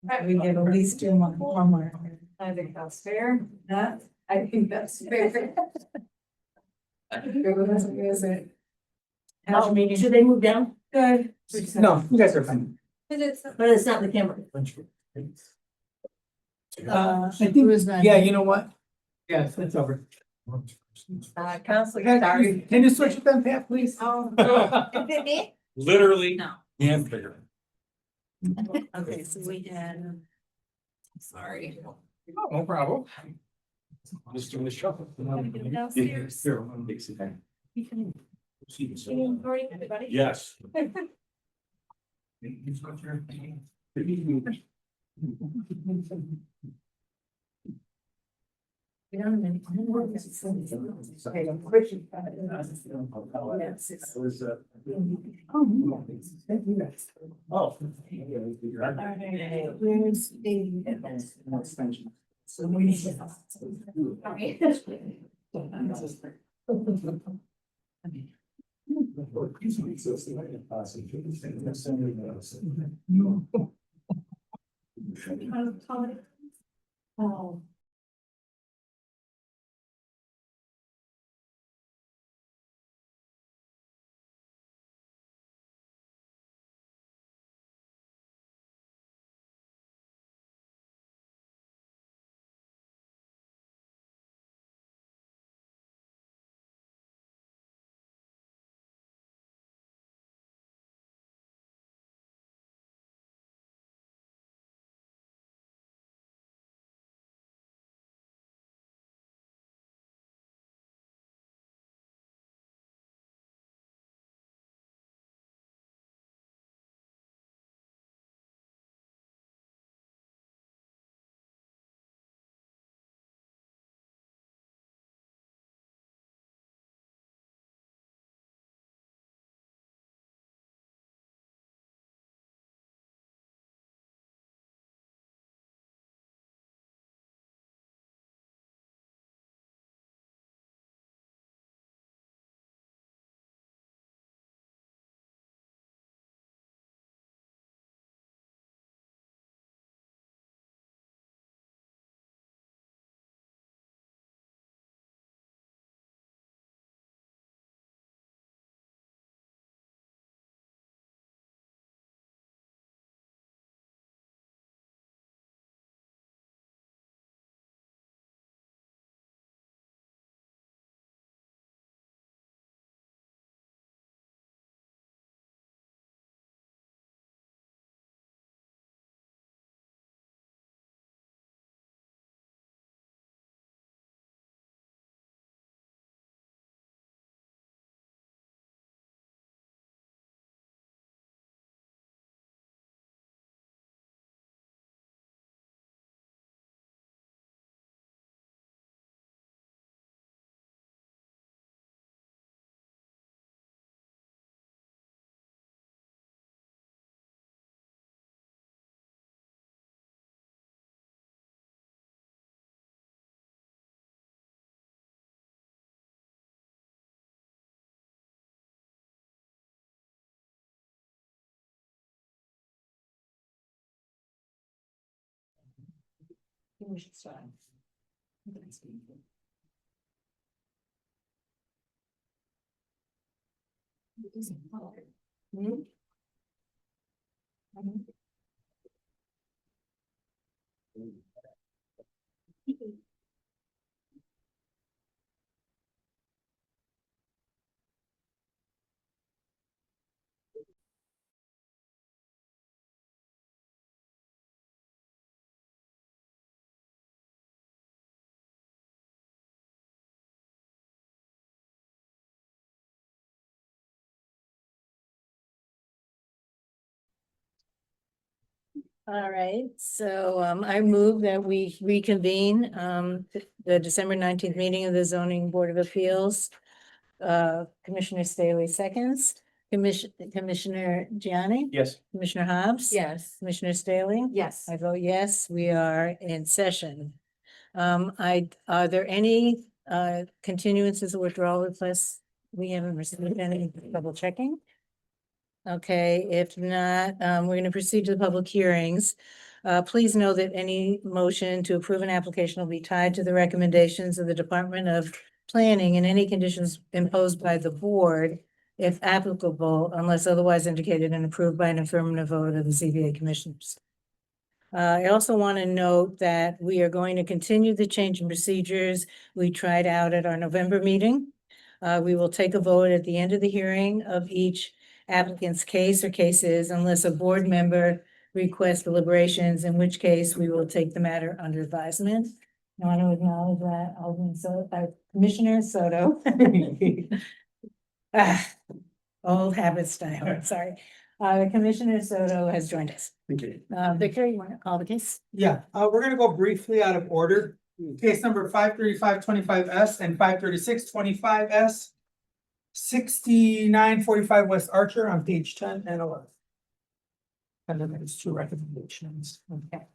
We get at least 2 months, 1 more. I think that's fair. That, I think that's fair. how's your meeting? Should they move down? Good. No, you guys are fine. But it's not the camera. I think, Who's not- yeah, you know what? Yeah, it's over. Counselor Can Starry. you switch with them, Pat, please? Oh. Literally. No. And bigger. Okay, so we had. Sorry. Oh, no problem. Just doing the shuffle. Downstairs. Here, one big sit down. Morning, everybody. Yes. Oh. Where's the? So we. Oh. We should start. All right, so I move that we reconvene the December 19th meeting of the Zoning Board of Appeals. Commissioner Staley seconds, Commissioner Gianni, Yes. Commissioner Hobbs. Yes. Commissioner Staley. Yes. I vote yes, we are in session. Are there any continuances or withdrawal requests? We haven't received any, double checking. Okay, if not, we're gonna proceed to the public hearings. Please know that any motion to approve an application will be tied to the recommendations of the Department of Planning and any conditions imposed by the board, if applicable, unless otherwise indicated and approved by an affirmative vote of the ZBA commissioners. I also want to note that we are going to continue the change in procedures we tried out at our November meeting. We will take a vote at the end of the hearing of each applicant's case or cases unless a board member requests deliberations, in which case we will take the matter under advisement. I want to acknowledge that Commissioner Soto. Old habits die hard, sorry. Commissioner Soto has joined us. Thank you. Victor, you want to call the case? Yeah, we're gonna go briefly out of order. Case number 53525S and 53625S. 6945 West Archer on page 10 and 11. And then there's two recommendations. Okay.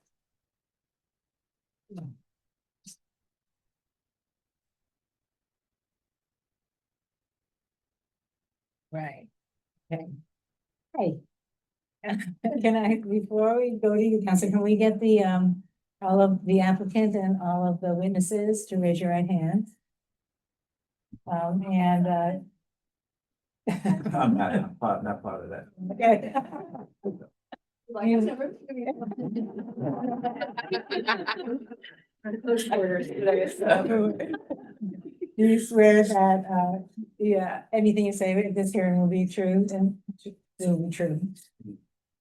Right. Okay. Hey. Can I, before we go to you, Counselor, can we get the, all of the applicant and all of the witnesses to raise your right hand? And, I'm not part of that. okay. Do you swear that, yeah, anything you say at this hearing will be true and will be true?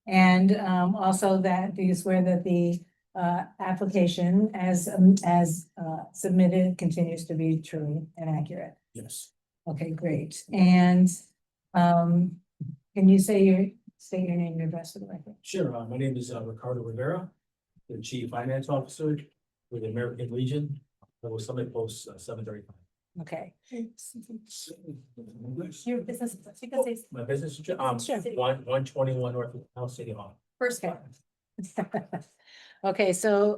And, also that, do you swear that the, application as submitted continues to be true and accurate? Yes. Okay, great. And, can you say state your name and address for the record? Sure. My name is Ricardo Rivera, the Chief Finance Officer with the American Legion. That was Summit Post 735. Okay. Your business, you can say My business, Sure. 121 North House City Hall. first Okay. one. Okay, so,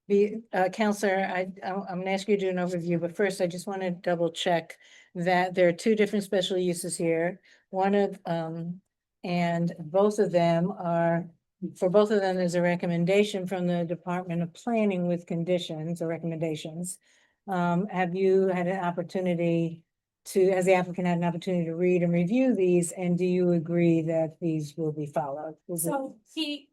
the, Counselor, I'm gonna ask you to do an overview, but first I just want to double check that there are two different special uses here. One of, and both of them are, for both of them, there's a recommendation from the Department of Planning with conditions or recommendations. Have you had an opportunity to, has the applicant had an opportunity to read and review these, and do you agree that these will be followed? Is it- So he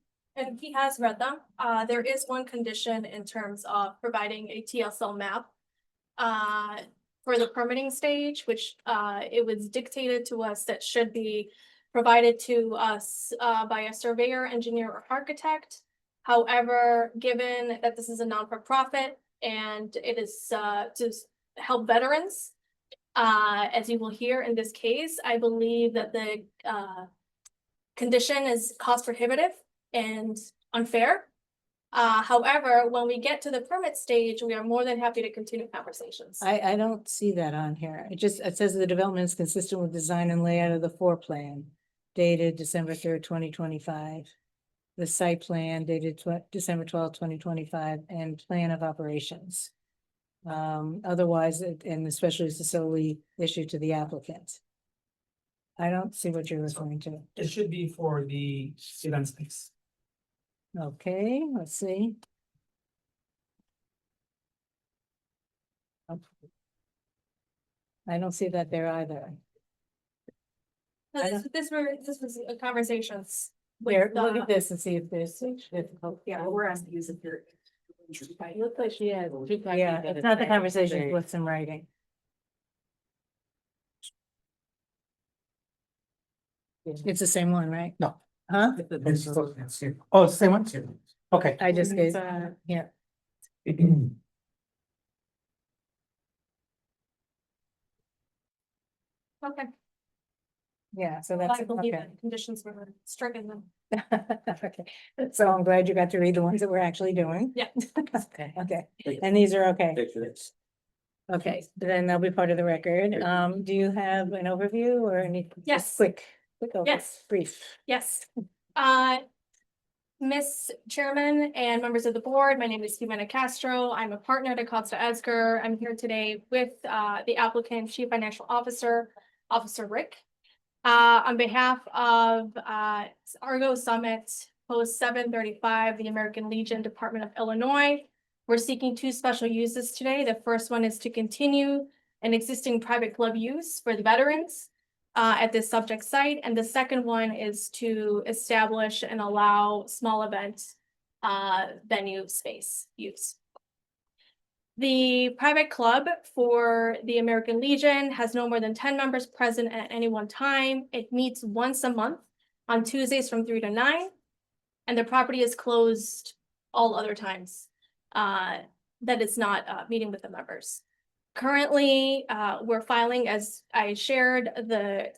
has read them. There is one condition in terms of providing a TSL map. For the permitting stage, which it was dictated to us that should be provided to us by a surveyor, engineer, or architect. However, given that this is a non-for-profit and it is to help veterans. As you will hear in this case, I believe that the condition is cost prohibitive and unfair. However, when we get to the permit stage, we are more than happy to continue conversations. I don't see that on here. It says the development is consistent with design and layout of the floor plan dated December 3rd, 2025. The site plan dated December 12th, 2025, and plan of operations. Otherwise, and the special use is solely issued to the applicant. I don't see what you're referring to. It should be for the event space. Okay, let's see. I don't see that there either. No, I This was conversations. Here, with, look at this and see if there's. Yeah, we're asked to use it here. Looks like she has. Yeah, it's not the conversation, it's what's in writing. It's the same one, right? No. Huh? Oh, it's the same one? Okay. I just gave, yeah. Okay, Yeah, so well, that's, I believe okay. that conditions were stricken then. Okay, so I'm glad you got to read the ones that we're actually doing. Yeah. Okay, okay, and these are okay. Okay, then they'll be part of the record. Do you have an overview or any? just Yes. Quick, over- Yes. brief. Yes. Miss Chairman and members of the board, my name is Jimena Castro. I'm a partner at Acosta Esker. I'm here today with the applicant, Chief Financial Officer, Officer Rick. On behalf of Argo Summit, Post 735, the American Legion, Department of Illinois. We're seeking two special uses today. The first one is to continue an existing private club use for the veterans at this subject site. And the second one is to establish and allow small event venue space use. The private club for the American Legion has no more than 10 members present at any one time. It meets once a month on Tuesdays from 3 to 9. And the property is closed all other times that it's not meeting with the members. Currently, we're filing, as I shared, the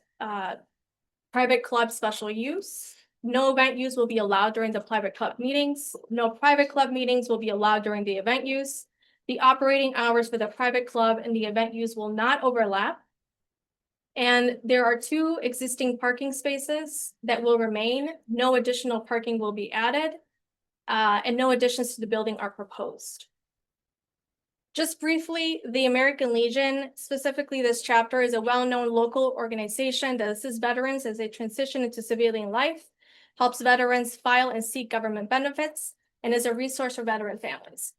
private club special use. No event use will be allowed during the private club meetings. No private club meetings will be allowed during the event use. The operating hours for the private club and the event use will not overlap. And there are two existing parking spaces that will remain. No additional parking will be added. And no additions to the building are proposed. Just briefly, the American Legion, specifically this chapter, is a well-known local organization that assists veterans as they transition into civilian life, helps veterans file and seek government benefits, and is a resource for veteran families.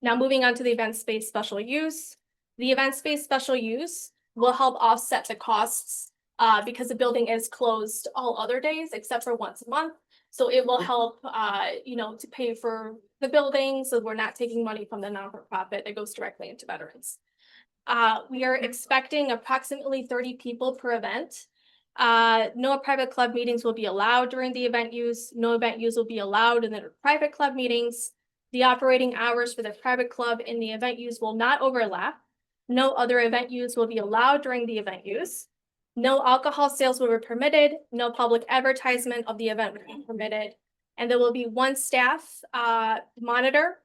Now moving on to the event space special use. The event space special use will help offset the costs because the building is closed all other days except for once a month. So it will help, to pay for the building, so we're not taking money from the non-for-profit that goes directly into veterans. We are expecting approximately 30 people per event. No private club meetings will be allowed during the event use. No event use will be allowed in the private club meetings. The operating hours for the private club and the event use will not overlap. No other event use will be allowed during the event use. No alcohol sales will be permitted. No public advertisement of the event will be permitted. And there will be one staff monitor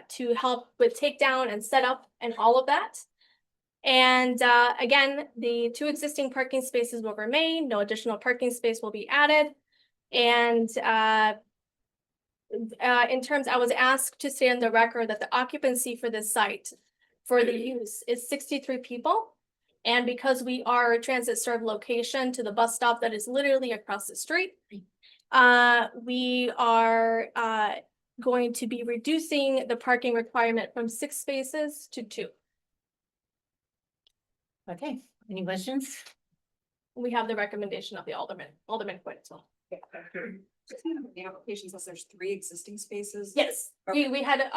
to help with takedown and setup and all of that. And again, the two existing parking spaces will remain. No additional parking space will be added. And in terms, I was asked to say on the record that the occupancy for this site for the use is 63 people. And because we are a transit served location to the bus stop that is literally across the street, we are going to be reducing the parking requirement from 6 spaces to 2. Okay, any questions? We have the recommendation of the Alderman Quinn as well. Just the application says there's 3 existing spaces. Yes, we had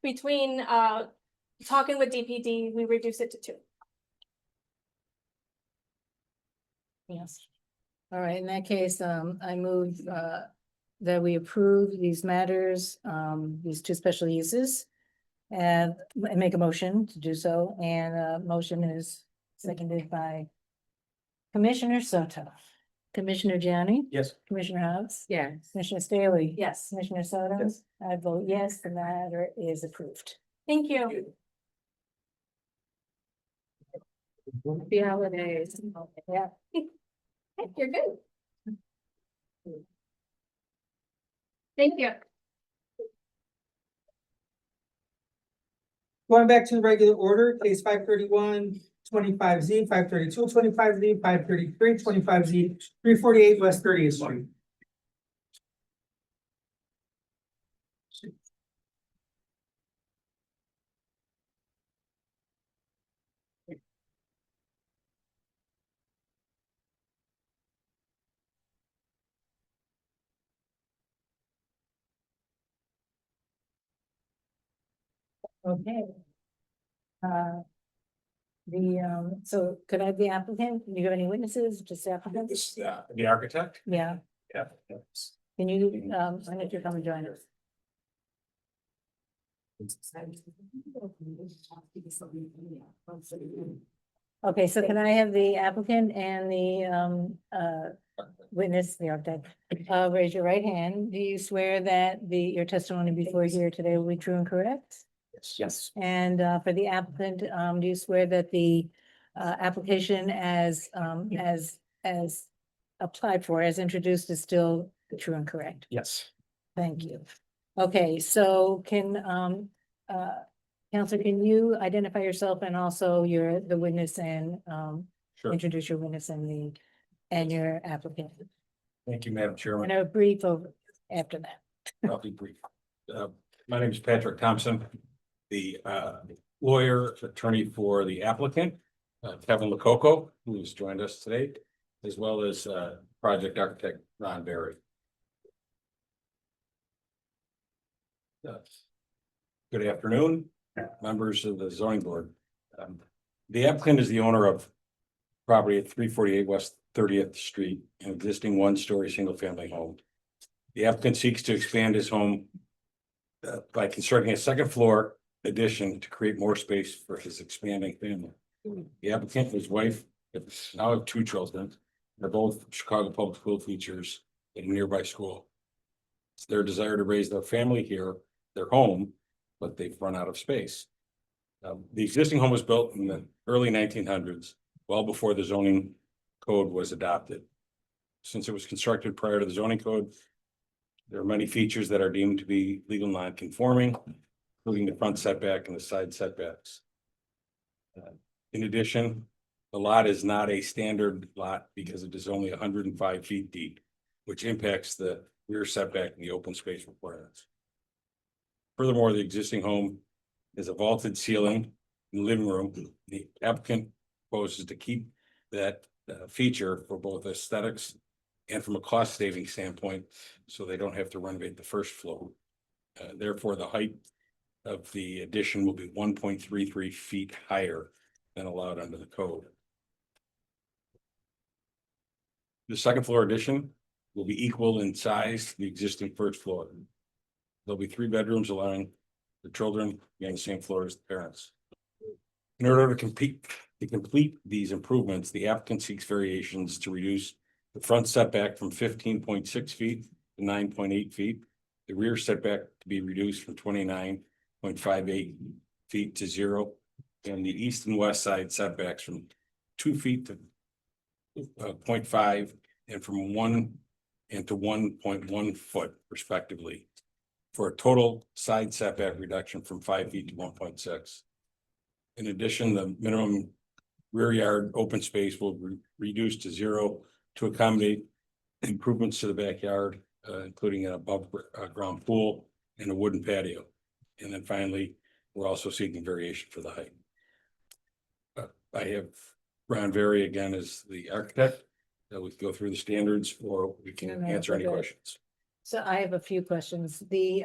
between talking with DPD, we reduced it to 2. Yes. All right, in that case, I move that we approve these matters, these two special uses. And make a motion to do so, and motion is seconded by Commissioner Soto. Commissioner Gianni, Yes. Commissioner Hobbs, Yes. Commissioner Staley. Yes. Commissioner Soto. Yes. I vote yes, the matter is approved. Thank you. Happy holidays. Yeah. You're good. Thank you. Going back to the regular order, case 531, 25Z, 532, 25Z, 533, 25Z, 348 West 30th Street. Okay. So could I have the applicant? Do you have any witnesses, just the applicant? The architect? Yeah, Yeah. can you, why don't you come and join us? Okay, so can I have the applicant and the witness, the architect, raise your right hand. Do you swear that your testimony before you here today will be true and correct? Yes. And for the applicant, do you swear that the application as applied for, as introduced, is still true and correct? Yes. Thank you. Okay, so Counselor, can you identify yourself and also the witness and Sure. introduce your witness and your applicant? Thank you, Madam Chairman. and a brief over after that. I'll be brief. My name is Patrick Thompson, the lawyer attorney for the applicant, Kevin Lococo, who has joined us today, as well as project architect Ron Berry. Good afternoon, members of the zoning board. The applicant is the owner of property at 348 West 30th Street, an existing one-story single-family home. The applicant seeks to expand his home by constructing a second floor addition to create more space for his expanding family. The applicant and his wife now have 2 children. They're both Chicago Public School teachers in a nearby school. It's their desire to raise their family here, their home, but they've run out of space. The existing home was built in the early 1900s, well before the zoning code was adopted. Since it was constructed prior to the zoning code, there are many features that are deemed to be legal non-conforming, including the front setback and the side setbacks. In addition, the lot is not a standard lot because it is only 105 feet deep, which impacts the rear setback and the open space requirements. Furthermore, the existing home is a vaulted ceiling in the living room. The applicant proposes to keep that feature for both aesthetics and from a cost saving standpoint, so they don't have to renovate the first floor. Therefore, the height of the addition will be 1.33 feet higher than allowed under the code. The second floor addition will be equal in size to the existing first floor. There'll be 3 bedrooms, allowing the children to be on the same floor as the parents. In order to complete these improvements, the applicant seeks variations to reduce the front setback from 15.6 feet to 9.8 feet. The rear setback to be reduced from 29.58 feet to 0. And the east and west side setbacks from 2 feet to 0.5 and from 1 and to 1.1 foot respectively, for a total side setback reduction from 5 feet to 1.6. In addition, the minimum rear yard open space will be reduced to 0 to accommodate improvements to the backyard, including an above ground pool and a wooden patio. And then finally, we're also seeking variation for the height. I have Ron Berry again as the architect. We can go through the standards, or we can No, no, answer any we're good. questions. So I have a few questions. The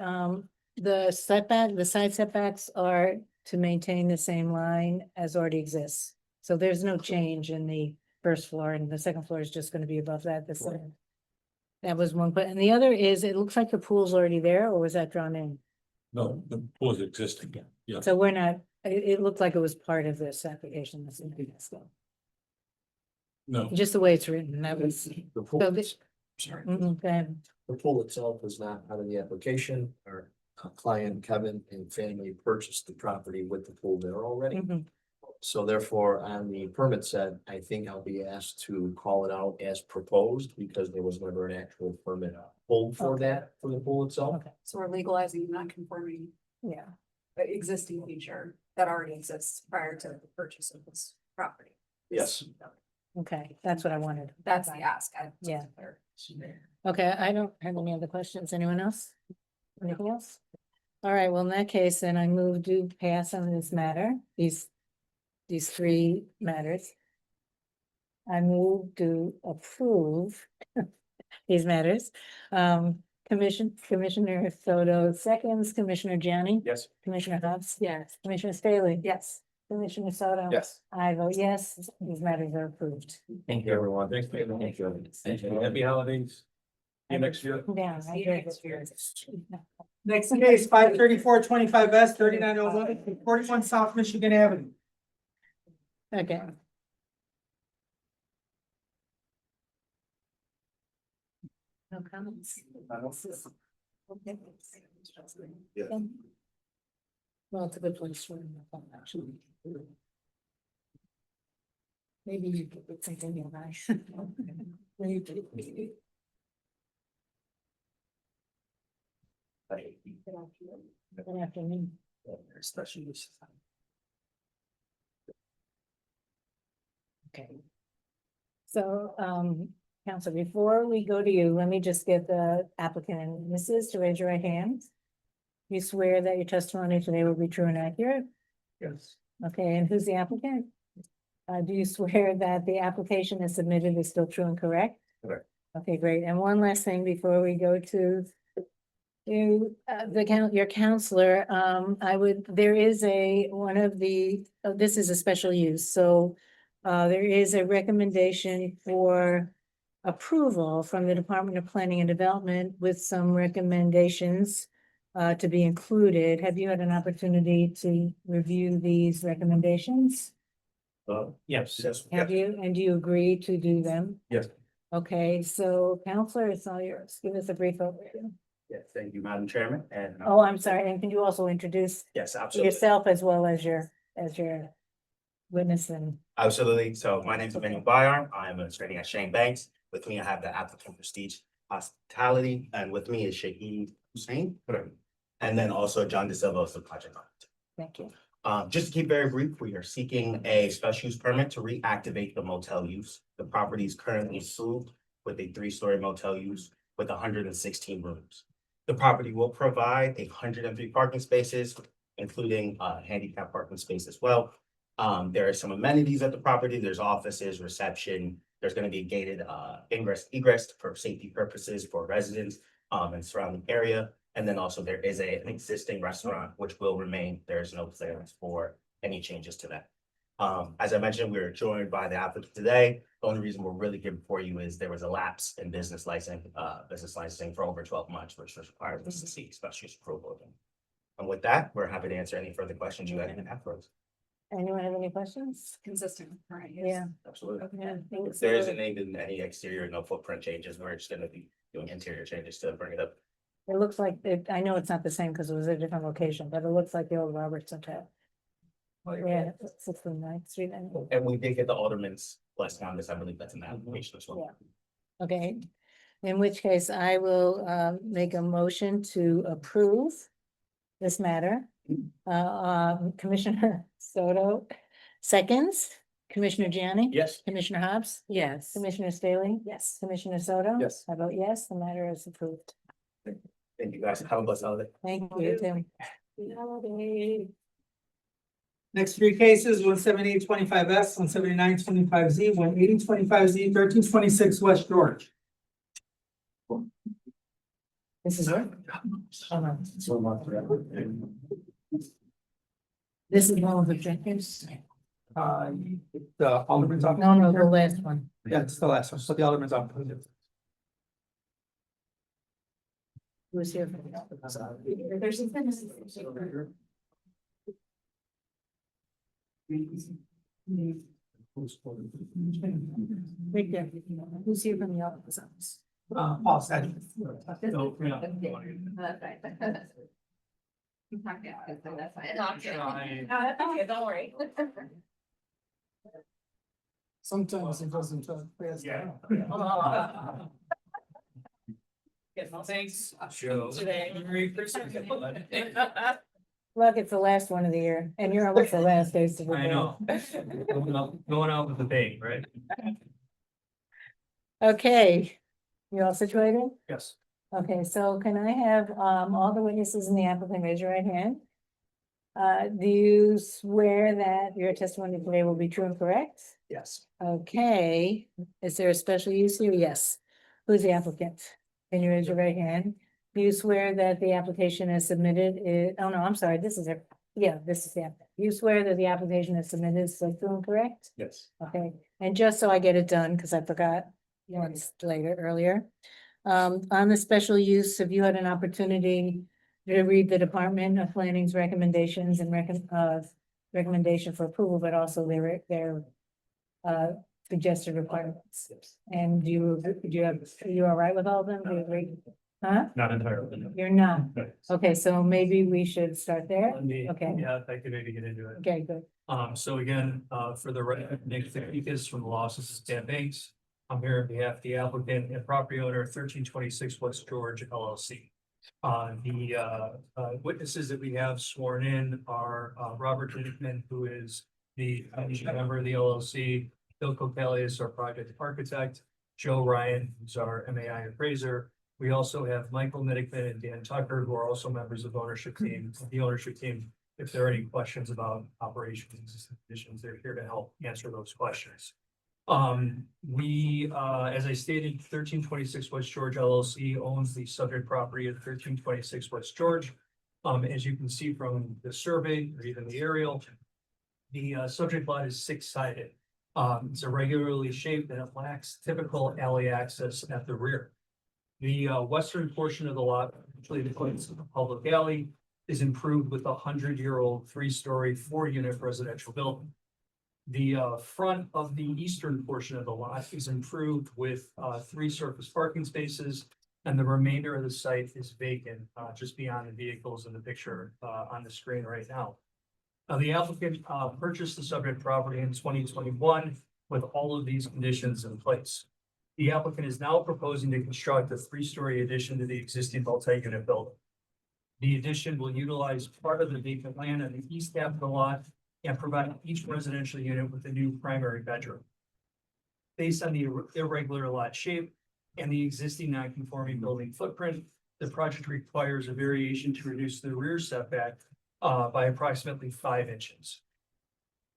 setback, the side setbacks are to maintain the same line as already exists. So there's no change in the first floor, and the second floor is just gonna be above that, the second. That was one, but, and the other is, it looks like the pool's already there, or was that drawn in? No, the pool is existing. Yeah. So we're not, it looked like it was part of this application. That's No. just the way it's written, that was. The pool, So this- sorry, Go ahead. the pool itself is not part of the application. Our client Kevin and family purchased the property with the pool there already. Mhm. So therefore, on the permit set, I think I'll be asked to call it out as proposed because there was never an actual permit pulled for Okay. that, for the pool itself. Okay, So we're legalizing non-conforming yeah, existing feature that already exists prior to the purchase of this property. Yes. okay, that's what I wanted. That's the ask. Yeah. Okay, I don't have any other questions. Anyone else? Anything else? All right, well, in that case, then I move to pass on this matter, these 3 matters. I move to approve these matters. Commissioner Soto seconds, Commissioner Gianni, Yes. Commissioner Hobbs. Yes. Commissioner Staley. Yes. Commissioner Soto. Yes. I vote yes, these matters are approved. Thank you, everyone. Thanks, Thank you. Thank you. Happy holidays. See you next year. Yeah. See you next year. Next case, 534-25 S, 3901, 41 South Michigan Avenue. Okay. No comments. Yeah. Well, it's a good place for them, actually. Maybe you could put something in nice. Maybe. Good afternoon. Especially this. Okay. So, Council, before we go to you, let me just get the applicant and Mrs. to raise your right hand. You swear that your testimony today will be true and accurate? Yes. Okay, and who's the applicant? Do you swear that the application is submitted is still true and correct? Correct. Okay, great. And one last thing before we go to your counselor, there is this is a special use, so there is a recommendation for approval from the Department of Planning and Development with some recommendations to be included. Have you had an opportunity to review these recommendations? Yes. Have you, and do you agree to do them? Yes. Okay, so counselor, it's all yours. Give us a brief overview. Yes, thank you, Madam Chairman, and Oh, I'm sorry, and can you also introduce yes, absolutely. yourself as well as your witness and, Absolutely. So my name is Emmanuel Bayarm. I am attorney at Shane Banks. With me, I have the applicant Prestige Hospitality, and with me is Shahid Hussein. And then also John DeSilva is the project architect. thank you. Just to keep very brief, we are seeking a special use permit to reactivate the motel use. The property is currently sold with a 3-story motel use with 116 rooms. The property will provide 103 parking spaces, including handicap parking space as well. There are some amenities at the property. There's offices, reception. There's going to be a gated ingress egress for safety purposes for residents and surrounding area. And then also there is an existing restaurant which will remain. There's no plans for any changes to that. As I mentioned, we were joined by the applicant today. The only reason we're really here before you is there was a lapse in business licensing for over 12 months, which was required us to seek special use approval. And with that, we're happy to answer any further questions you have afterwards. Anyone have any questions? Consistent with current use. Yeah. Absolutely. Yeah. If there isn't any exterior, no footprint changes, we're just gonna be doing interior changes to bring it up. It looks like, I know it's not the same because it was a different location, but it looks like the old Robertson Hotel. Yeah, 69th Street. And we did get the alderman's blessing on this. I believe that's in the application as well. Okay, in which case I will make a motion to approve this matter. Commissioner Soto, seconds, Commissioner Gianni? Yes. Commissioner Hobbs? Yes. Commissioner Staley? Yes. Commissioner Soto? Yes. I vote yes, the matter is approved. Thank you guys. Have a blessed holiday. Thank you, Tim. Next 3 cases, 17825S, 17925Z, 18025Z, 1326 West George. This is it? Oh, no. This is one of the Jenkins? The Alderman's office. No, the last one. Yeah, it's the last one, so the Alderman's office. Who's here? Right there. Who's here from the office? Paul Sedgwick. Okay, don't worry. Sometimes it doesn't. Thanks. Look, it's the last one of the year, and you're almost the last days to. I know. Going out with a bang, right? Okay, you all situated? Yes. Okay, so can I have all the witnesses in the applicant raise your right hand? Do you swear that your testimony today will be true and correct? Yes. Okay, is there a special use here? Yes. Who's the applicant? Can you raise your right hand? Do you swear that the application is submitted? Oh, no, I'm sorry, this is it. Yeah, this is the applicant. You swear that the application is submitted, so true and correct? Yes. Okay, and just so I get it done, because I forgot once earlier. On the special use, have you had an opportunity to read the Department of Planning's recommendations and recommendation for approval, but also their suggested requirements? And are you all right with all of them? Do you agree? Huh? Not entirely. You're not? Right. Okay, so maybe we should start there? Let me, Okay. yeah, if I could maybe get into it. Okay, good. So again, for the record, Nick Thickus from the law office of Stan Banks. I'm here on behalf of the applicant and property owner, 1326 West George LLC. The witnesses that we have sworn in are Robert Dickman, who is the managing member of the LLC, Bill Kokelius, our project architect, Joe Ryan, who's our MAI appraiser. We also have Michael Middickman and Dan Tucker, who are also members of the ownership team. If there are any questions about operations and existing conditions, they're here to help answer those questions. As I stated, 1326 West George LLC owns the subject property at 1326 West George. As you can see from the survey or even the aerial, the subject lot is six-sided. It's irregularly shaped and it lacks typical alley access at the rear. The western portion of the lot, actually the place of the public alley, is improved with a 100-year-old three-story, four-unit residential building. The front of the eastern portion of the lot is improved with three surface parking spaces, and the remainder of the site is vacant, just beyond the vehicles in the picture on the screen right now. The applicant purchased the subject property in 2021 with all of these conditions in place. The applicant is now proposing to construct a three-story addition to the existing multi-unit building. The addition will utilize part of the vacant land on the east half of the lot and provide each residential unit with a new primary bedroom. Based on the irregular lot shape and the existing non-conforming building footprint, the project requires a variation to reduce the rear setback by approximately 5 inches.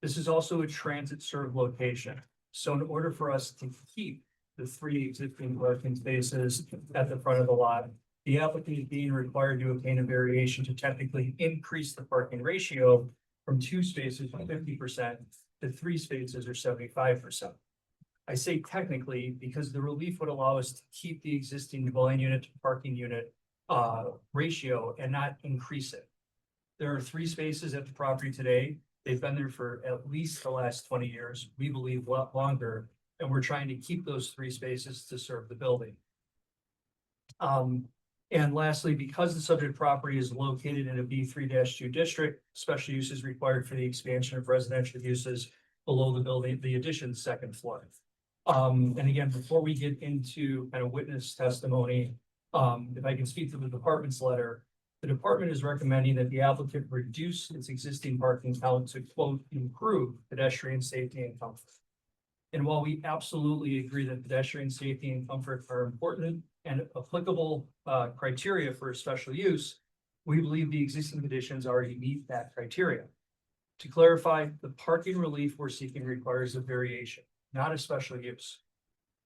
This is also a transit-served location. So in order for us to keep the 3 existing parking spaces at the front of the lot, the applicant is being required to obtain a variation to technically increase the parking ratio from 2 spaces by 50% to 3 spaces or 75%. I say technically because the relief would allow us to keep the existing dwelling unit to parking unit ratio and not increase it. There are 3 spaces at the property today. They've been there for at least the last 20 years. We believe a lot longer, and we're trying to keep those 3 spaces to serve the building. And lastly, because the subject property is located in a B3-2 district, special use is required for the expansion of residential uses below the building, the addition's 2nd floor. And again, before we get into kind of witness testimony, if I can speak to the department's letter, the department is recommending that the applicant reduce its existing parking count to, quote, improve pedestrian safety and comfort. And while we absolutely agree that pedestrian safety and comfort are important and applicable criteria for a special use, we believe the existing conditions already meet that criteria. To clarify, the parking relief we're seeking requires a variation, not a special use.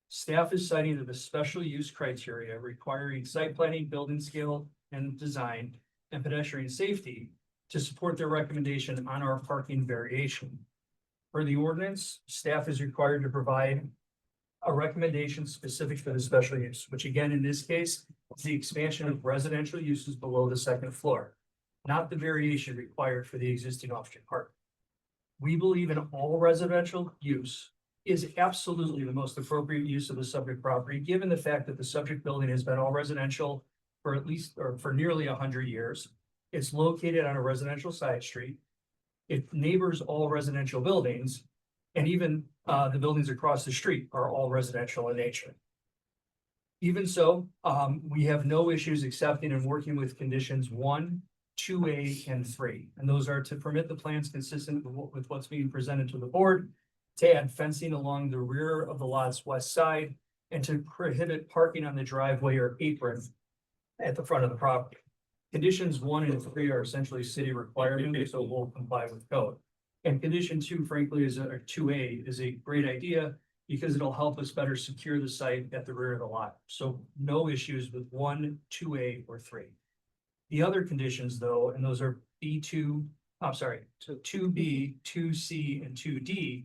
Staff is citing that the special use criteria requiring site planning, building scale and design, and pedestrian safety to support their recommendation on our parking variation. For the ordinance, staff is required to provide a recommendation specific for the special use, which again, in this case, is the expansion of residential uses below the 2nd floor, not the variation required for the existing off-street park. We believe in all residential use is absolutely the most appropriate use of the subject property, given the fact that the subject building has been all residential for at least, or for nearly 100 years. It's located on a residential side street. It neighbors all residential buildings, and even the buildings across the street are all residential in nature. Even so, we have no issues accepting and working with conditions 1, 2A, and 3. And those are to permit the plans consistent with what's being presented to the board, to add fencing along the rear of the lot's west side, and to prohibit parking on the driveway or apron at the front of the property. Conditions 1 and 3 are essentially city requirements, so we'll comply with code. And condition 2, frankly, or 2A is a great idea because it'll help us better secure the site at the rear of the lot. So no issues with 1, 2A, or 3. The other conditions though, and those are 2B, 2C, and 2D,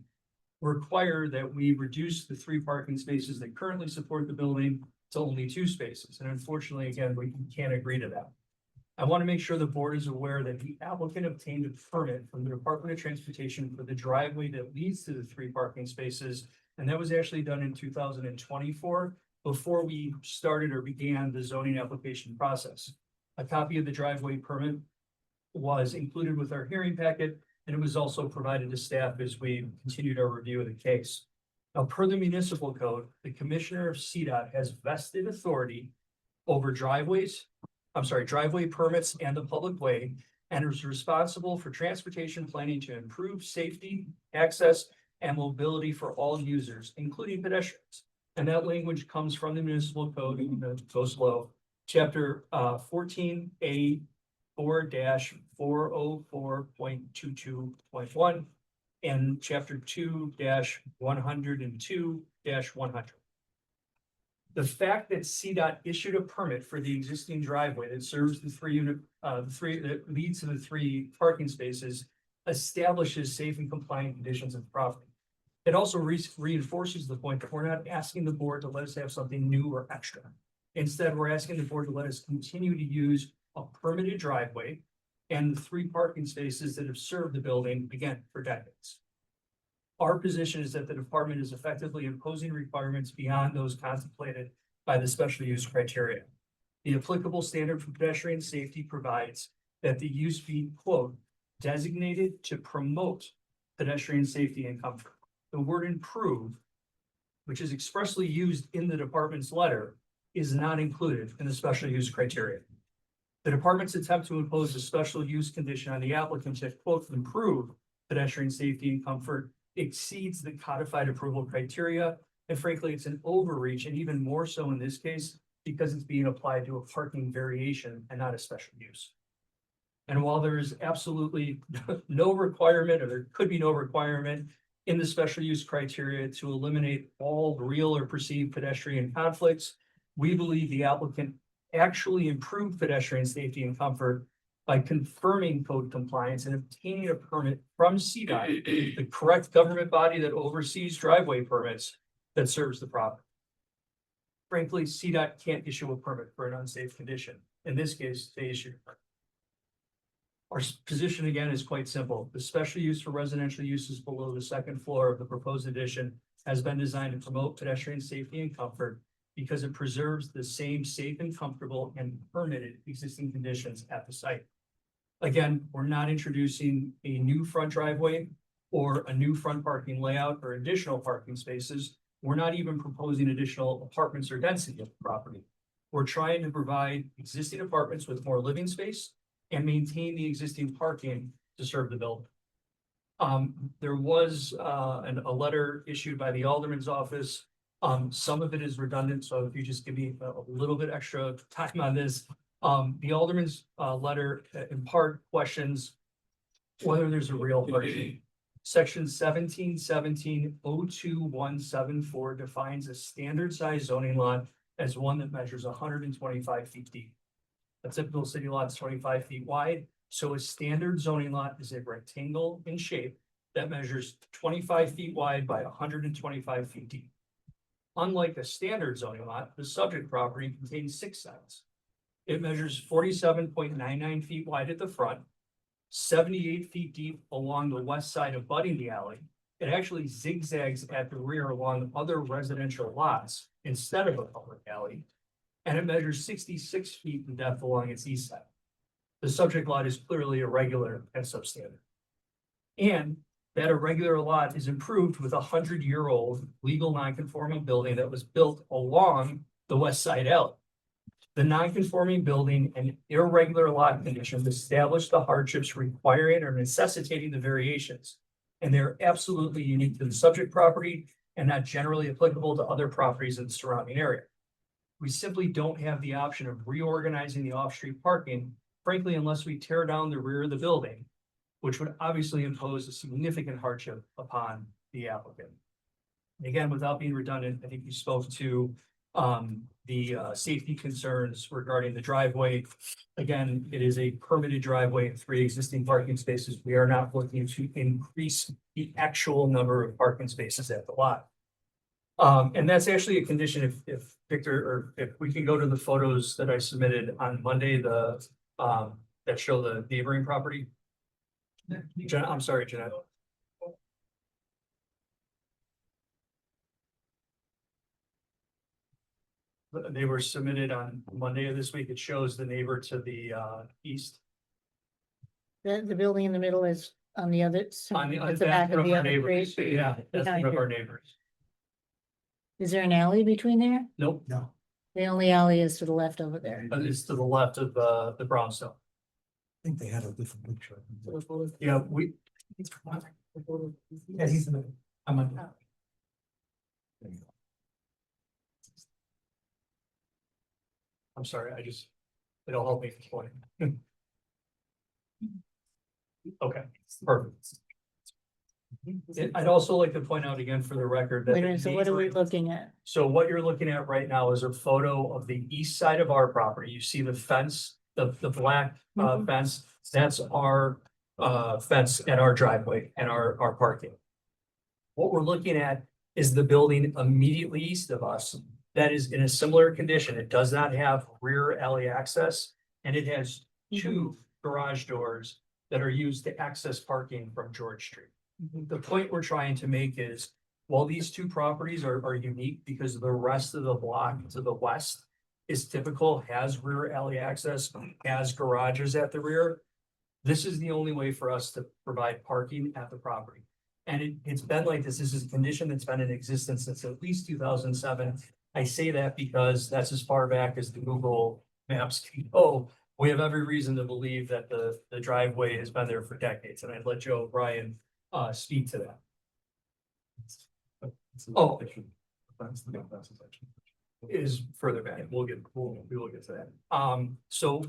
require that we reduce the 3 parking spaces that currently support the building to only 2 spaces. And unfortunately, again, we can't agree to that. I want to make sure the board is aware that the applicant obtained a permit from the Department of Transportation for the driveway that leads to the 3 parking spaces. And that was actually done in 2024 before we started or began the zoning application process. A copy of the driveway permit was included with our hearing packet, and it was also provided to staff as we continued our review of the case. Now, per the municipal code, the commissioner of CDOT has vested authority over driveway permits and the public way, and is responsible for transportation planning to improve safety, access, and mobility for all users, including pedestrians. And that language comes from the municipal code, go slow, chapter 14A 4-404.22.1 and chapter 2-102-100. The fact that CDOT issued a permit for the existing driveway that serves the that leads to the 3 parking spaces establishes safe and compliant conditions of the property. It also reinforces the point that we're not asking the board to let us have something new or extra. Instead, we're asking the board to let us continue to use a permitted driveway and the 3 parking spaces that have served the building, again, for decades. Our position is that the department is effectively imposing requirements beyond those contemplated by the special use criteria. The applicable standard for pedestrian safety provides that the use be, quote, designated to promote pedestrian safety and comfort. The word improve, which is expressly used in the department's letter, is not included in the special use criteria. The department's attempt to impose a special use condition on the applicant to, quote, improve pedestrian safety and comfort exceeds the codified approval criteria. And frankly, it's an overreach, and even more so in this case, because it's being applied to a parking variation and not a special use. And while there is absolutely no requirement, or there could be no requirement in the special use criteria to eliminate all real or perceived pedestrian conflicts, we believe the applicant actually improved pedestrian safety and comfort by confirming code compliance and obtaining a permit from CDOT, the correct government body that oversees driveway permits that serves the property. Frankly, CDOT can't issue a permit for an unsafe condition. In this case, they issued a permit. Our position again is quite simple. The special use for residential uses below the 2nd floor of the proposed addition has been designed to promote pedestrian safety and comfort because it preserves the same safe and comfortable and permitted existing conditions at the site. Again, we're not introducing a new front driveway or a new front parking layout or additional parking spaces. We're not even proposing additional apartments or density of the property. We're trying to provide existing apartments with more living space and maintain the existing parking to serve the building. There was a letter issued by the Alderman's office. Some of it is redundant, so if you just give me a little bit extra time on this. The Alderman's letter in part questions whether there's a real parking. Section 1717-02174 defines a standard size zoning lot as one that measures 125 feet deep. A typical city lot is 25 feet wide, so a standard zoning lot is a rectangle in shape that measures 25 feet wide by 125 feet deep. Unlike a standard zoning lot, the subject property contains 6 sides. It measures 47.99 feet wide at the front, 78 feet deep along the west side abutting the alley. It actually zigzags at the rear along other residential lots instead of a public alley. And it measures 66 feet in depth along its east side. The subject lot is clearly irregular and substandard. And that irregular lot is improved with a 100-year-old legal non-conforming building that was built along the west side alley. The non-conforming building and irregular lot conditions establish the hardships requiring or necessitating the variations. And they're absolutely unique to the subject property and not generally applicable to other properties in the surrounding area. We simply don't have the option of reorganizing the off-street parking, frankly, unless we tear down the rear of the building, which would obviously impose a significant hardship upon the applicant. And again, without being redundant, I think you spoke to the safety concerns regarding the driveway. Again, it is a permitted driveway and 3 existing parking spaces. We are not looking to increase the actual number of parking spaces at the lot. And that's actually a condition if Victor, or if we can go to the photos that I submitted on Monday, that show the neighboring property. I'm sorry, Jeanette. They were submitted on Monday of this week. It shows the neighbor to the east. The building in the middle is on the other. On the, at the back that's one of of the our other neighbors. street. Yeah, that's one Behind of our her. neighbors. Is there an alley between there? Nope, no, The only alley is to the left over there. it's to the left of the brownstone. I think they had a different picture. Yeah, Yeah, he's in the, I'm on. I'm sorry, it'll help me explain. Okay, perfect. I'd also like to point out again for the record that. Wait a the minute, so what are we neighboring- looking at? So what you're looking at right now is a photo of the east side of our property. You see the fence, the black fence, that's our fence and our driveway and our parking. What we're looking at is the building immediately east of us that is in a similar condition. It does not have rear alley access, and it has two garage doors that are used to access parking from George Street. The point we're trying to make is, while these two properties are unique because the rest of the block to the west is typical, has rear alley access, has garages at the rear, this is the only way for us to provide parking at the property. And it's been like this. This is a condition that's been in existence since at least 2007. I say that because that's as far back as the Google Maps can go. We have every reason to believe that the driveway has been there for decades, and I'd let Joe O'Brien speak to that. Oh. Is further back. We will get to that. So,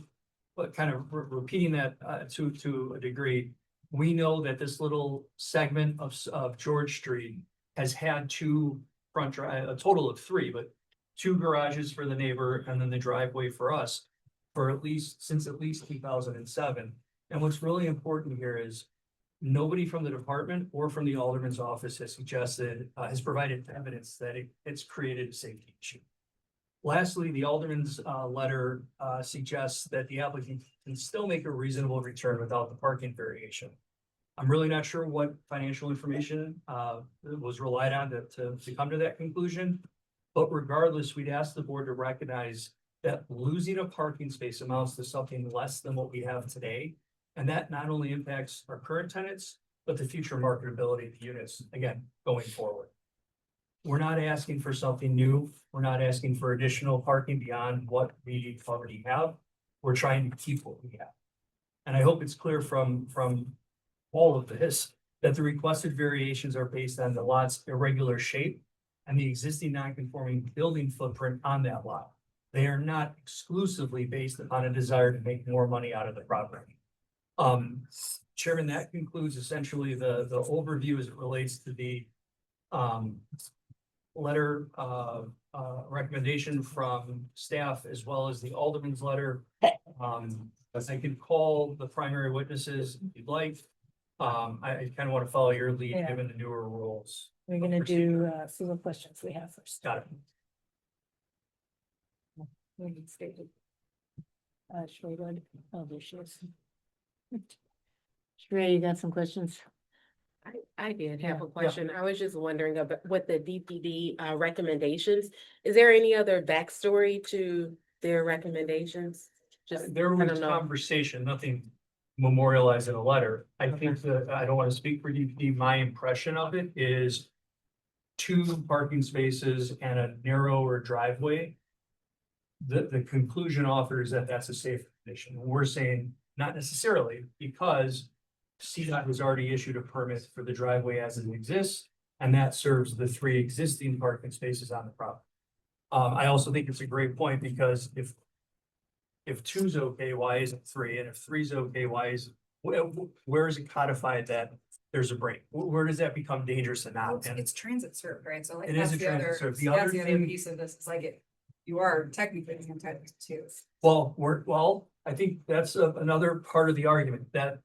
but kind of repeating that to a degree, we know that this little segment of George Street has had two a total of three, but two garages for the neighbor and then the driveway for us for since at least 2007. And what's really important here is nobody from the department or from the alderman's office has provided evidence that it's created a safety issue. Lastly, the alderman's letter suggests that the applicant can still make a reasonable return without the parking variation. I'm really not sure what financial information was relied on to come to that conclusion. But regardless, we'd ask the board to recognize that losing a parking space amounts to something less than what we have today. And that not only impacts our current tenants, but the future marketability of the units, again, going forward. We're not asking for something new. We're not asking for additional parking beyond what we already have. We're trying to keep what we have. And I hope it's clear from all of this that the requested variations are based on the lot's irregular shape and the existing non-conforming building footprint on that lot. They are not exclusively based upon a desire to make more money out of the property. Chairman, that concludes essentially the overview as it relates to the letter recommendation from staff as well as the alderman's letter. I can call the primary witnesses if you'd like. I kind of want to follow your lead Yeah. given the newer rules. We're gonna do see what questions we have first. Got it. We need stated. Shreya, oh, there she is. Shreya, you got some questions? I did Yeah. have a question. I was just wondering about what the DPD recommendations. Is there any other backstory to their recommendations? Just, There I was don't know. conversation, nothing memorialized in a letter. I think that, I don't want to speak for DPD, my impression of it is two parking spaces and a narrower driveway. The conclusion offered is that that's a safe condition. We're saying not necessarily, because CDOT has already issued a permit for the driveway as it exists, and that serves the three existing parking spaces on the property. I also think it's a great point, because if two's okay, why isn't three? And if three's okay, why is, where is it codified that there's a break? Where does that become dangerous and not? And It's transit served, right? So like. It is that's a the other- transit served. The That's other the other thing- piece of this, it's like you are technically entitled to. well, I think that's another part of the argument that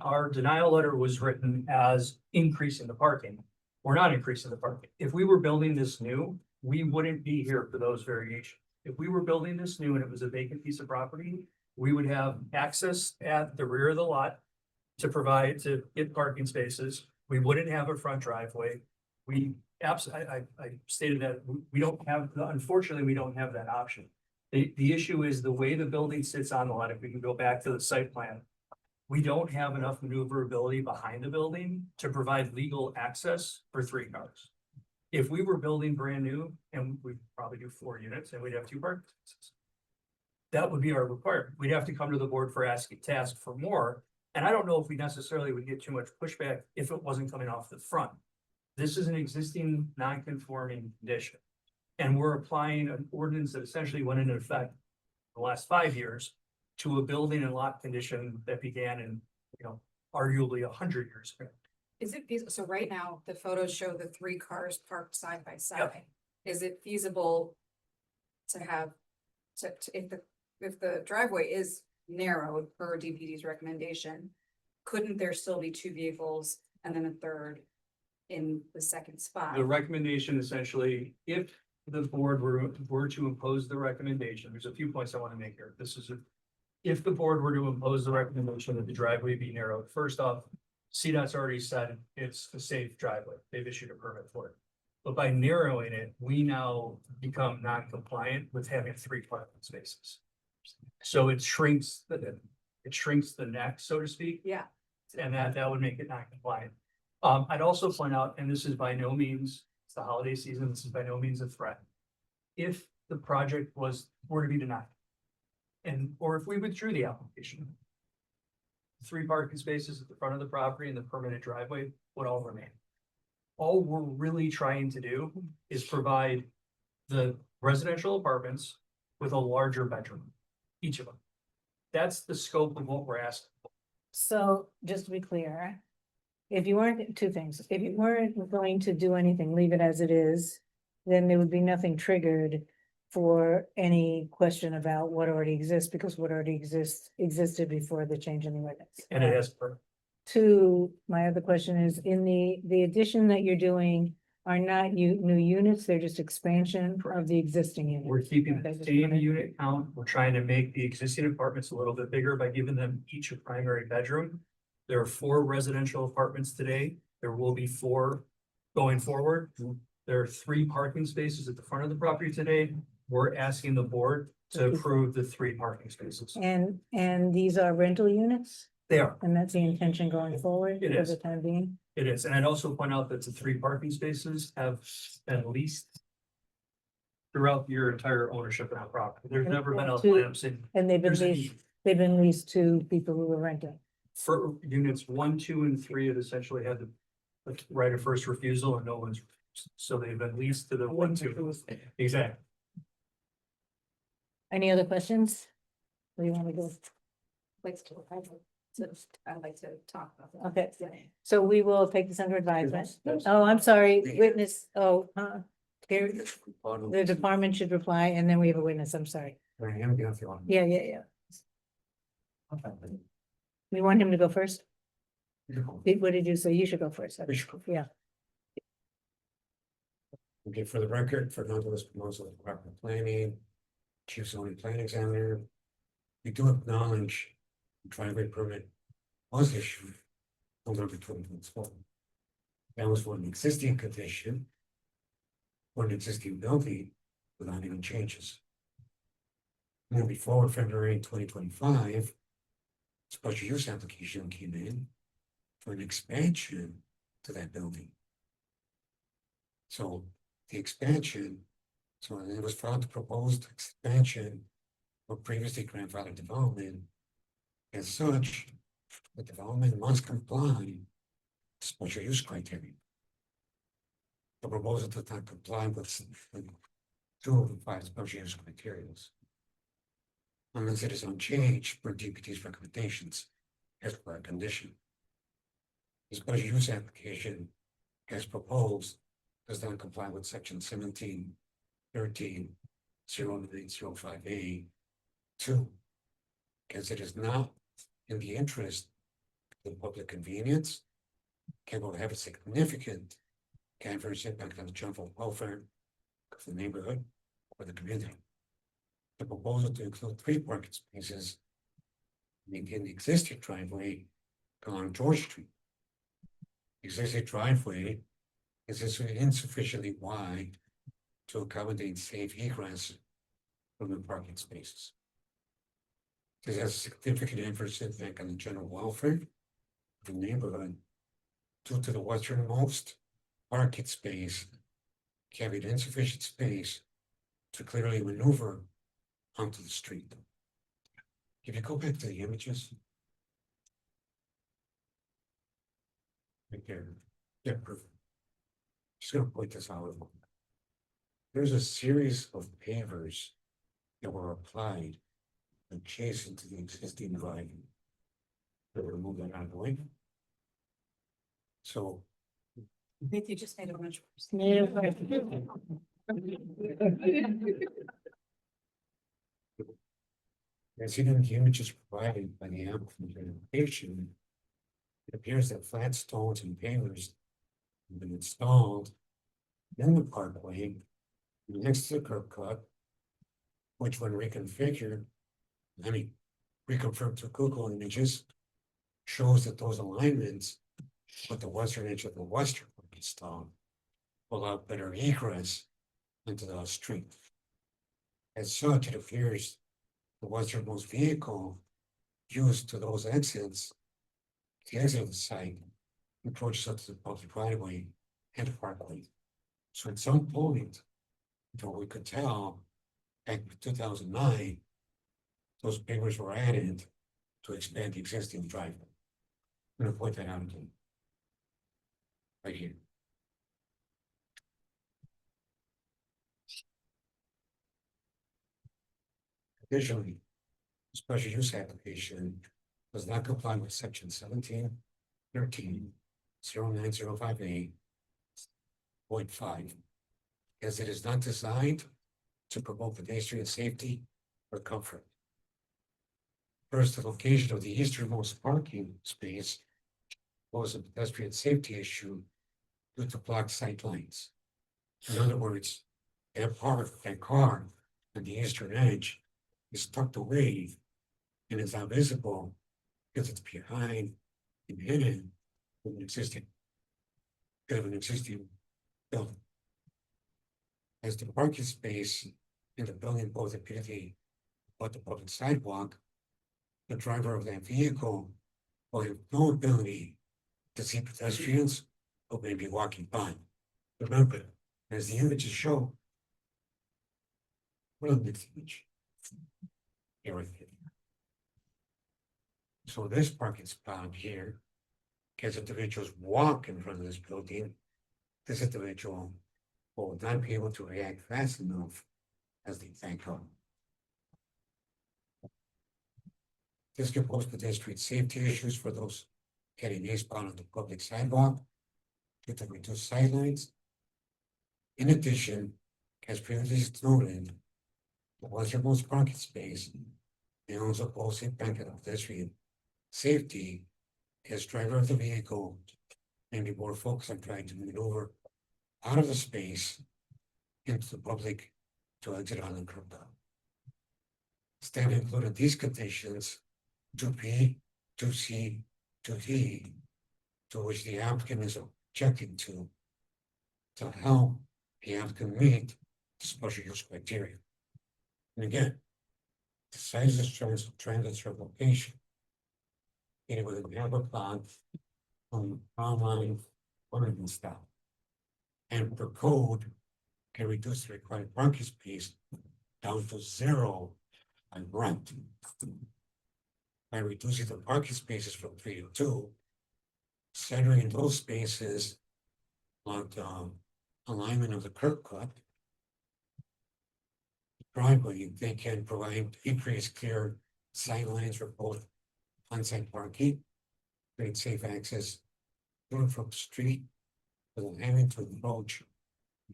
our denial letter was written as increasing the parking. We're not increasing the parking. If we were building this new, we wouldn't be here for those variations. If we were building this new and it was a vacant piece of property, we would have access at the rear of the lot to get parking spaces. We wouldn't have a front driveway. I stated that we don't have, unfortunately, we don't have that option. The issue is the way the building sits on the lot. If we can go back to the site plan, we don't have enough maneuverability behind the building to provide legal access for three cars. If we were building brand new, and we'd probably do 4 units and we'd have 2 parking spaces, that would be our requirement. We'd have to come to the board to ask for more. And I don't know if we necessarily would get too much pushback if it wasn't coming off the front. This is an existing non-conforming condition. And we're applying an ordinance that essentially went into effect the last 5 years to a building and lot condition that began in, arguably 100 years ago. Is it feasible? So right now, the photos show the three cars parked side by side. Is it feasible to have, if the driveway is narrowed per DPD's recommendation, couldn't there still be two vehicles and then a third in the second spot? The recommendation essentially, if the board were to impose the recommendation, there's a few points I want to make here. If the board were to impose the recommendation that the driveway be narrowed, first off, CDOT's already said it's a safe driveway. They've issued a permit for it. But by narrowing it, we now become non-compliant with having 3 parking spaces. So it shrinks the neck, so to speak. Yeah. And that would make it non-compliant. I'd also point out, and this is by no means, it's the holiday season, this is by no means a threat. If the project were to be denied, or if we withdrew the application, 3 parking spaces at the front of the property and the permanent driveway would all remain. All we're really trying to do is provide the residential apartments with a larger bedroom, each of them. That's the scope of what we're asking. So just to be clear, if you weren't, 2 things, if you weren't going to do anything, leave it as it is, then there would be nothing triggered for any question about what already exists, because what already existed before the change in the ordinance. And it has, 2, my other question is, in the addition that you're doing are not new units, they're just expansion of the existing unit. we're keeping the Okay, just same wanted- unit count. We're trying to make the existing apartments a little bit bigger by giving them each a primary bedroom. There are 4 residential apartments today. There will be 4 going forward. There are 3 parking spaces at the front of the property today. We're asking the board to approve the 3 parking spaces. And these are rental units, They are. and that's the intention going forward It for is. the time being? It is, and I'd also point out that the 3 parking spaces have been leased throughout your entire ownership of the property. There's never been a To- lapse in. And they've been there's a leased, need. they've been leased to people who were renting. For units 1, 2, and 3, it essentially had the right of first refusal and no one's, so they've been leased to the 1, 2. Exactly. Any other questions? Or you want to go? I'd like to talk about that. Okay, so we will take this under advisement. Oh, I'm sorry, witness, here, the department should reply, and then we have a witness, I'm sorry. Yeah. You want him to go first? What did you say? You should go first. Yeah, Okay, for the record, Fernando Espinosa, Department of Planning, Chief Zoning Plan Examiner. We do acknowledge the driveway permit was issued November 2024. That was for an existing condition, for an existing building without any changes. Moving forward, February 2025, special use application came in for an expansion to that building. So the expansion, so it was found the proposed expansion of previously grandfathered development. As such, the development must comply with special use criteria. The proposal does not comply with 2 of the 5 special use criteria. Unless it is unchanged per DPT's recommendations as per our condition. The special use application as proposed does not comply with section 17.13.0905A 2. Because it is not in the interest of the public convenience, can will have a significant adverse impact on the general welfare of the neighborhood or the community. The proposal to include 3 parking spaces in the existing driveway along George Street. Existing driveway is insufficiently wide to accommodate safe egress from the parking spaces. This has a significant adverse impact on the general welfare of the neighborhood due to the westernmost parking space carried insufficient space to clearly maneuver onto the street. If you go back to the images. Right there. Yeah, perfect. Just gonna point this out. There's a series of pavers that were applied adjacent to the existing drive. So we'll move that out of the way. So I think you just made it much worse. as in the images provided by the applicant presentation, it appears that flat stones and pavers have been installed in the parkway next to the curb cut, which when reconfigured, reconfirmed to Google images, shows that those alignments with the western edge of the western parking stall will allow better egress into the street. As such, it appears the westernmost vehicle used to those exits, the exit of the site, approaches up to the public right of way and the parkway. So at some point, until we could tell, back in 2009, those papers were added to expand the existing driveway. I'm gonna point that out again. Right here. Additionally, special use application does not comply with section 17.0905A.5, as it is not designed to promote pedestrian safety or comfort. First, the location of the easternmost parking space was a pedestrian safety issue due to blocked sight lines. In other words, that car on the eastern edge is tucked away and is not visible because it's behind and hidden with an existing building. As the parking space in the building both appear to be above the public sidewalk, the driver of that vehicle will have no ability to see pedestrians who may be walking by. Remember, as the images show, what is the next image? Here with it. So this parking spot here, as individuals walk in front of this building, this individual will not be able to react fast enough as they think of. This can pose pedestrian safety issues for those getting eastbound on the public sidewalk due to reduced sightlines. In addition, as previously noted, the westernmost parking space may also pose impact on pedestrian safety as driver of the vehicle may be more focused on trying to maneuver out of the space into the public to exit on the curb cut. Staff included these conditions 2B, 2C, 2D, to which the applicant is objecting to help the applicant meet the special use criteria. And again, the site is a transit location. It would have a plan on online ordering style. And per code can reduce the required parking space down to 0 on rent. By reducing the parking spaces from 3 to 2, centering those spaces along the alignment of the curb cut, driveway, they can provide increased clear sight lines for both on-site parking, create safe access through from the street without having to approach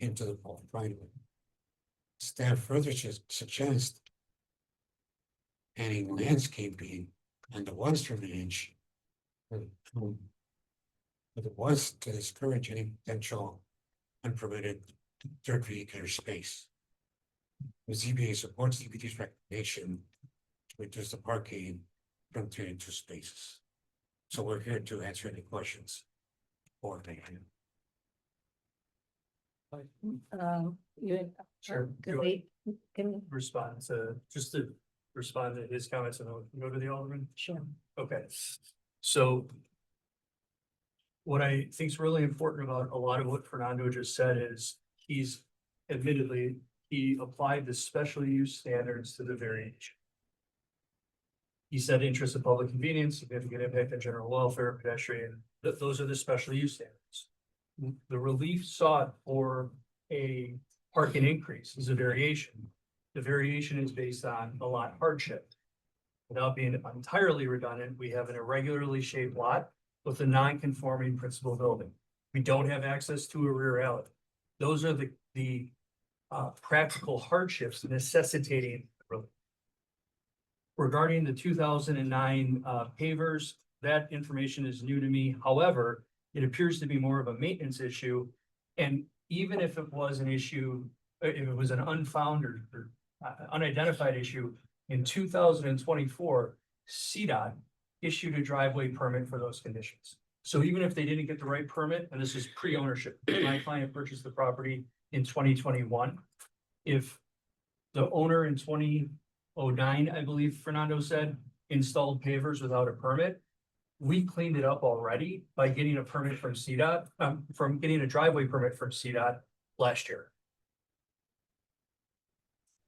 into the public right of way. Staff further suggest adding landscaping on the western edge with the west to discourage any potential unpermitted third vehicular space. The ZBA supports DPT's recommendation to reduce the parking from 3 to 2 spaces. So we're here to answer any questions or they have. You. Sure. Can we, can, Respond to, just to respond to his comments and then we can go to the Alderman. sure. Okay, so. What I think is really important about a lot of what Fernando just said is he's admittedly, he applied the special use standards to the variation. He said interest of public convenience, significant impact on general welfare, pedestrian, those are the special use standards. The relief sought for a parking increase is a variation. The variation is based on a lot hardship. without being entirely redundant, we have an irregularly shaped lot with a non-conforming principal building. We don't have access to a rear alley. Those are the practical hardships necessitating relief. Regarding the 2009 pavers, that information is new to me. However, it appears to be more of a maintenance issue. And even if it was an issue, if it was an unfound or unidentified issue, in 2024, CDOT issued a driveway permit for those conditions. So even if they didn't get the right permit, and this is pre-ownership, my client purchased the property in 2021. If the owner in 2009, I believe Fernando said, installed pavers without a permit, we cleaned it up already by getting a permit from CDOT, from getting a driveway permit from CDOT last year.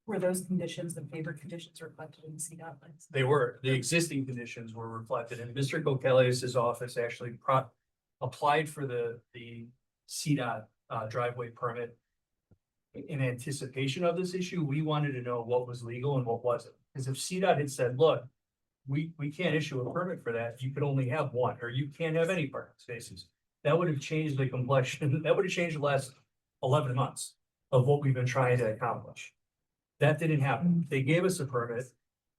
Were those conditions, the paver conditions reflected in the CDOT plans? They were, the existing conditions were reflected, and Mr. Kokelius's office actually applied for the CDOT driveway permit. In anticipation of this issue, we wanted to know what was legal and what wasn't, because if CDOT had said, look, we can't issue a permit for that, you could only have one, or you can't have any parking spaces. That would have changed the complexion, that would have changed the last 11 months of what we've been trying to accomplish. That didn't happen. They gave us a permit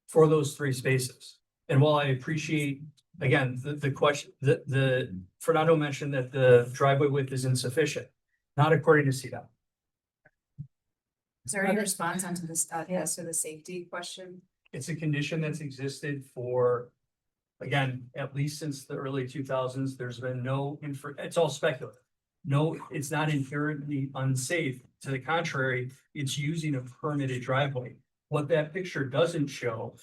for those 3 spaces. And while I appreciate, again, the question, the Fernando mentioned that the driveway width is insufficient, not according to CDOT. Is there any response onto this, as to the safety question? It's a condition that's existed for, again, at least since the early 2000s. There's been no it's all speculative. No, it's not inherently unsafe. To the contrary, it's using a permitted driveway. What that picture doesn't show,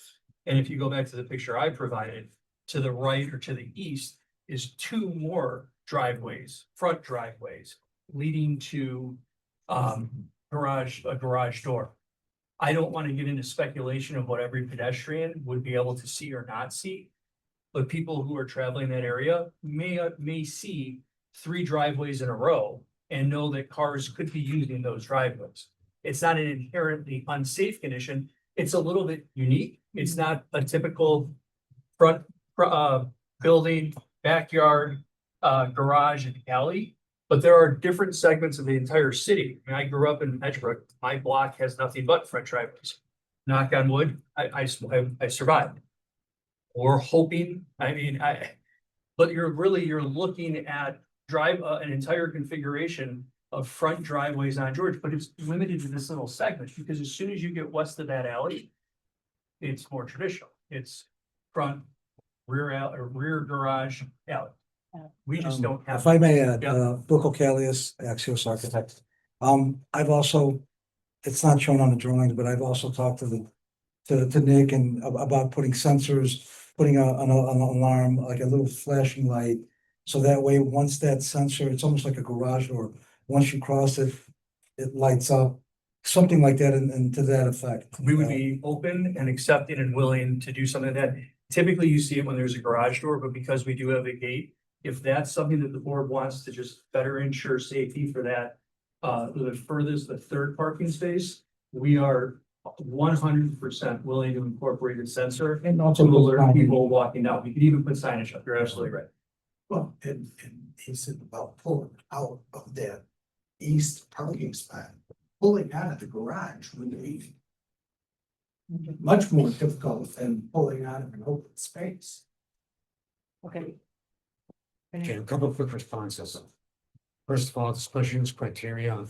and if you go back to the picture I provided, to the right or to the east is 2 more driveways, front driveways, leading to a garage door. I don't want to get into speculation of what every pedestrian would be able to see or not see. But people who are traveling that area may see 3 driveways in a row and know that cars could be using those driveways. It's not an inherently unsafe condition. It's a little bit unique. It's not a typical front building, backyard, garage and alley. But there are different segments of the entire city. I mean, I grew up in Edgebrook. My block has nothing but front driveways. Knock on wood, I survived. We're hoping, but you're looking at an entire configuration of front driveways on George, but it's limited to this little segment, because as soon as you get west of that alley, it's more traditional. It's front, rear garage alley. We just don't have. If I may add, Yeah. Bill Kokelius, Axios Architect. I've also, it's not shown on the drawings, but I've also talked to Nick and about putting sensors, putting an alarm, like a little flashing light. So that way, once that sensor, it's almost like a garage door. Once you cross it, it lights up, something like that, and to that effect. We would be open and accepting and willing to do something like that. Typically, you see it when there's a garage door, but because we do have a gate, if that's something that the board wants to just better ensure safety for that, the 3rd parking space, we are 100% willing to incorporate a sensor And to also. alert people walking down. We could even put signage up. You're absolutely right. Well, and he said about pulling out of that east parking spot, pulling out of the garage would be much more difficult than pulling out of an open space. Okay. Okay, a couple of quick responses. First of all, the special use criteria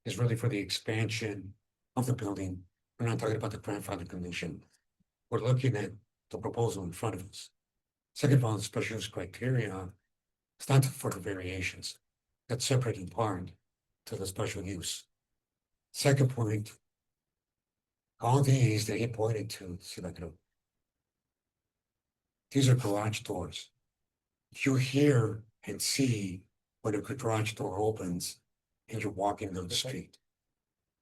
is really for the expansion of the building. We're not talking about the grandfather condition. We're looking at the proposal in front of us. Second of all, the special use criteria, it's not for the variations. That's separate and part to the special use. Second point, all these that he pointed to, see like these are garage doors. You hear and see when a garage door opens and you're walking down the street.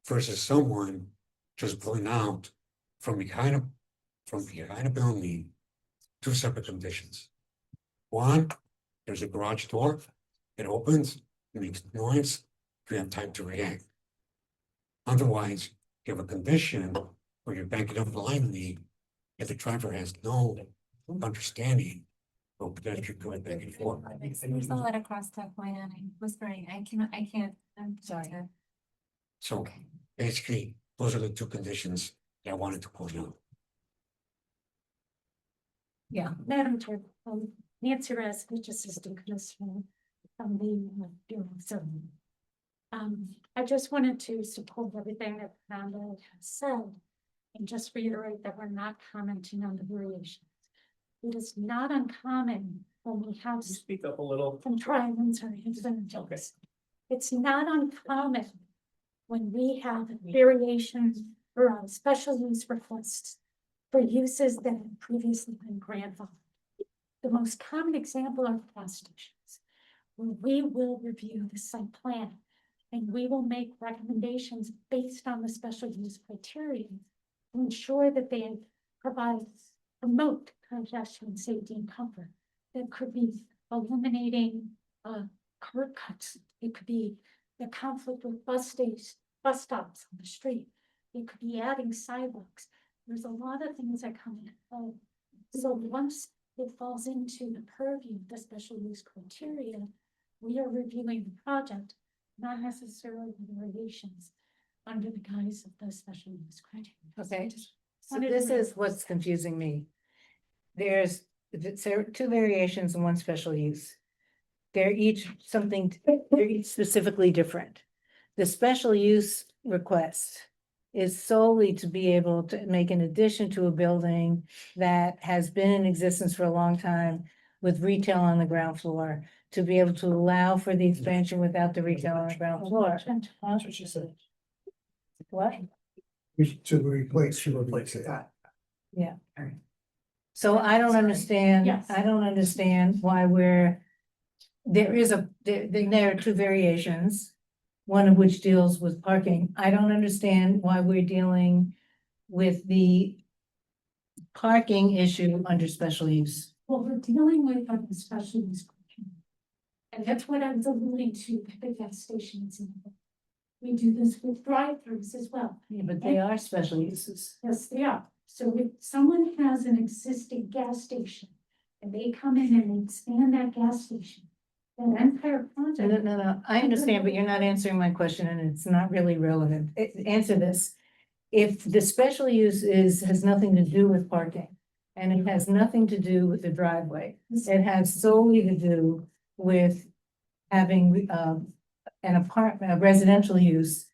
Versus someone just pulling out from behind a building, 2 separate conditions. One, there's a garage door, it opens, it makes noise, you have time to react. Otherwise, you have a condition where you're backing up blindly if the driver has no understanding of pedestrian going back and forth. There's a lot of crosstalk going on. I'm whispering. I can't, I'm sorry. So basically, those are the two conditions that I wanted to point out. Yeah, Madam Chair, Nancy Raskovich, Assistant Commissioner from the Bureau of Zoning. I just wanted to support everything that Amanda has said and just reiterate that we're not commenting on the variations. It is not uncommon when we have Speak up a little. from trying, sorry, it's not uncommon when we have variations or special use requests for uses that have previously been grandfathered. The most common example are gas stations, where we will review the site plan and we will make recommendations based on the special use criteria to ensure that they promote congestion, safety, and comfort. That could be eliminating curb cuts. It could be the conflict with bus stops on the street. It could be adding sidewalks. There's a lot of things that come into play. So once it falls into the purview of the special use criteria, we are reviewing the project, not necessarily the variations under the guise of the special use criteria. Okay, so Wanted to this is raise- what's confusing me. There's two variations and one special use. They're each specifically different. The special use request is solely to be able to make an addition to a building that has been in existence for a long time with retail on the ground floor, to be able to allow for the expansion without the retail on the ground floor. That's what she said. What? To replace it. Yeah. So I don't understand, Yes. I don't understand why there are two variations. One of which deals with parking. I don't understand why we're dealing with the parking issue under special use. What we're dealing with on the special use criteria. And that's what I was alluding to at the gas stations. We do this with drive-throughs as well. Yeah, but they are special uses. Yes, they are. So if someone has an existing gas station and they come in and expand that gas station, that entire No, project. no, I understand, but you're not answering my question and it's not really relevant. Answer this. If the special use has nothing to do with parking and it has nothing to do with the driveway, it has solely to do with having an apartment, a residential use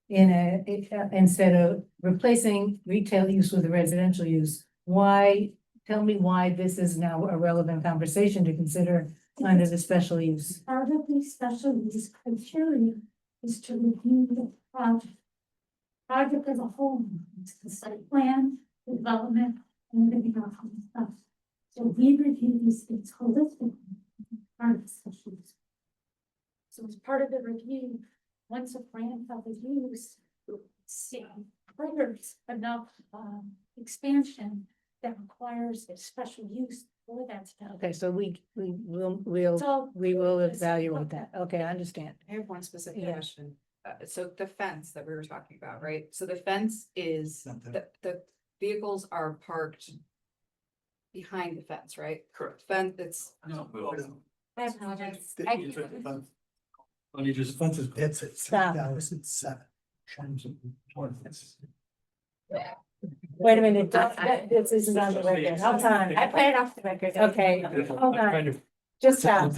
instead of replacing retail use with a residential use. Tell me why this is now a relevant conversation to consider under the special use. Part of the special use criteria is to review the project. Project as a whole, it's the site plan, the development, and everything else and stuff. So we review these things holistically, part of the special use. So as part of the review, once a grandfather use triggers enough expansion that requires a special use for that stuff. Okay, so we'll So evaluate that. Okay, I understand. I have one specific Yeah. question. So the fence that we were talking about, right? So the fence is, the vehicles are parked behind the fence, right? Correct. Fence, it's, I apologize. Let me just. Fence is, it's at Stop. 2007. Wait a minute, this isn't on the record. Hold on, I put it off the record. Okay, hold on, just stop.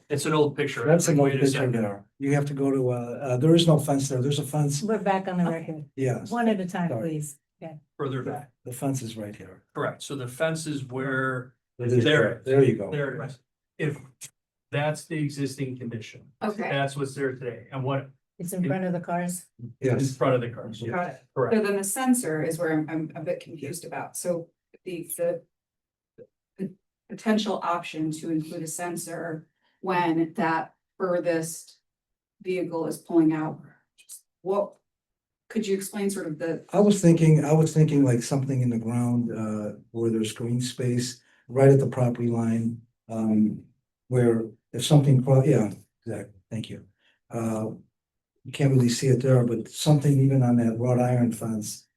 It's an old picture. That's a Wait good picture second. there. You have to go to, there is no fence there. There's a fence. We're back on the record. Yes, One at a time, Sorry. please. Further back, the fence is right here. correct. So the fence is where, It is There. correct. There you go. there it is. If that's the existing condition, okay. that's what's there today. And what It's in front of the cars. is in Yes. front of the cars. Got it. Correct. So then the sensor is where I'm a bit confused about. So the potential option to include a sensor when that furthest vehicle is pulling out. What, could you explain sort of the, I was thinking like something in the ground, where there's green space right at the property line. Where if something, yeah, exactly, thank you. You can't really see it there, but something even on that wrought iron fence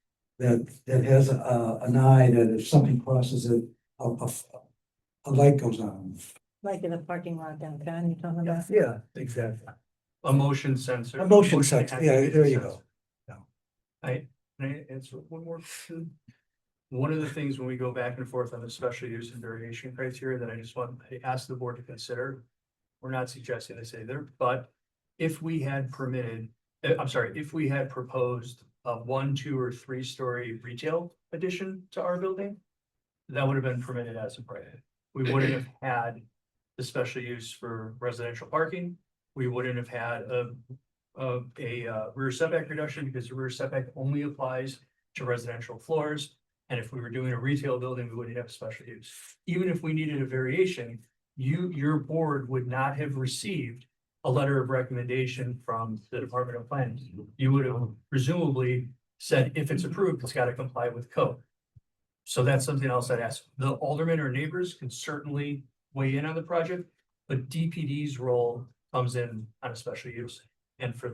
that has an eye that if something crosses it, a light goes on. Like in the parking lot downtown, you're talking about? Yeah, exactly. A motion sensor. A motion sensor, yeah, there you go. Can I answer one more question? One of the things when we go back and forth on the special use and variation criteria that I just want to ask the board to consider. We're not suggesting this either, but if we had permitted, if we had proposed a 1, 2, or 3-story retail addition to our building, that would have been permitted as of right. We wouldn't have had the special use for residential parking. We wouldn't have had a rear setback reduction because the rear setback only applies to residential floors. And if we were doing a retail building, we wouldn't have special use. Even if we needed a variation, your board would not have received a letter of recommendation from the Department of Planning. You would have presumably said, if it's approved, it's got to comply with code. So that's something else I'd ask. The aldermen or neighbors can certainly weigh in on the project, but DPD's role comes in on a special use. And for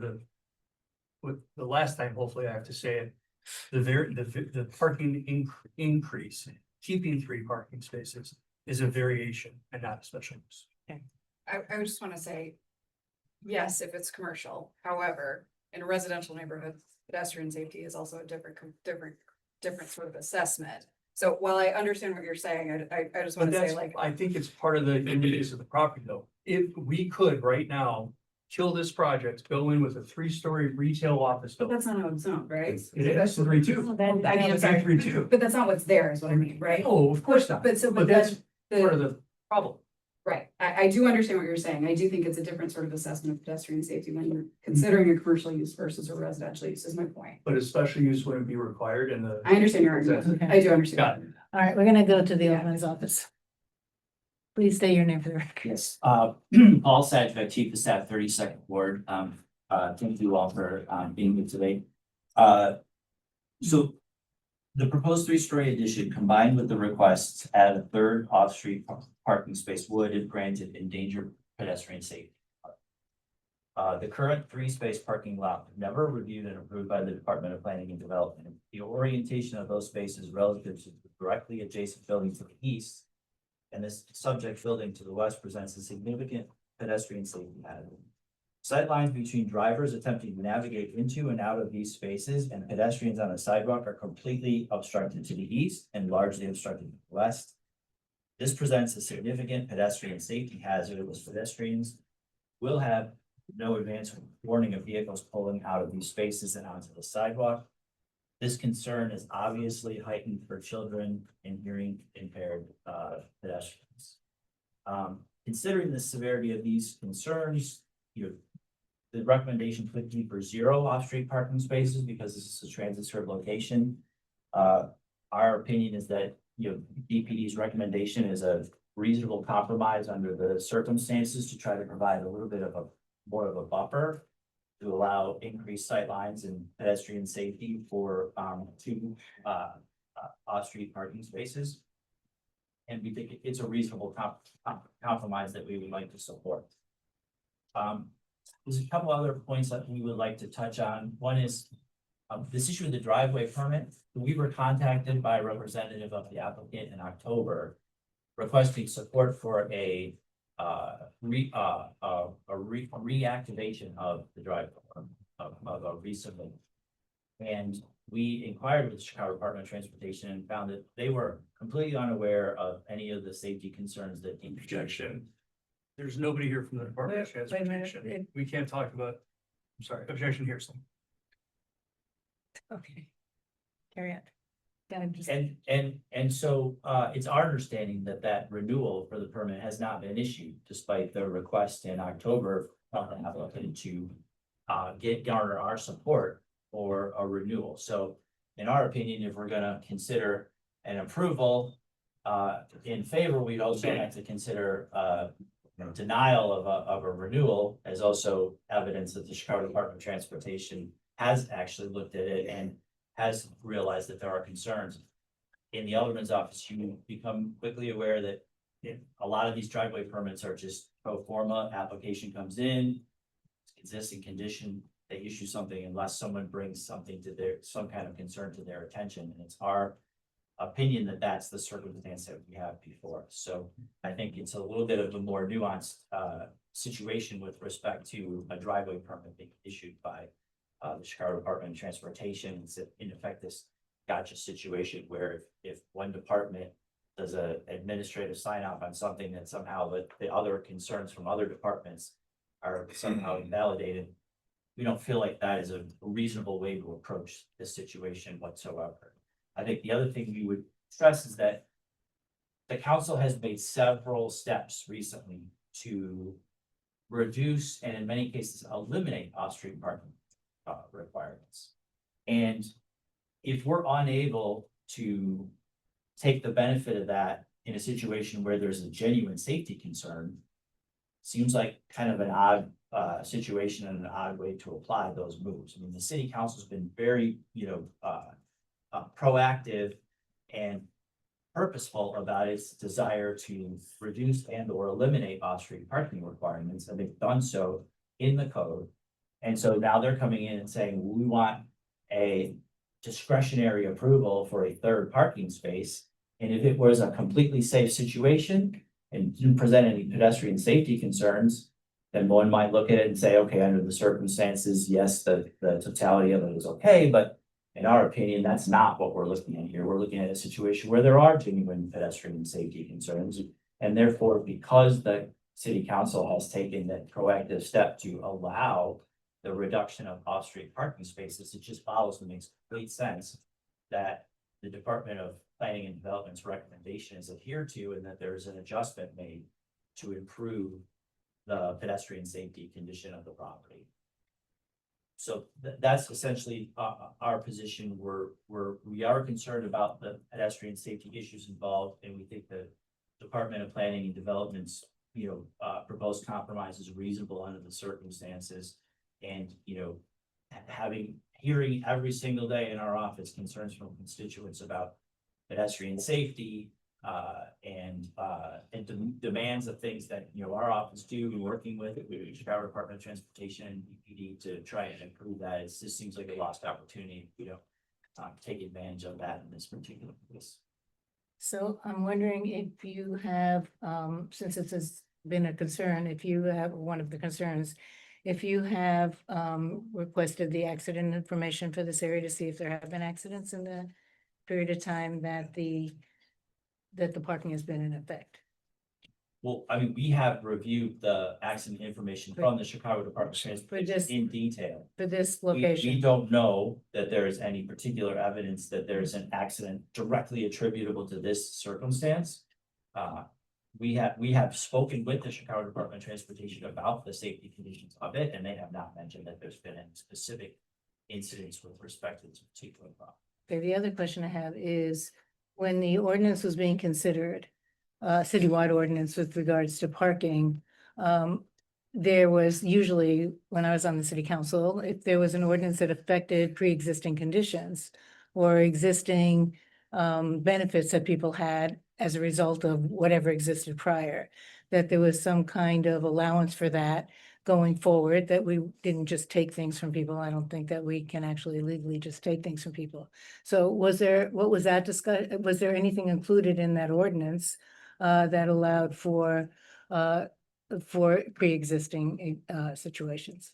with the last time, hopefully I have to say it, the parking increase, keeping 3 parking spaces is a variation and not a special use. I would just wanna say, yes, if it's commercial, however, in a residential neighborhood, pedestrian safety is also a different sort of assessment. So while I understand what you're saying, I just But wanna say that's, like, I think it's part of the impetus of the property though. If we could right now kill this project, go in with a 3-story retail office but building. that's not how it's zoned, right? It is 3-2. I mean, I'm sorry, 3-2. but that's not what's there is what I mean, right? Oh, of course not. But so, But but that's that's part of the problem. right, I do understand what you're saying, I do think it's a different sort of assessment of pedestrian safety when you're considering a commercial use versus a residential use, is my point. But a special use wouldn't be required in the. I understand your argument, I do understand. Got it. All right, we're gonna go to the Yeah. Alderman's office. Please say your name for the record. Yes, Paul Sadvik, Chief of Staff, 32nd Ward. Thank you all for being here today. So the proposed 3-story addition combined with the request to add a 3rd off-street parking space would, if granted, endanger pedestrian safety. The current 3-space parking lot was never reviewed and approved by the Department of Planning and Development. The orientation of those spaces relative to the directly adjacent building to the east and this subject building to the west presents a significant pedestrian safety hazard. Sightlines between drivers attempting to navigate into and out of these spaces and pedestrians on a sidewalk are completely obstructed to the east and largely obstructed to the west. This presents a significant pedestrian safety hazard as pedestrians will have no advance warning of vehicles pulling out of these spaces and onto the sidewalk. This concern is obviously heightened for children and hearing impaired pedestrians. Considering the severity of these concerns, the recommendation could be for 0 off-street parking spaces because this is a transit served location. Our opinion is that DPD's recommendation is a reasonable compromise under the circumstances to try to provide a little bit of more of a buffer to allow increased sightlines and pedestrian safety for 2 off-streat parking spaces. And we think it's a reasonable compromise that we would like to support. There's a couple other points that we would like to touch on. One is this issue of the driveway permit. We were contacted by a representative of the applicant in October requesting support for a reactivation of the driveway of recently. And we inquired with the Chicago Department of Transportation and found that they were completely unaware of any of the safety concerns that. Objection. There's nobody here from the Department of Wait a minute, Transportation. We can't talk about, I'm sorry, objection here. Okay. Carry on. Yeah, I'm just- And so it's our understanding that that renewal for the permit has not been issued despite the request in October of the applicant to garner our support for a renewal. So in our opinion, if we're gonna consider an approval in favor, we'd also have to consider denial of a renewal as also evidence that the Chicago Department of Transportation has actually looked at it and has realized that there are concerns. In the Alderman's office, you become quickly aware that a lot of these driveway permits are just pro forma, application comes in, it's existing condition, they issue something unless someone brings something to their, some kind of concern to their attention, and it's our opinion that that's the circumstance that we have before us. So I think it's a little bit of a more nuanced situation with respect to a driveway permit being issued by the Chicago Department of Transportation. It's in effect this gotcha situation where if one department does a administrative sign off on something that somehow the other concerns from other departments are somehow invalidated, we don't feel like that is a reasonable way to approach this situation whatsoever. I think the other thing we would stress is that the council has made several steps recently to reduce and in many cases eliminate off-street parking requirements. And if we're unable to take the benefit of that in a situation where there's a genuine safety concern, seems like kind of an odd situation and an odd way to apply those moves. I mean, the city council's been very, proactive and purposeful about its desire to reduce and or eliminate off-street parking requirements, and they've done so in the code. And so now they're coming in and saying, we want a discretionary approval for a third parking space. And if it was a completely safe situation and didn't present any pedestrian safety concerns, then one might look at it and say, okay, under the circumstances, yes, the totality of it is okay, but in our opinion, that's not what we're looking at here. We're looking at a situation where there are genuine pedestrian safety concerns. And therefore, because the city council has taken that proactive step to allow the reduction of off-street parking spaces, it just follows and makes complete sense that the Department of Planning and Development's recommendation is adhered to, and that there's an adjustment made to improve the pedestrian safety condition of the property. So that's essentially our position. We are concerned about the pedestrian safety issues involved, and we think the Department of Planning and Development's proposed compromise is reasonable under the circumstances. And hearing every single day in our office concerns from constituents about pedestrian safety and demands of things that our office do, working with the Chicago Department of Transportation and DPD to try and improve that. It just seems like a lost opportunity if we don't take advantage of that in this particular case. So I'm wondering if you have, since this has been a concern, if you have one of the concerns, if you have requested the accident information for this area to see if there have been accidents in the period of time that the parking has been in effect. Well, I mean, we have reviewed the accident information from the Chicago Department of Transportation in detail. For this We location. don't know that there is any particular evidence that there's an accident directly attributable to this circumstance. We have spoken with the Chicago Department of Transportation about the safety conditions of it, and they have not mentioned that there's been any specific incidents with respect to this particular problem. Okay, the other question I have is, when the ordinance was being considered, citywide ordinance with regards to parking, there was usually, when I was on the city council, if there was an ordinance that affected pre-existing conditions or existing benefits that people had as a result of whatever existed prior, that there was some kind of allowance for that going forward, that we didn't just take things from people. I don't think that we can actually legally just take things from people. So what was that discussed? Was there anything included in that ordinance that allowed for pre-existing situations?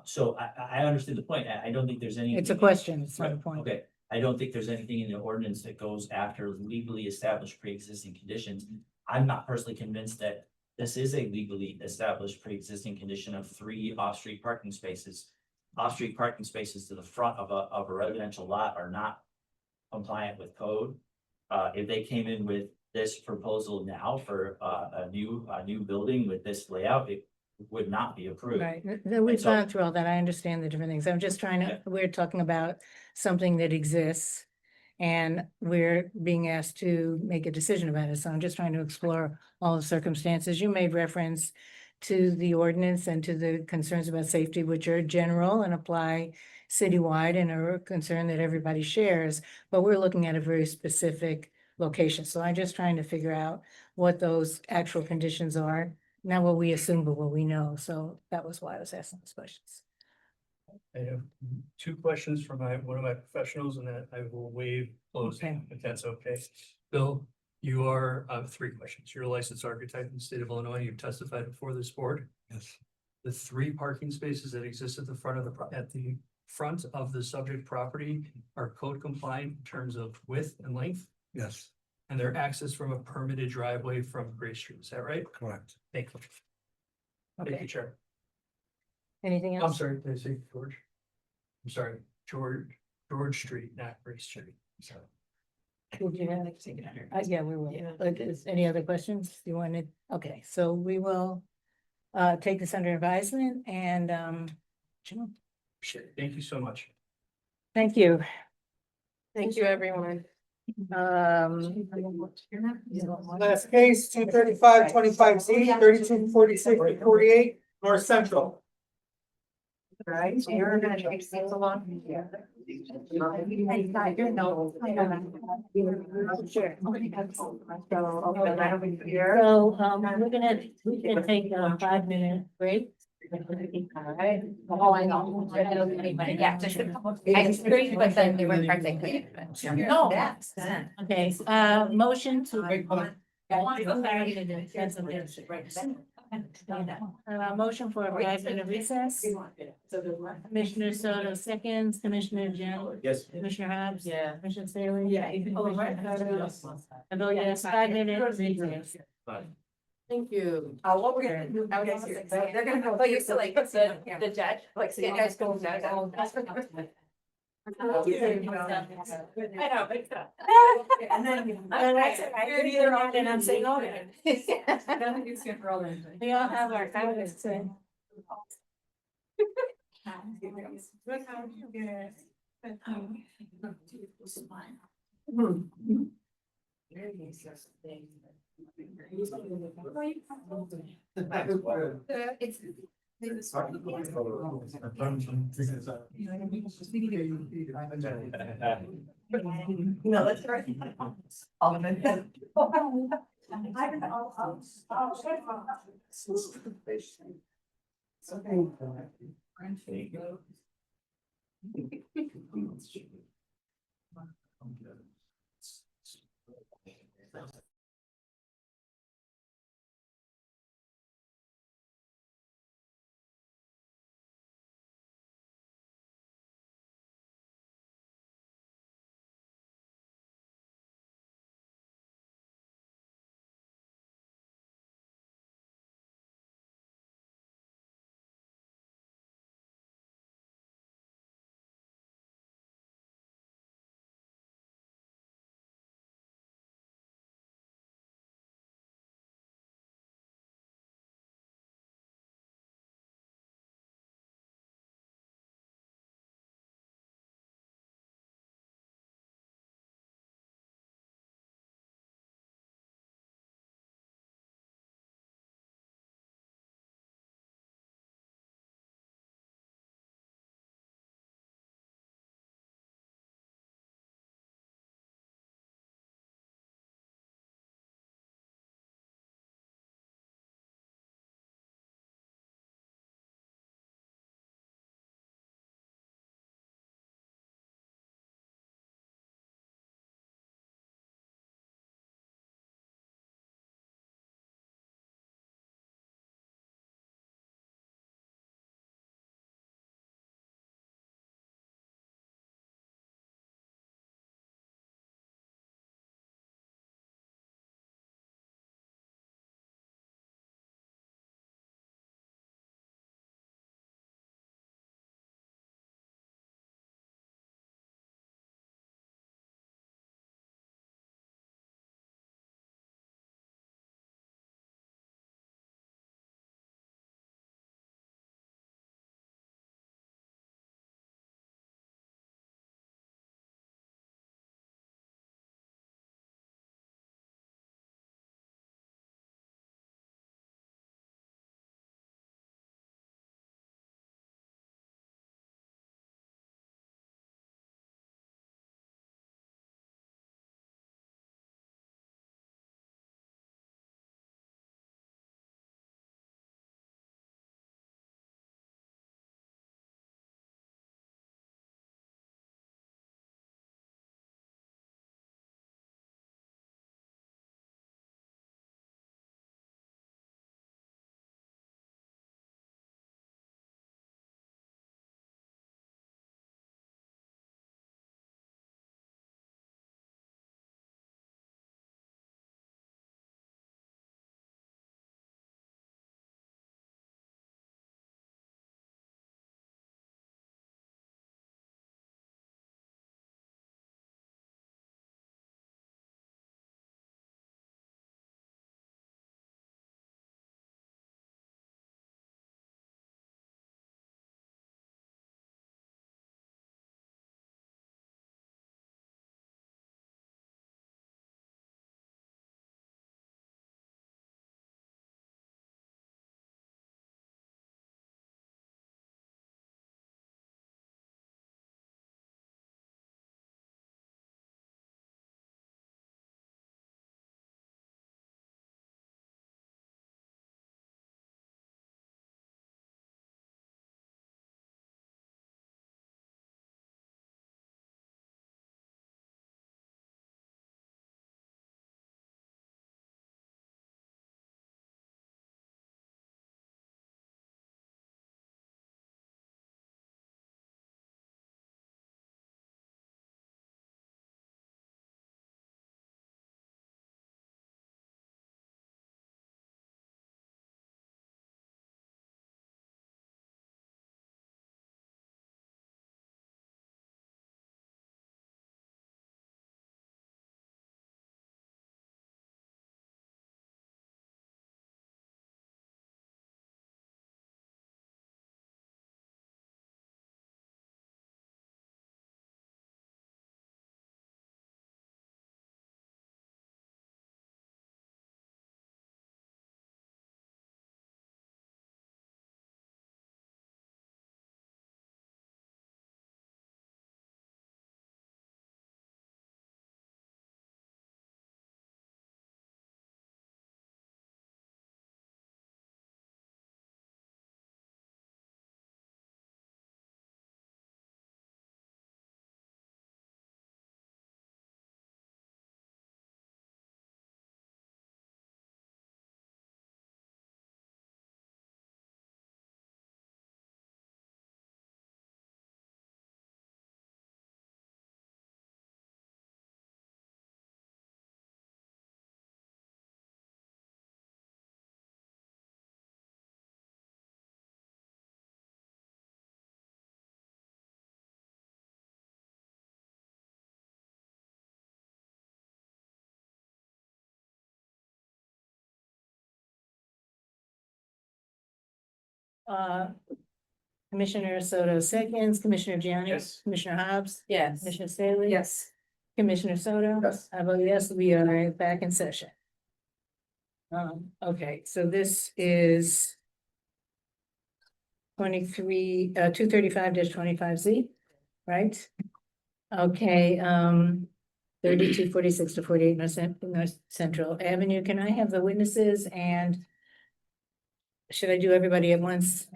So I understand the point. I don't think there's any. It's a question, it's not a Right, point. okay, I don't think there's anything in the ordinance that goes after legally established pre-existing conditions. I'm not personally convinced that this is a legally established pre-existing condition of 3 off-street parking spaces. Off-street parking spaces to the front of a residential lot are not compliant with code. If they came in with this proposal now for a new building with this layout, it would not be approved. Right, we've so- gone through all that. I understand the different things. I'm just trying to, we're talking about something that exists and we're being asked to make a decision about it. So I'm just trying to explore all the circumstances. You made reference to the ordinance and to the concerns about safety, which are general and apply citywide and are a concern that everybody shares, but we're looking at a very specific location. So I'm just trying to figure out what those actual conditions are. Not what we assume, but what we know. So that was why I was asking those questions. I have two questions from one of my professionals and that I will waive closing, if that's okay. Bill, you are, three questions. You're a licensed architect in the state of Illinois. You've testified before this board. Yes, The 3 parking spaces that exist at the front of the subject property are code compliant in terms of width and length, yes, and they're accessed from a permitted driveway from Gray Street. Is that right? correct. Thank you. Thank Okay, you, Chair. anything I'm else? sorry, did I say George? I'm sorry, George Street, not Gray Street. Sorry. Would you have? Yeah, we will. Is any other questions you wanted? Okay, so we will take this under advisement and Jim, Sure. Thank you so much. thank you. Thank you, everyone. Last case, 235-25Z, 3246-48, North Central. Right, so you're gonna take things along. Sure. So, okay, that'll be here. So we can take a 5-minute break. Alright. Oh, I know. Yeah, just a couple. I agree, but then there were parts I couldn't. No, that's. Okay, motion to. Motion for a 5-minute recess. Commissioner Soto seconds, Commissioner Jean. Yes. Commissioner Hobbs. Yeah. Commissioner Saley. Yeah. I vote yes, 5-minute recess. Thank you. What we're gonna do, I was gonna say, they're gonna go, oh, you're still like, the judge, like, so you guys go. I know, but. And then. You're either on and I'm saying, oh. We all have our comments. It's. No, that's right. All of it. Commissioner Soto seconds, Commissioner Gianni. Yes. Commissioner Hobbs. Yes. Commissioner Staley. Yes. Commissioner Soto. Yes. I vote yes, we are back in session. Okay, so this is 235-25Z, right? Okay, 3246 to 48 North Central Avenue. Can I have the witnesses and should I do everybody at once?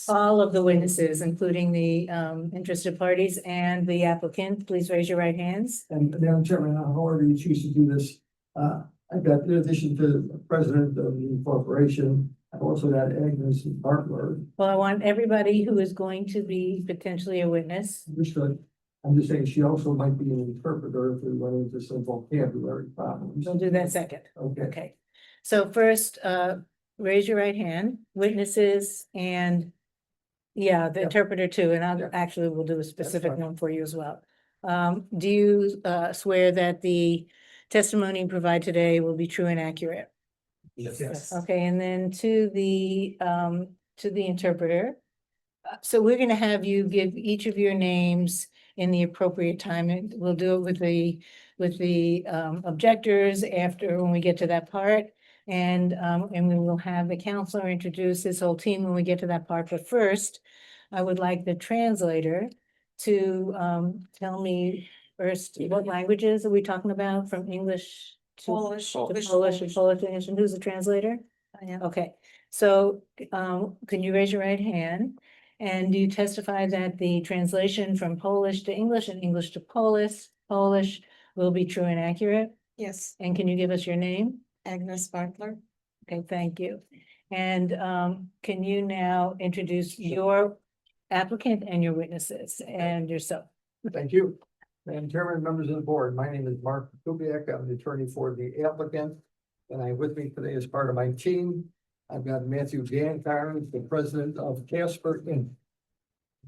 All of the witnesses, including the interested parties and the applicant, please raise your right hands. And Madam Chairman, however you choose to do this, I've got, in addition to the president of the corporation, I've also got Agnes Bartler. Well, I want everybody who is going to be potentially a witness. Understood. I'm just saying she also might be an interpreter if we run into some vocabulary problems. We'll do that second. Okay. Okay, so first, raise your right hand, witnesses and yeah, the Yeah. interpreter too, and I'll Yeah. actually will do a specific fine. one for you as well. Do you swear that the testimony provided today will be true and accurate? Yes. Okay, and then to the interpreter. So we're gonna have you give each of your names in the appropriate time, and we'll do it with the objectors after, when we get to that part. And we will have the counselor introduce his whole team when we get to that part, but first, I would like the translator to tell me first, what languages are we talking about, from English to Polish. to Polish and Polish to English, and who's the translator? I am. Okay, so can you raise your right hand? And do you testify that the translation from Polish to English and English to Polish will be true and accurate? Yes, And can you give us your name? Agnes Bartler. Okay, thank you. And can you now introduce your applicant and your witnesses and yourself? Thank you. Madam Chairman, members of the board, my name is Mark Kubiak. I'm the attorney for the applicant. And I'm with me today as part of my team. I've got Matthew Gancarn, the president of Casper Inc.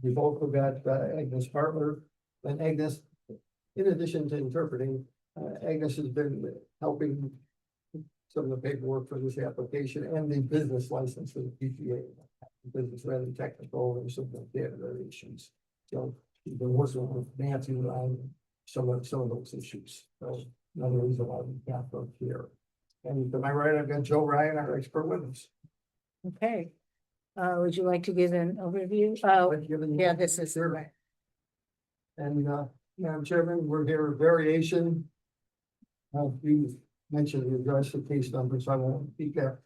We both have got Agnes Bartler. And Agnes, in addition to interpreting, Agnes has been helping some of the paperwork for this application and the business license for the PPA. Business rather technical and some of the data variations. So we've been working with Matthew on some of those issues. So another reason why we can't go here. And to my right, I've got Joe Ryan, our expert witness. Okay. Would you like to give an overview? Yeah, this is right. And Madam Chairman, we're here variation. You mentioned the address of case number, so I won't repeat that.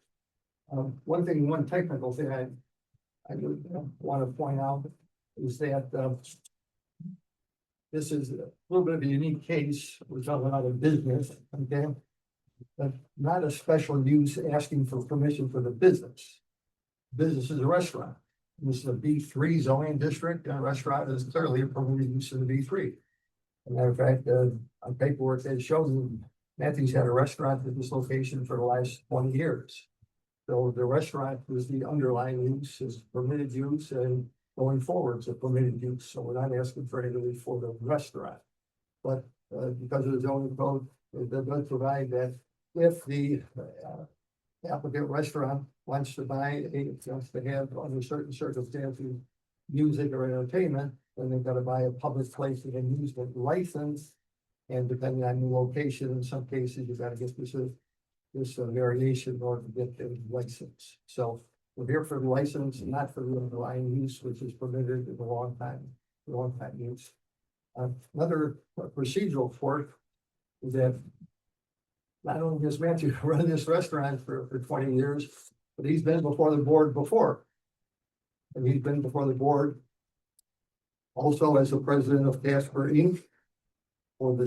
One technical thing I would want to point out is that this is a little bit of a unique case. We're talking about a business, okay? But not a special use asking for permission for the business. Business is a restaurant. This is a B3 zoning district, and a restaurant is clearly a permitted use in the B3. As a matter of fact, on paperwork that shows Matthew's had a restaurant at this location for the last 20 years. So the restaurant was the underlying use, is permitted use, and going forward, it's a permitted use. So we're not asking for any relief for the restaurant. But because of the zoning code, it does provide that if the applicant restaurant wants to have under certain circumstances, music or entertainment, then they've got to buy a public place and amusement license. And depending on the location, in some cases, you've got to get this variation in order to get the license. So we're here for the license, not for the underlying use, which is permitted in a long time use. Another procedural quirk is that not only has Matthew run this restaurant for 20 years, but he's been before the board before. And he's been before the board also as the president of Casper Inc. For the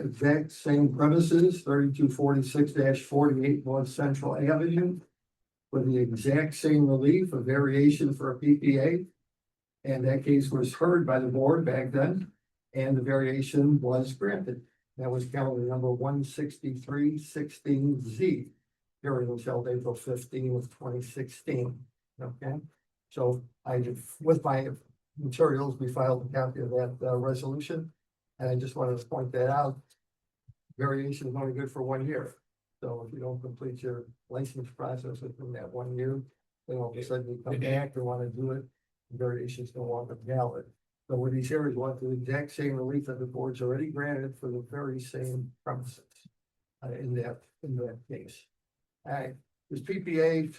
exact same premises, 3246-48 North Central Avenue. For the exact same relief, a variation for a PPA. And that case was heard by the board back then, and the variation was granted. That was calendar number 16316Z. Hearing was held April 15 of 2016. Okay, so with my materials, we filed a copy of that resolution. And I just wanted to point that out. Variation is only good for 1 year. So if you don't complete your license process within that 1 year, then all of a sudden we come back, they wanna do it, variations no longer valid. So what he's here is want the exact same relief that the board's already granted for the very same premises. In that case. Alright, this PPA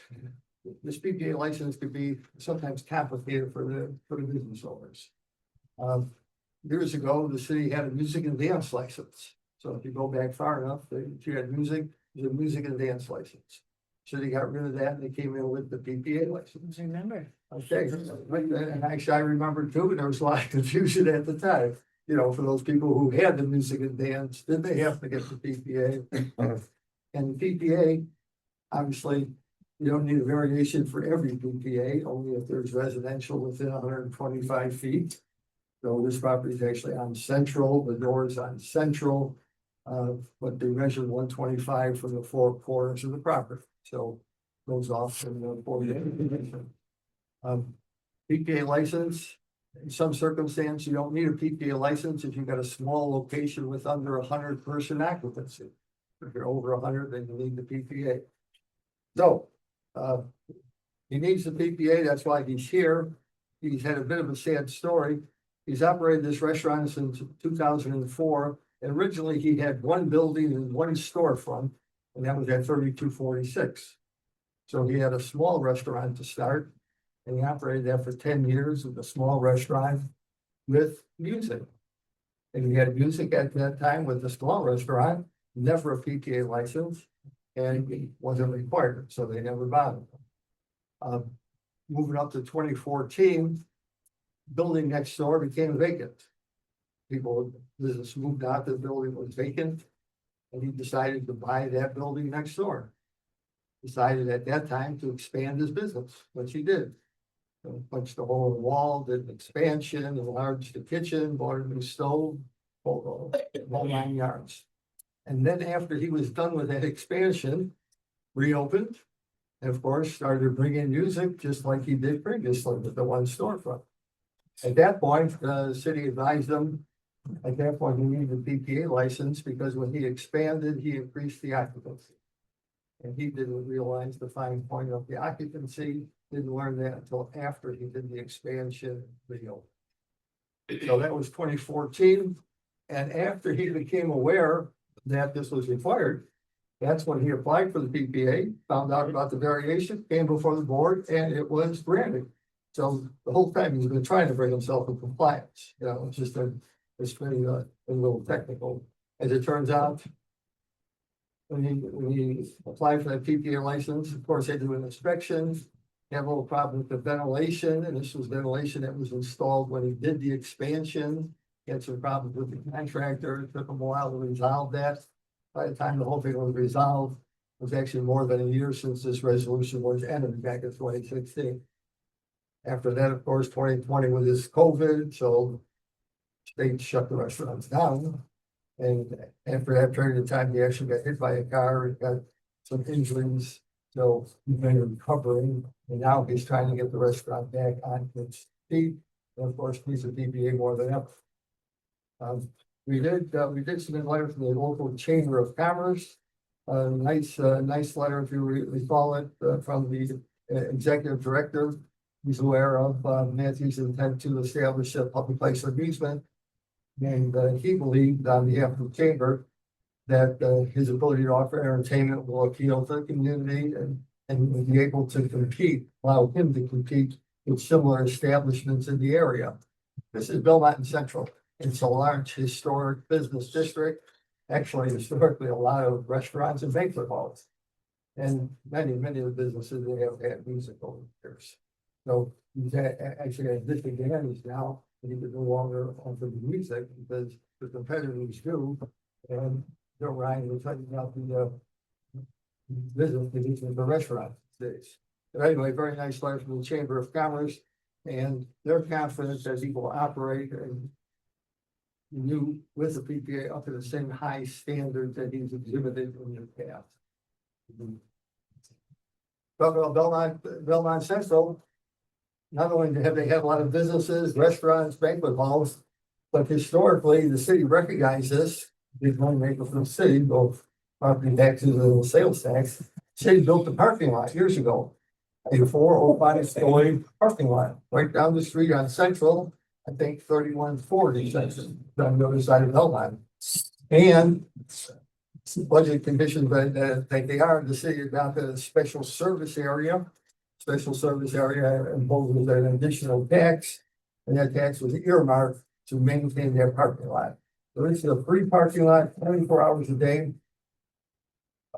license could be sometimes complicated for the business owners. Years ago, the city had a music and dance license. So if you go back far enough, if you had music, there's a music and dance license. City got rid of that and they came in with the PPA license. Remember? Okay, and actually I remember too, there was a lot of confusion at the time. You know, for those people who had the music and dance, did they have to get the PPA? And the PPA, obviously, you don't need a variation for every PPA, only if there's residential within 125 feet. So this property is actually on Central, the door is on Central. But they measured 125 from the four corners of the property, so goes off from the 40. PPA license, in some circumstance, you don't need a PPA license if you've got a small location with under 100 person occupancy. If you're over 100, then you need the PPA. So, he needs the PPA, that's why he's here. He's had a bit of a sad story. He's operated this restaurant since 2004. And originally he had one building and one storefront, and that was at 3246. So he had a small restaurant to start, and he operated that for 10 years with a small restaurant with music. And he had music at that time with the small restaurant, never a PTA license, and it wasn't required, so they never bothered him. Moving up to 2014, building next door became vacant. Business moved out, the building was vacant, and he decided to buy that building next door. Decided at that time to expand his business, which he did. So punched a hole in the wall, did an expansion, enlarged the kitchen, bought a new stove, whole 9 yards. And then after he was done with that expansion, reopened, and of course, started bringing music just like he did previously with the one storefront. At that point, the city advised him, at that point, he needed a PPA license because when he expanded, he increased the occupancy. And he didn't realize the fine point of the occupancy, didn't learn that until after he did the expansion video. So that was 2014. And after he became aware that this was required, that's when he applied for the PPA, found out about the variation, came before the board, and it was granted. So the whole time he's been trying to bring himself in compliance, you know, it's just it's been a little technical. As it turns out, when he applied for that PPA license, of course, they do an inspection. They have a little problem with the ventilation, and this was ventilation that was installed when he did the expansion. He had some problems with the contractor. It took him a while to resolve that. By the time the whole thing was resolved, it was actually more than a year since this resolution was entered back in 2016. After that, of course, 2020 with this COVID, so state shut the restaurants down. And after that period of time, he actually got hit by a car and got some injuries. So he's been recovering, and now he's trying to get the restaurant back on its feet. And of course, needs a PPA more than ever. We did submit a letter from the local Chamber of Commerce. Nice letter, if you recall it, from the executive director. He's aware of Matthew's intent to establish a public place of amusement. And he believed on behalf of the chamber that his ability to offer entertainment will appeal to the community and will be able to compete, allow him to compete with similar establishments in the area. This is Belmont and Central. It's a large historic business district. Actually, historically, a lot of restaurants and banquet halls. And many of the businesses, they have had music over the years. So he's actually at disadvantage now, and he can no longer offer the music because the competitors do. And Joe Ryan was talking about the business division of the restaurant days. But anyway, very nice letter from the Chamber of Commerce, and they're confident that he will operate and renew with the PPA up to the same high standard that he's exhibited in the past. Belmont Central. Not only have they had a lot of businesses, restaurants, banquet halls, but historically, the city recognized this. Big money maker for the city, both property taxes and sales tax. City built the parking lot years ago. a 4 or 5-story parking lot right down the street on Central. I think 3140 on the other side of Belmont. And budget conditions that they are, the city adopted a special service area. Special service area imposes an additional tax, and that tax was earmarked to maintain their parking lot. So this is a free parking lot, 24 hours a day.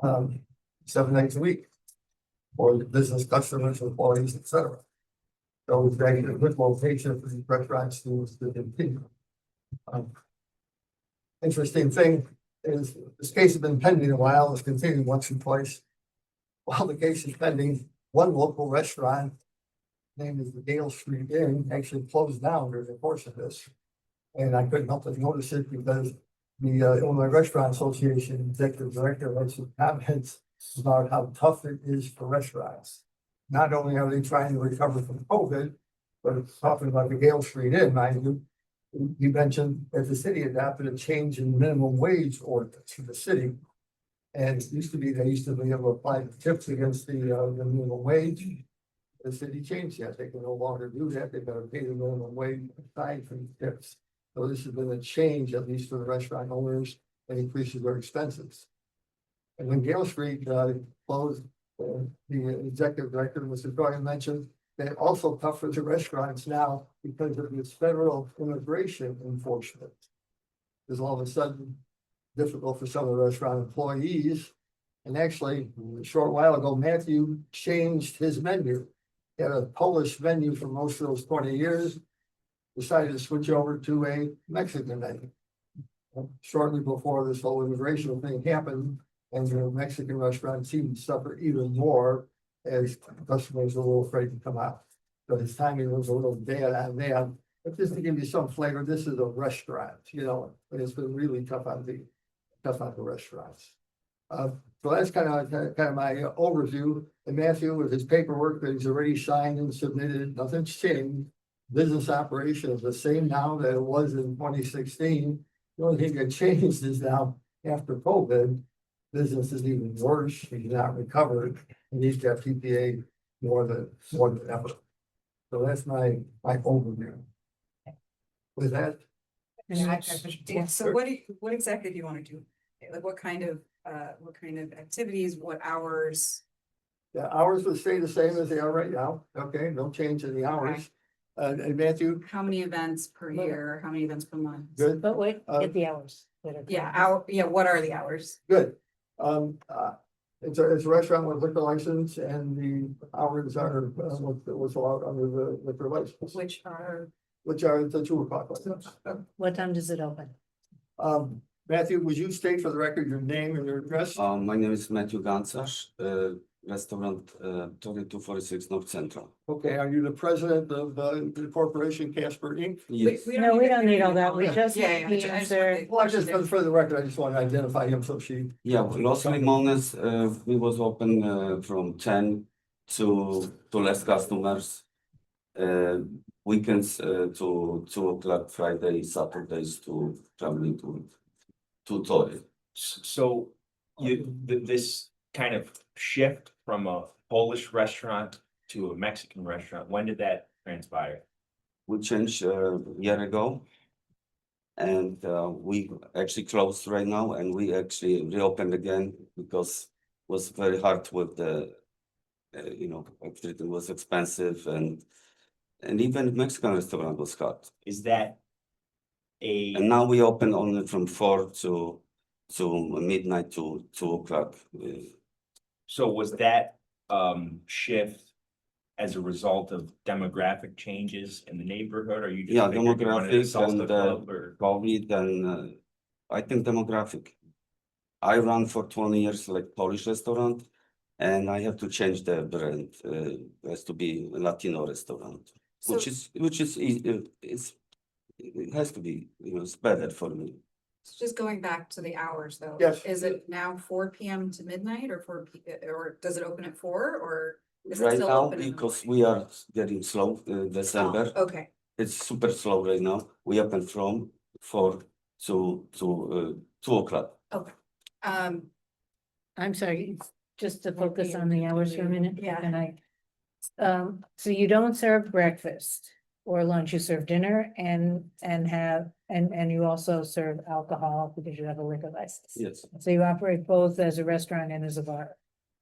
7 nights a week. For the business customers, employees, etc. So it's actually a good location for these restaurants to continue. Interesting thing is this case has been pending a while, it's continued once or twice. While the case is pending, one local restaurant named as the Dale Street Inn actually closed down during the course of this. And I couldn't help but notice it because the Illinois Restaurant Association Executive Director had some comments about how tough it is for restaurants. Not only are they trying to recover from COVID, but it's talking about the Gale Street Inn, mind you. You mentioned that the city adopted a change in minimum wage ordinance to the city. And it used to be, they used to be able to apply tips against the minimum wage. The city changed that. They can no longer do that. They've got to pay the minimum wage aside from tips. So this has been a change, at least for the restaurant owners, and increases their expenses. And when Gale Street closed, the executive director, Mr. Dorian, mentioned that also tough for the restaurants now because of this federal immigration enforcement. Is all of a sudden difficult for some of the restaurant employees. And actually, a short while ago, Matthew changed his menu. He had a Polish menu for most of those 20 years, decided to switch over to a Mexican menu. Shortly before this whole immigration thing happened, and the Mexican restaurants seemed to suffer even more as customers were a little afraid to come out. So his timing was a little bad on that. But just to give you some flavor, this is a restaurant, and it's been really tough on the restaurants. So that's kind of my overview. And Matthew, with his paperwork that he's already signed and submitted, nothing's changed. Business operation is the same now that it was in 2016. The only thing that changed is now after COVID, business is even worse. He's not recovered, and he's got PPA more than ever. So that's my overview. With that, So what exactly do you want to do? Like what kind of activities, what hours? the hours will stay the same as they are right now. Okay, no change in the hours. And Matthew, How many events per year? How many events per month? good, But wait, Uh, get the hours. that are What are the hours? good. It's a restaurant with liquor license and the hours are what was allowed under the liquor license, Which are, which are the 2 o'clock license. What time does it open? Matthew, would you state for the record your name and your address? My name is Matthew Gancar, restaurant 2246 North Central. Okay, are you the president of the corporation Casper Inc.? Yes, No, we don't need all that. We just Yeah, need yeah, the I just answer. wanted- Well, just for the record, I just want to identify him so she. yeah, Los Limones, we was open from 10 to less customers. Weekends to 2 o'clock, Friday, Saturdays to traveling to Torre. So this kind of shift from a Polish restaurant to a Mexican restaurant, when did that transpire? We changed a year ago. And we actually closed right now and we actually reopened again because it was very hard with the, everything was expensive and even Mexican restaurant was hard. Is that And now we open only from 4 to midnight to 2 o'clock. So was that shift as a result of demographic changes in the neighborhood, or you just Yeah, figured you wanted to demographic sell and the club, or? COVID and I think demographic. I ran for 20 years like Polish restaurant and I have to change the brand. It has to be a Latino restaurant, which is easy. It has to be, it's better for me. Just going back to the hours though. Yes. Is it now 4 PM to midnight or or does it open at 4 or? Is it Right still now, open in the because morning? we are getting slow, December, Oh, okay, it's super slow right now. We open from 4 to 2 o'clock. um, I'm sorry, just to focus on the hours for a minute. Yeah. And So you don't serve breakfast or lunch, you serve dinner and you also serve alcohol because you have a liquor license. Yes, So you operate both as a restaurant and as a bar,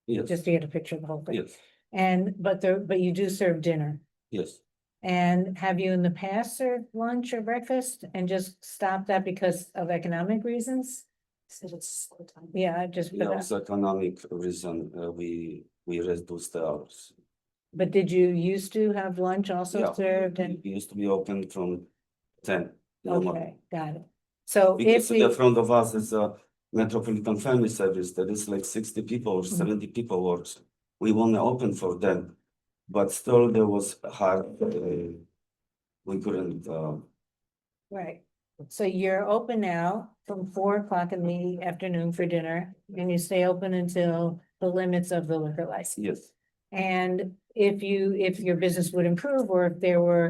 yes, just to get a picture of the whole thing. yes, But you do serve dinner. yes. And have you in the past served lunch or breakfast and just stopped that because of economic reasons? Yeah, just, Yeah, also economic reason, we reduced the hours. but did you used to have lunch also Yeah. served and, We used to be open from 10 in the morning. okay, got it. So Because if in we, front of us is a Metropolitan Family Service, that is like 60 people or 70 people works. We wanna open for them, but still there was hard, we couldn't, right, so you're open now from 4 o'clock in the afternoon for dinner and you stay open until the limits of the liquor license. yes, And if your business would improve, or if there were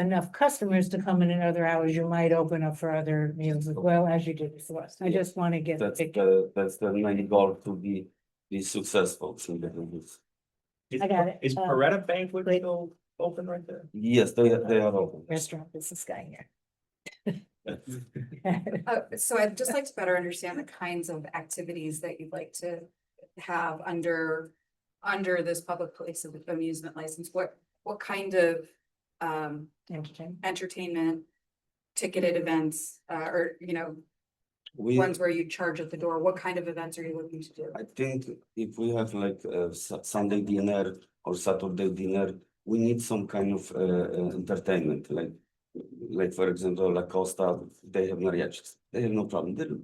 enough customers to come in other hours, you might open up for other meals as well as you did before. I just want to get the picture. that's the main goal to be successful in the business. I got it. Is Beretta Banquet wait. still open right there? Yes, they are open. Restaurant business guy here. So I'd just like to better understand the kinds of activities that you'd like to have under this public place of amusement license. What kind of Entertainment. entertainment, ticketed events, or, We, ones where you charge at the door? What kind of events are you looking to do? I think if we have like Sunday dinner or Saturday dinner, we need some kind of entertainment, like for example, La Costa, they have mariachis, they have no problem,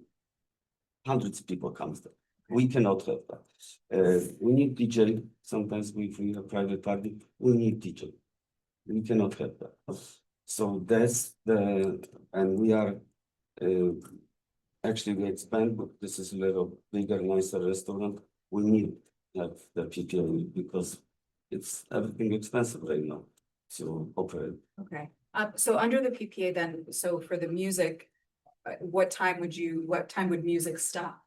hundreds of people comes there. We cannot have that. We need DJ, sometimes if we have private party, we need DJ. We cannot have that. So that's and we are, actually we expand, but this is a little bigger, nicer restaurant. We need have the PPA because it's everything expensive right now to operate. Okay, so under the PPA then, so for the music, what time would music stop?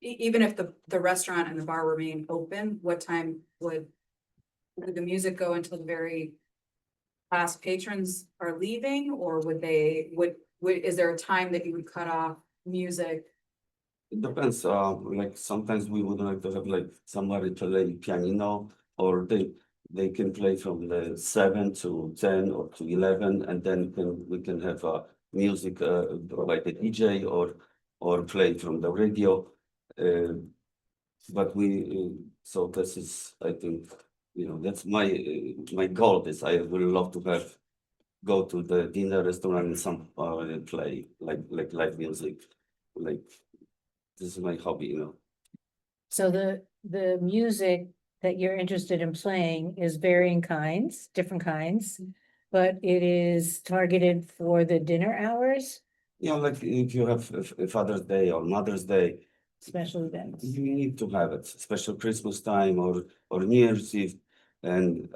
Even if the restaurant and the bar remain open, what time would the music go until the very last patrons are leaving, or is there a time that you would cut off music? It depends, like sometimes we would like to have like somebody play piano, or they can play from the 7 to 10 or to 11, and then we can have music like a DJ or play from the radio. But so this is, I think, that's my goal is I would love to go to the dinner restaurant and some play like live music, like this is my hobby, So the music that you're interested in playing is varying kinds, different kinds, but it is targeted for the dinner hours, Yeah, like if you have Father's Day or Mother's Day, special events. you need to have it, special Christmas time or New Year's Eve, and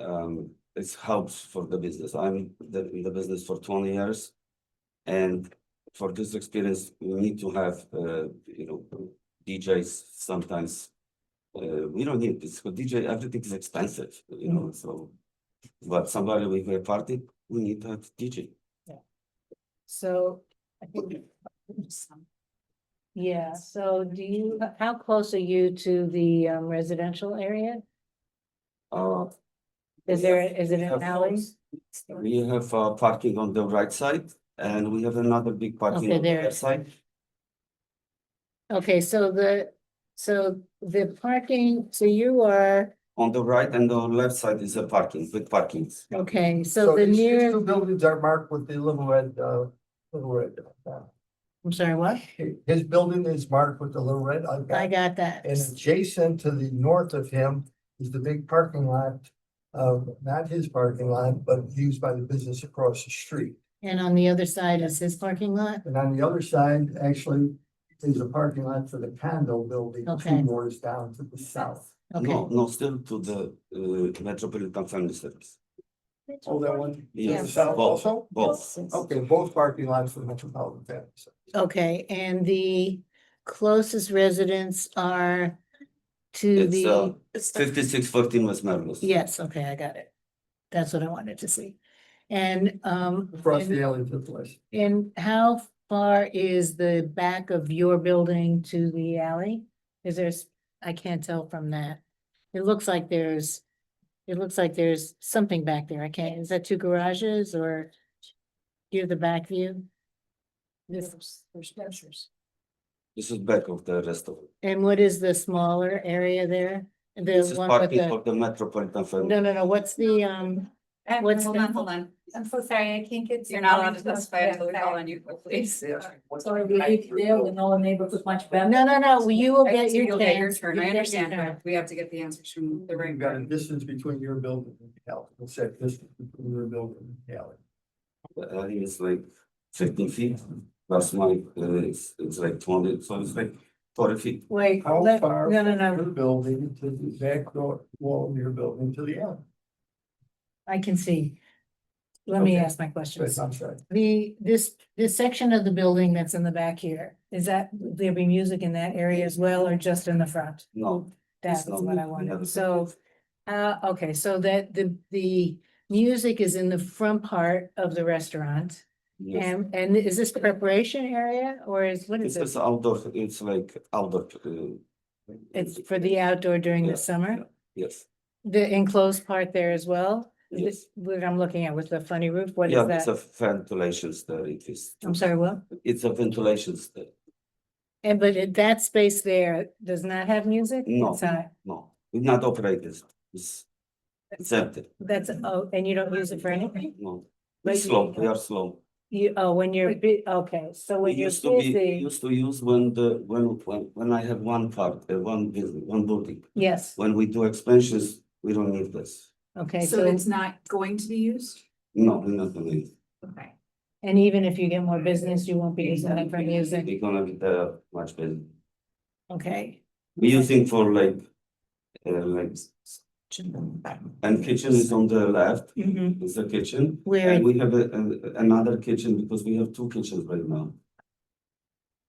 it helps for the business. I'm in the business for 20 years, and for this experience, we need to have DJs sometimes. We don't need this, but DJ, everything is expensive, so. But somebody with a party, we need to have DJ. So I think. Yeah, so how close are you to the residential area? Is it an alley? We have parking on the right side, and we have another big parking Okay, on the there. left side. Okay, so the parking, so you are, On the right and the left side is a parking, big parkings. okay, so the these near, two buildings are marked with the little red. I'm sorry, what? His building is marked with the little red. I got that. And adjacent to the north of him is the big parking lot. Not his parking lot, but used by the business across the street. And on the other side is his parking lot? And on the other side, actually, is a parking lot for the condo building, Okay. 2 doors down to the south. Okay, No, still to the Metropolitan Family Service. Oh, that one? Yes, To the south both, also? both. Okay, both parking lots for Metropolitan Family Service. okay, and the closest residents are to the, 5614 West Merlos. yes, okay, I got it. That's what I wanted to see. And, Across the alley to the west. and how far is the back of your building to the alley? Is there, I can't tell from that. It looks like there's something back there. I can't, is that two garages or? Do you have the back view? This, There's pictures. This is back of the rest of it. and what is the smaller area there? The This is one with parking the, for the Metropolitan Family. no, what's the, What's Hold the- on, hold on. I'm so sorry, I can't get. You're not allowed to specify until we call on you, please. Sorry, we need to deal with all the neighborhoods much better. No, you will get your You'll get your chance. turn. You'll I get your understand, turn. but we have to get the answers from the right. You've got a distance between your building and the alley. It's that distance between your building and the alley. The alley is like 15 feet. Plus my, it's like 20, so it's like 40 feet. Wait, How let, far no, from no, your building to the back door wall of your building to the alley? I can see. Let me Okay. ask my questions. I'm sorry. This section of the building that's in the back here, is that, will there be music in that area as well, or just in the front? No. That's it's not what I music, wanted. yeah. So, okay, so that the music is in the front part of the restaurant. Yes. And is this the preparation area or what is It's it? outdoor, it's like outdoor. It's for the outdoor during Yeah, the summer? Yes, The enclosed part there as well? yes. What I'm looking at with the funny roof, what Yeah, is it's a that? ventilation there, it is. I'm sorry, what? It's a ventilation there. And that space there does not have music No. inside? No, it's not operated. It's empty. That's, and you don't use it for anything? No. But It's you- slow, we are slow. When you're okay, so We when you're used to be, busy, used to use when I have one part, one business, one building. yes, When we do expansions, we don't need this. okay, So so, it's not going to be used? No, we're not gonna use. Okay. and even if you get more business, you won't be using it for music, We're gonna be there much better. okay? We're using for like, and kitchen is on the left, Mhm. is the kitchen. Where, And we have another kitchen because we have two kitchens right now.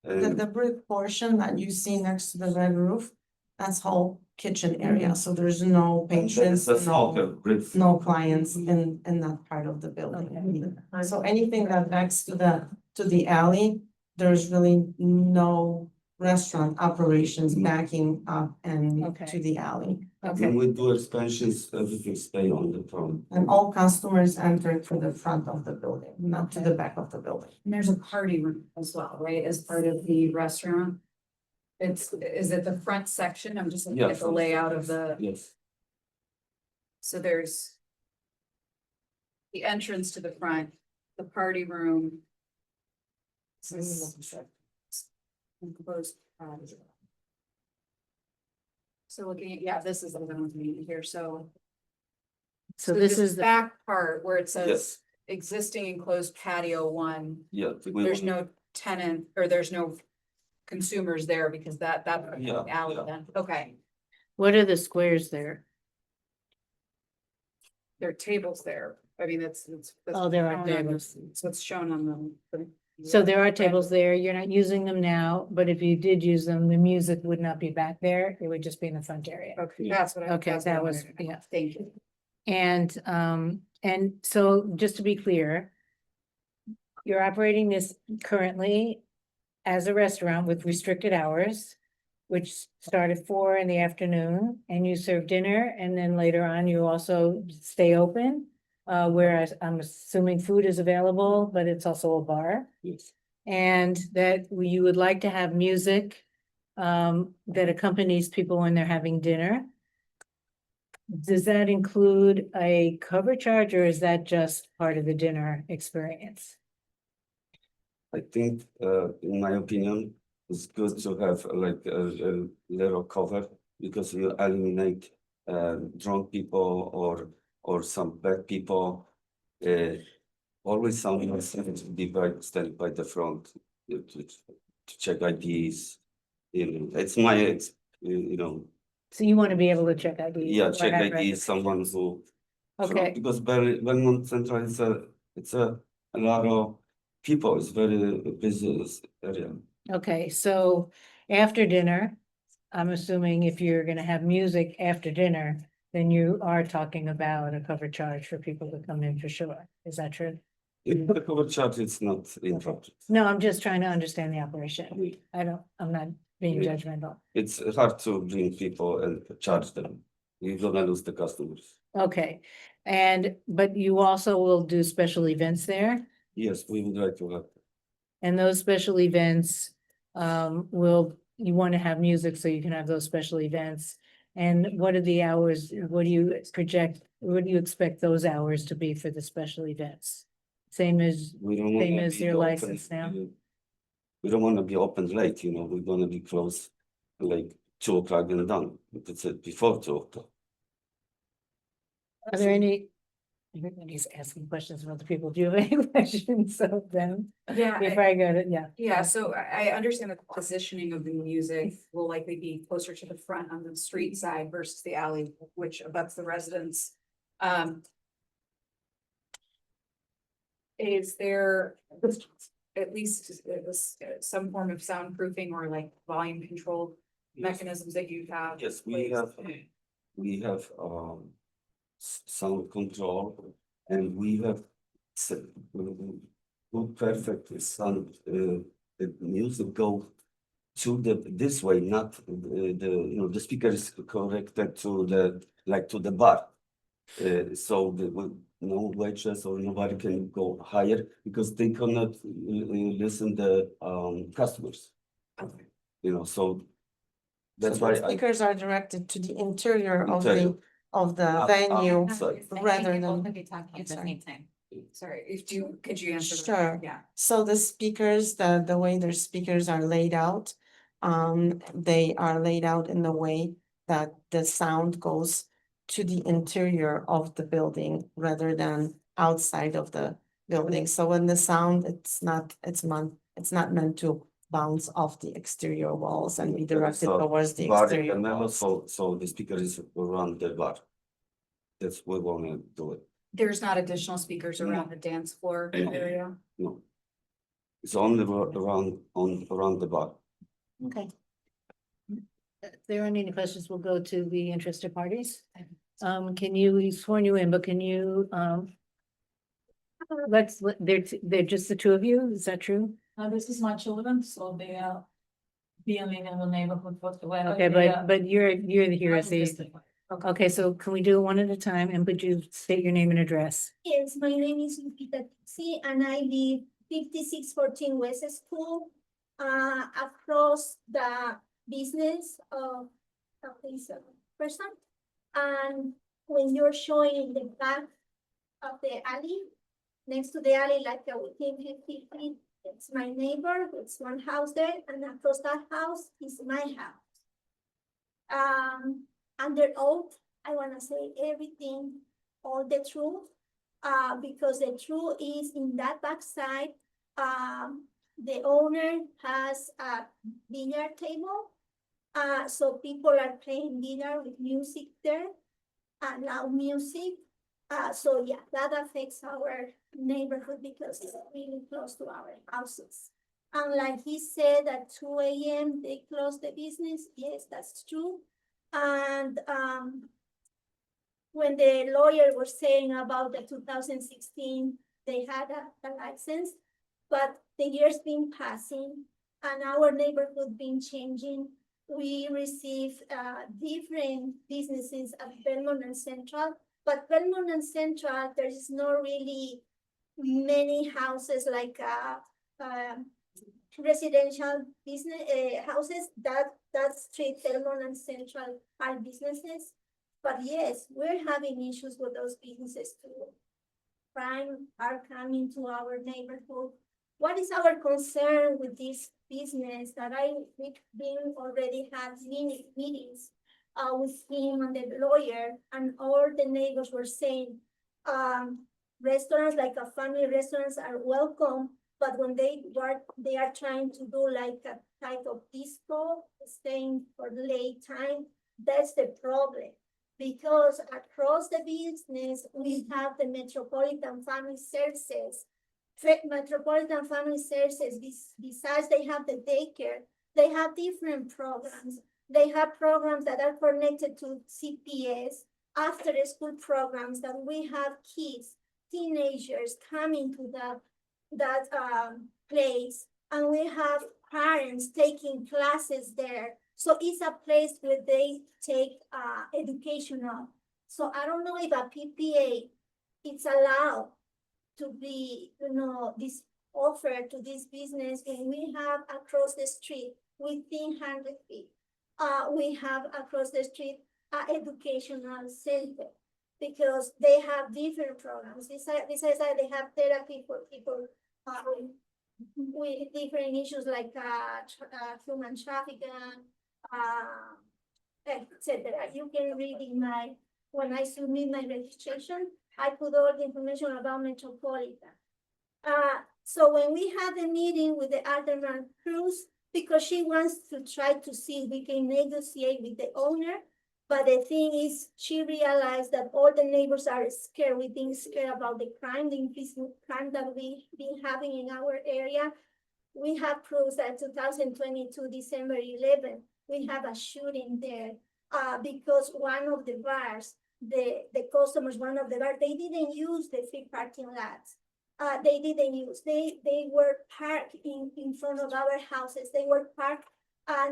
And The brick portion that you see next to the red roof, that's whole kitchen area, so there's no patrons, it's a smoker, bricks. no clients in that part of the building either. So anything that backs to the alley, there's really no restaurant operations backing up and Okay. to the alley. When we do expansions, everything stay on the front. And all customers enter to the front of the building, not to the back of the building. And there's a party room as well, right, as part of the restaurant? Is it the front section? I'm just looking Yeah, at the front layout of the, Yes, so there's the entrance to the front, the party room. This is enclosed. So looking at, yeah, this is the one here, so. so this is the, Back part where it says yes, existing enclosed patio one, yeah. there's no tenant, or there's no consumers there because that's Yeah, alley yeah. then, okay. what are the squares there? There are tables there, I mean, that's. Oh, there are shown on the- tables. So it's shown on the. So there are tables there, you're not using them now, but if you did use them, the music would not be back there, it would just be in the front area. Okay, that's what I. Okay, that's what I that was, wanted to know. yeah. Thank you. And so just to be clear, you're operating this currently as a restaurant with restricted hours, which start at 4 in the afternoon, and you serve dinner, and then later on you also stay open. Whereas I'm assuming food is available, but it's also a bar. Yes. And that you would like to have music that accompanies people when they're having dinner. Does that include a cover charge or is that just part of the dinner experience? I think, in my opinion, it's good to have like a little cover because you eliminate drunk people or some bad people. Always someone seems to be standing by the front to check IDs. It's my, you know, So you want to be able to check ID? yeah, check IDs, someone who. Okay, Because Belmont Central it's a lot of people, it's very busy area. okay, so after dinner, I'm assuming if you're gonna have music after dinner, then you are talking about a cover charge for people to come in for sure. Is that true? If the cover charge, it's not interrupted. No, I'm just trying to understand the operation. I'm not being Yeah. judgmental. It's hard to bring people and charge them. You're gonna lose the customers. Okay, but you also will do special events there? Yes, we would like to have. And those special events, you want to have music so you can have those special events. And what are the hours, what do you project, what do you expect those hours to be for the special events? Same as, We don't Same wanna as be your open, license now? We don't wanna be open late, you know, we're gonna be closed like 2 o'clock and done. That's it, before 2 o'clock. are there any? Everybody's asking questions of other people. Do you have any questions of them? Yeah, Before I go to, yeah. yeah, so I understand the positioning of the music will likely be closer to the front on the street side versus the alley, which abuts the residents. Is there at least some form of soundproofing or like volume control mechanisms that you have? Yes, in place? we have sound control and we have perfect sound, the music go to this way, not the speaker is connected to the bar. So no waitress or nobody can go higher because they cannot listen the customers. Okay. You know, so that's So why the speakers are directed to the interior of the, Interior. of the venue, outside. rather than. At the same time. Sorry, could you answer? that? Sure. Yeah. So the speakers, the way their speakers are laid out, they are laid out in the way that the sound goes to the interior of the building rather than outside of the building. So when the sound, it's not meant to bounce off the exterior walls and be directed So, towards the bar in exterior the middle, walls. so the speaker is around the bar. That's what we wanna do it, There's not additional speakers around the dance floor area? no. It's only around the bar. Okay. If there aren't any questions, we'll go to the interested parties. We've sworn you in, but can you, they're just the two of you, is that true? This is my children, so they are dealing in the neighborhood where. Okay, but you're here as the, Okay. okay, so can we do it one at a time, and would you state your name and address? Yes, my name is Lupita Tixi and I live 5614 West School, across the business of this person. And when you're showing the back of the alley, next to the alley, like within 50 feet, it's my neighbor, it's one house there, and across that house is my house. Under oath, I wanna say everything, all the truth, because the truth is in that backside, the owner has a billiard table. So people are playing billiard with music there, loud music. So yeah, that affects our neighborhood because it's really close to our houses. And like he said, at 2 a.m. they close the business. Yes, that's true. And when the lawyer was saying about the 2016, they had a license, but the years been passing and our neighborhood been changing. We receive different businesses at Belmont and Central, but Belmont and Central, there is not really many houses like residential business houses that street Belmont and Central are businesses. But yes, we're having issues with those businesses too. Crime are coming to our neighborhood. What is our concern with this business that we've been already had many meetings with him and the lawyer, and all the neighbors were saying restaurants like a family restaurants are welcome, but when they are trying to do like a type of disco, staying for late time, that's the problem. Because across the business, we have the Metropolitan Family Services. Metropolitan Family Services, besides they have the daycare, they have different programs. They have programs that are connected to CPS, after school programs that we have kids, teenagers coming to that place. And we have parents taking classes there. So it's a place where they take educational. So I don't know if a PPA, it's allowed to be, this offer to this business. And we have across the street within 100 feet. We have across the street educational center because they have different programs. Besides that, they have therapy for people with different issues like human trafficking, etc. You can read in when I submit my registration, I put all the information about Metropolitan. So when we had a meeting with the Alderman Cruz, because she wants to try to see if we can negotiate with the owner. But the thing is, she realized that all the neighbors are scared. We've been scared about the crime, the increasing crime that we've been having in our area. We have proofs that 2022, December 11, we have a shooting there because one of the bars, the customers, one of the bars, they didn't use the free parking lots. They didn't use, they were parked in front of our houses. They were parked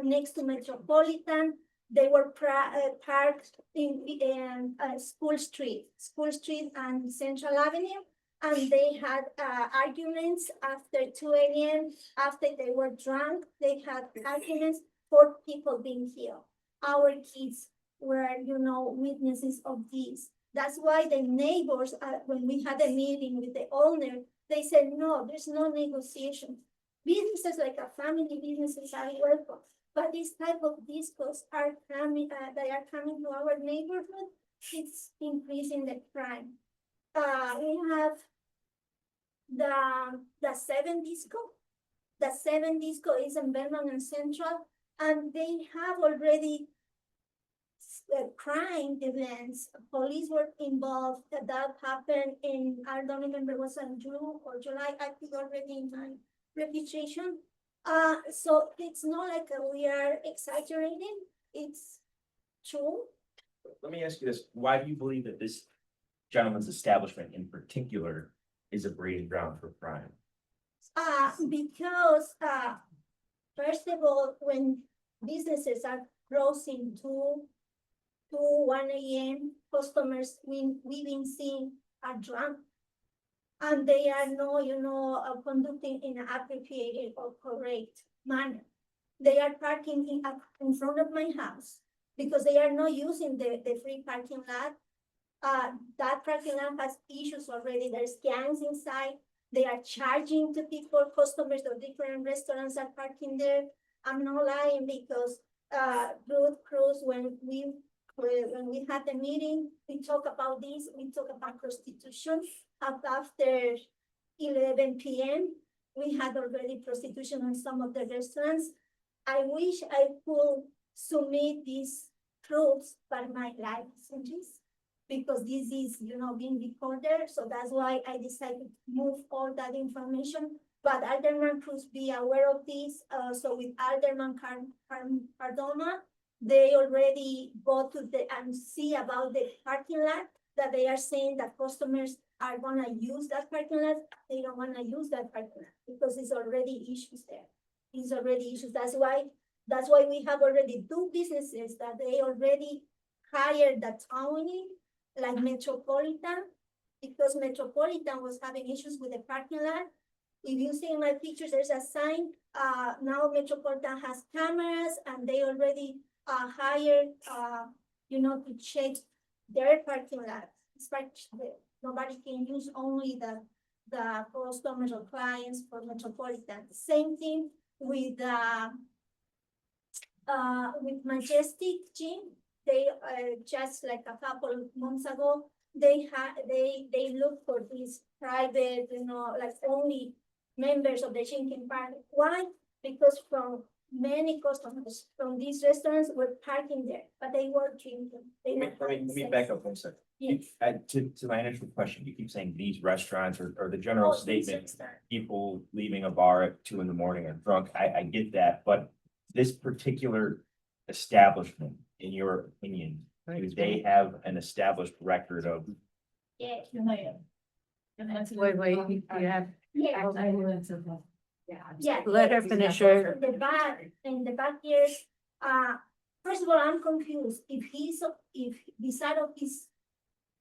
next to Metropolitan. They were parked in School Street and Central Avenue. And they had arguments after 2 a.m. After they were drunk, they had arguments, 4 people being killed. Our kids were, witnesses of this. That's why the neighbors, when we had a meeting with the owner, they said, no, there's no negotiation. Businesses like a family businesses are welcome, but this type of discourse are coming, they are coming to our neighborhood. It's increasing the crime. We have the 7 Disco. The 7 Disco is in Belmont and Central, and they have already crime events. Police were involved. That happened I don't remember, was in June or July. I put already in my registration. So it's not like we are exaggerating. It's true. Let me ask you this, why do you believe that this gentleman's establishment in particular is a breeding ground for crime? Because first of all, when businesses are closing to 1 a.m., customers we've been seeing are drunk, and they are not, conducting in an appropriate or correct manner. They are parking in front of my house because they are not using the free parking lot. That parking lot has issues already. There's gangs inside. They are charging to people, customers of different restaurants are parking there. I'm not lying because Ruth Cruz, when we had the meeting, we talk about this, we talk about prostitution. After 11 p.m., we had already prostitution in some of the restaurants. I wish I could submit these proofs by my licenses because this is, being recorded. So that's why I decided to move all that information. But Alderman Cruz be aware of this. So with Alderman Cardona, they already go to and see about the parking lot that they are saying that customers are gonna use that parking lot. They don't wanna use that parking lot because it's already issues there. It's already issues. That's why we have already 2 businesses that they already hired the townie, like Metropolitan, because Metropolitan was having issues with the parking lot. If you see in my pictures, there's a sign. Now Metropolitan has cameras and they already hired, to check their parking lot. Nobody can use only the customers or clients for Metropolitan. Same thing with Majestic Gym. They just like a couple of months ago, they look for these private, like only members of the drinking party. Why? Because from many customers from these restaurants were parking there, but they were drinking. Let me back up one second. Yes. To my initial question, you keep saying these restaurants or the general Oh, these statement, restaurants. people leaving a bar at 2 a.m. are drunk. I get that, but this particular establishment, in your opinion, do they have an established record of? Yeah. Wait, you have. Yeah. Yeah. Let her finish her. In the back years, first of all, I'm confused. If beside of his,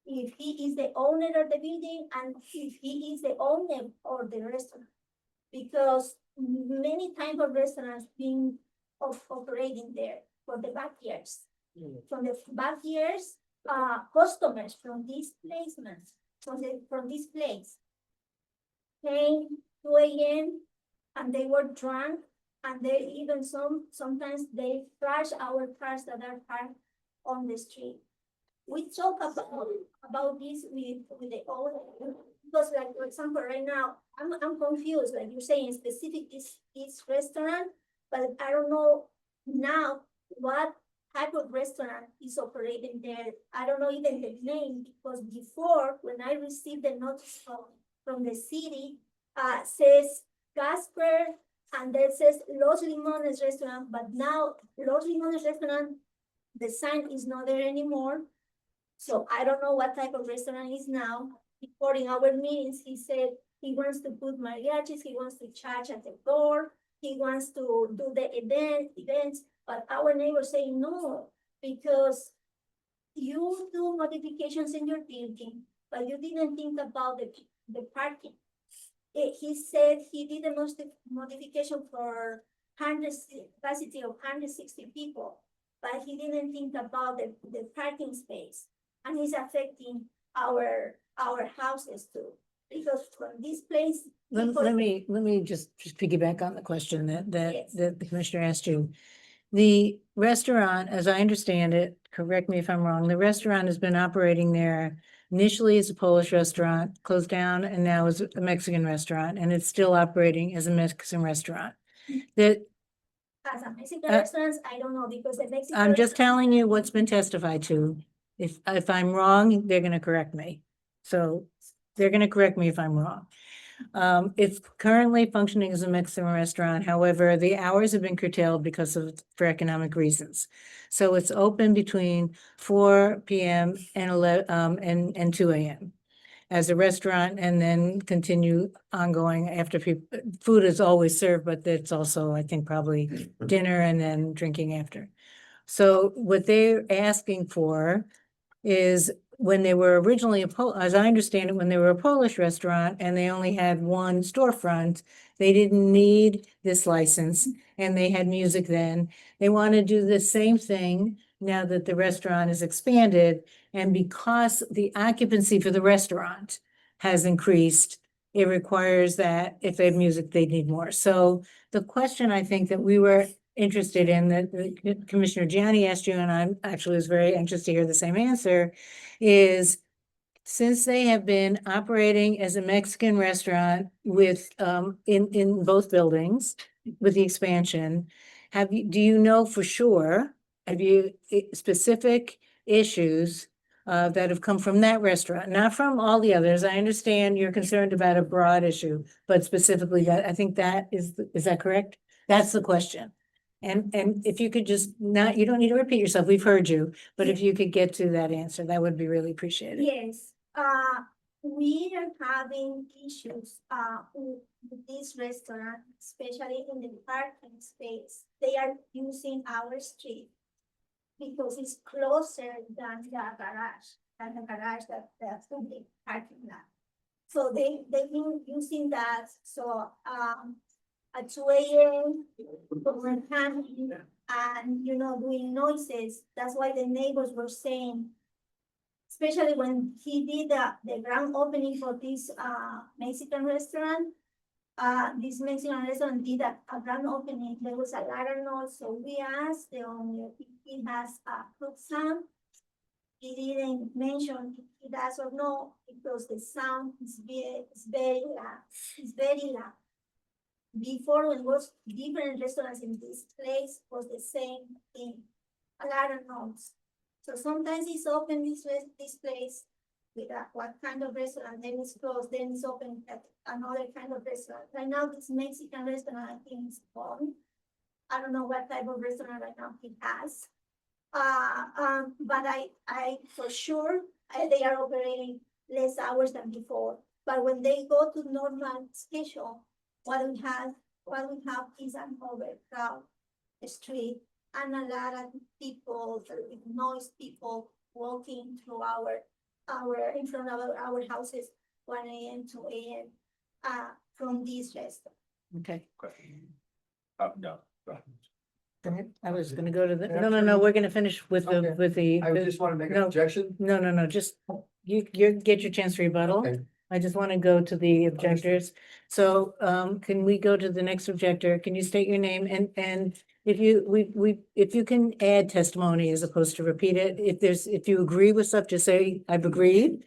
if he is the owner of the building and if he is the owner of the restaurant. Because many type of restaurants being operating there for the back years. From the back years, customers from these placements, from this place came 2 a.m. and they were drunk, and they even sometimes they crash our cars that are parked on the street. We talk about this with the owner, because like, for example, right now, I'm confused, like you're saying specific is restaurant, but I don't know now what type of restaurant is operating there. I don't know even the name, because before, when I received the notice from the city, says Casper, and then says Los Limones Restaurant, but now Los Limones Restaurant, the sign is not there anymore. So I don't know what type of restaurant is now. Before in our meetings, he said he wants to put mariachis, he wants to charge at the door, he wants to do the events, but our neighbors say no, because you do modifications in your building, but you didn't think about the parking. He said he did a modification for capacity of 160 people, but he didn't think about the parking space, and it's affecting our houses too, because from this place. Let me just piggyback on the question that Yes. the commissioner asked you. The restaurant, as I understand it, correct me if I'm wrong, the restaurant has been operating there initially as a Polish restaurant, closed down, and now is a Mexican restaurant, and it's still operating as a Mexican restaurant. That, As a Mexican restaurants, I don't know, because the Mexican. I'm just restaurant- telling you what's been testified to. If I'm wrong, they're gonna correct me. So they're gonna correct me if I'm wrong. It's currently functioning as a Mexican restaurant. However, the hours have been curtailed for economic reasons. So it's open between 4 p.m. and 11, and 2 a.m. as a restaurant, and then continue ongoing after food is always served, but it's also, I think, probably dinner and then drinking after. So what they're asking for is when they were originally as I understand it, when they were a Polish restaurant and they only had one storefront, they didn't need this license and they had music then. They want to do the same thing now that the restaurant is expanded, and because the occupancy for the restaurant has increased, it requires that if they have music, they need more. So the question I think that we were interested in, that Commissioner Gianni asked you, and I actually was very anxious to hear the same answer, is since they have been operating as a Mexican restaurant with, in both buildings with the expansion, do you know for sure, have you specific issues that have come from that restaurant, not from all the others? I understand you're concerned about a broad issue, but specifically that, I think that is that correct? That's the question. And if you could just you don't need to repeat yourself, we've heard you, but if you could get to that answer, that would be really appreciated. Yes, we are having issues, with this restaurant, especially in the parking space. They are using our street because it's closer than the garage, that's the parking lot. So they've been using that, so, at 2 a.m. and, doing noises. That's why the neighbors were saying, especially when he did the grand opening for this Mexican restaurant. This Mexican restaurant did a grand opening. There was a lot of noise, so we asked the owner if he has a good sound. He didn't mention if he does or no, because the sound is very loud. It's very loud. Before, when it was different restaurants in this place, was the same thing, a lot of noise. So sometimes it's open this place with what kind of restaurant, then it's closed, then it's open at another kind of restaurant. Right now, this Mexican restaurant, I think, is gone. I don't know what type of restaurant right now he has. But I for sure, they are operating less hours than before. But when they go to normal schedule, what we have is an overcrowded street and a lot of people, noise people walking through in front of our houses, 1 a.m., 2 a.m. From this restaurant. Okay. No. Go ahead. I was gonna go to the, no, we're gonna finish with the. I just want to make an no, objection. No, just, you get your chance to rebuttal. Okay. I just want to go to the objectors. So, can we go to the next objector? Can you state your name and if you can add testimony as opposed to repeat it, if you agree with stuff, just say, I've agreed,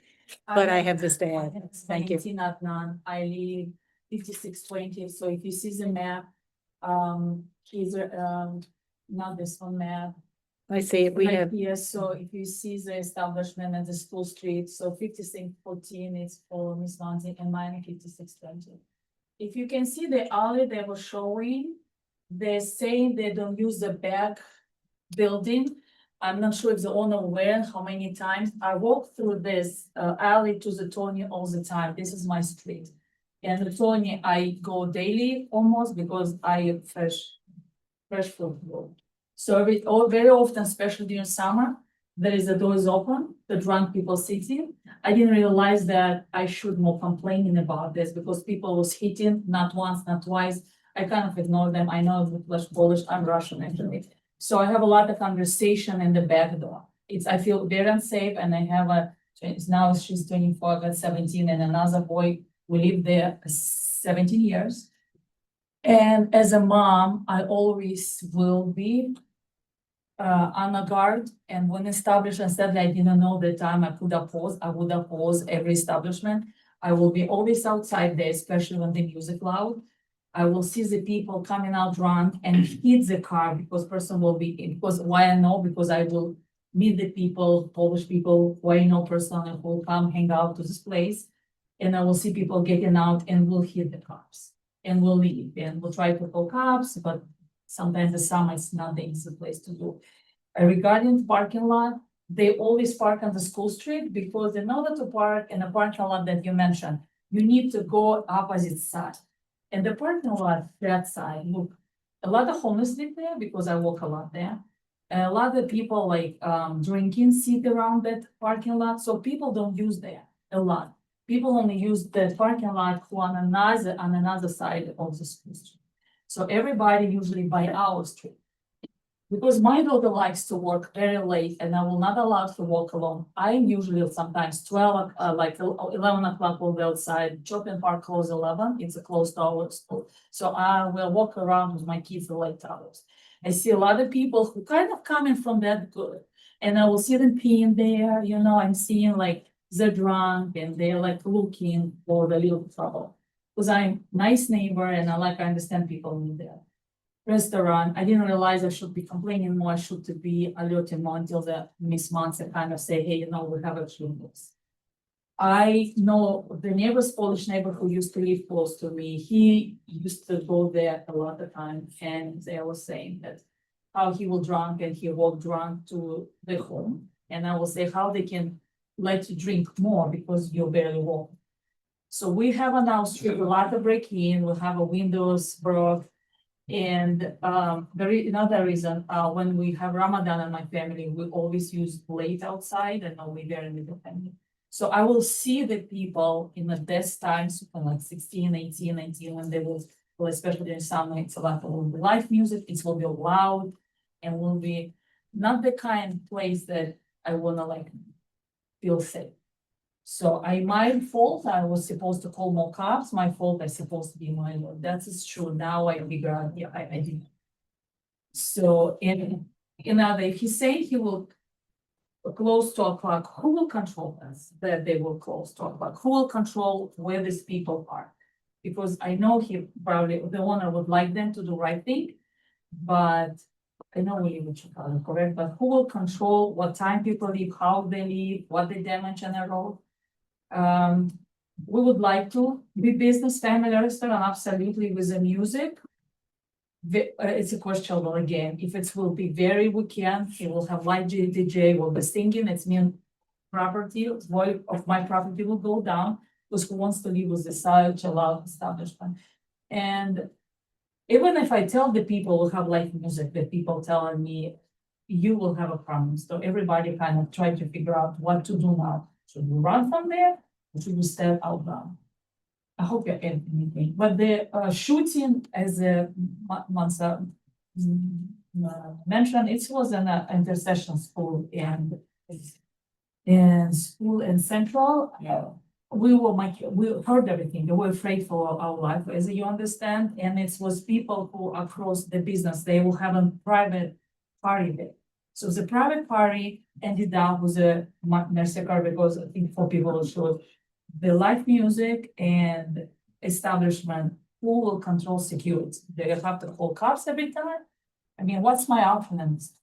but I have this to add. Thank you. Valentina Adnan. I live 5620, so if you see the map, he's, not this one map. I see it. We Right have, here, so if you see the establishment and the school street, so 5614 is for Miss Lanzi and mine 5620. If you can see the alley they were showing, they're saying they don't use the back building. I'm not sure if the owner aware how many times I walk through this alley to the Tony all the time. This is my street. And the Tony, I go daily almost because I fresh food. So very often, especially during summer, there is a doors open, the drunk people sitting. I didn't realize that I should more complaining about this because people was hitting, not once, not twice. I kind of ignored them. I know it's Flash Polish, I'm Russian actually. So I have a lot of conversation in the back door. I feel very unsafe and I have now she's 24, I got 17 and another boy, we lived there 17 years. And as a mom, I always will be on a guard, and when establishment said I didn't know the time I would oppose every establishment. I will be always outside there, especially when the music loud. I will see the people coming out drunk and hit the car because person will be in, because why I know, because I will meet the people, Polish people who I know personally who will come hang out to this place. And I will see people getting out and will hit the cops and will leave and we'll try to call cops, but sometimes the summer is not the easy place to do. Regarding the parking lot, they always park on the school street because in order to park in the parking lot that you mentioned, you need to go opposite side. And the parking lot, that side, look, a lot of homeless live there because I walk a lot there. And a lot of people like drinking sit around that parking lot, so people don't use there a lot. People only use the parking lot who on another side of the school street. So everybody usually by our street. Because my daughter likes to work very late and I will not allow her to walk alone. I usually sometimes 12, like 11 o'clock will be outside. Chopin Park close 11, it's a closed hour school. So I will walk around with my kids the late hours. I see a lot of people who kind of coming from that good. And I will see them peeing there, you know, I'm seeing like they're drunk and they're like looking for the little trouble. Because I'm nice neighbor and I understand people in there. Restaurant, I didn't realize I should be complaining more, I should be alerting more until the Miss Months kind of say, hey, you know, we have a few moves. I know the neighbor's Polish neighbor who used to live close to me, he used to go there a lot of time and they were saying that how he will drunk and he walked drunk to the home. And I will say how they can let you drink more because you barely walk. So we have on our street a lot of break-in, we have a windows broke. And another reason, when we have Ramadan in my family, we always use late outside and only very little family. So I will see the people in the best times, like 16, 18, 19, when they will, well, especially in summer, it's a lot of live music, it will be loud and will be not the kind of place that I wanna like feel safe. So my fault, I was supposed to call more cops, my fault, I supposed to be my lord, that is true, now I figure out, yeah, I did. So in another, if he say he will close 2 o'clock, who will control us, that they will close 2 o'clock, who will control where these people are? Because I know he probably, the owner would like them to do right thing, but I know we live in Chicago, correct, but who will control what time people leave, how they leave, what they damage on the road? We would like to be business family restaurant, absolutely with the music. it's a questionable again, if it will be very weekend, it will have live DJ, will be singing, it's mean property, volume of my property will go down, because who wants to live with the such a loud establishment? And even if I tell the people who have live music, the people telling me, you will have a problem, so everybody kind of try to figure out what to do now. Should we run from there, or should we step out now? I hope you're getting anything, but the shooting as a Mansa mentioned, it was an intercession school and school in Central. We heard everything, they were afraid for our life, as you understand, and it was people who across the business, they will have a private party there. So the private party ended up with a Mercy car, because I think for people who should the live music and establishment, who will control security? Do you have to call cops every time? I mean, what's my option in this?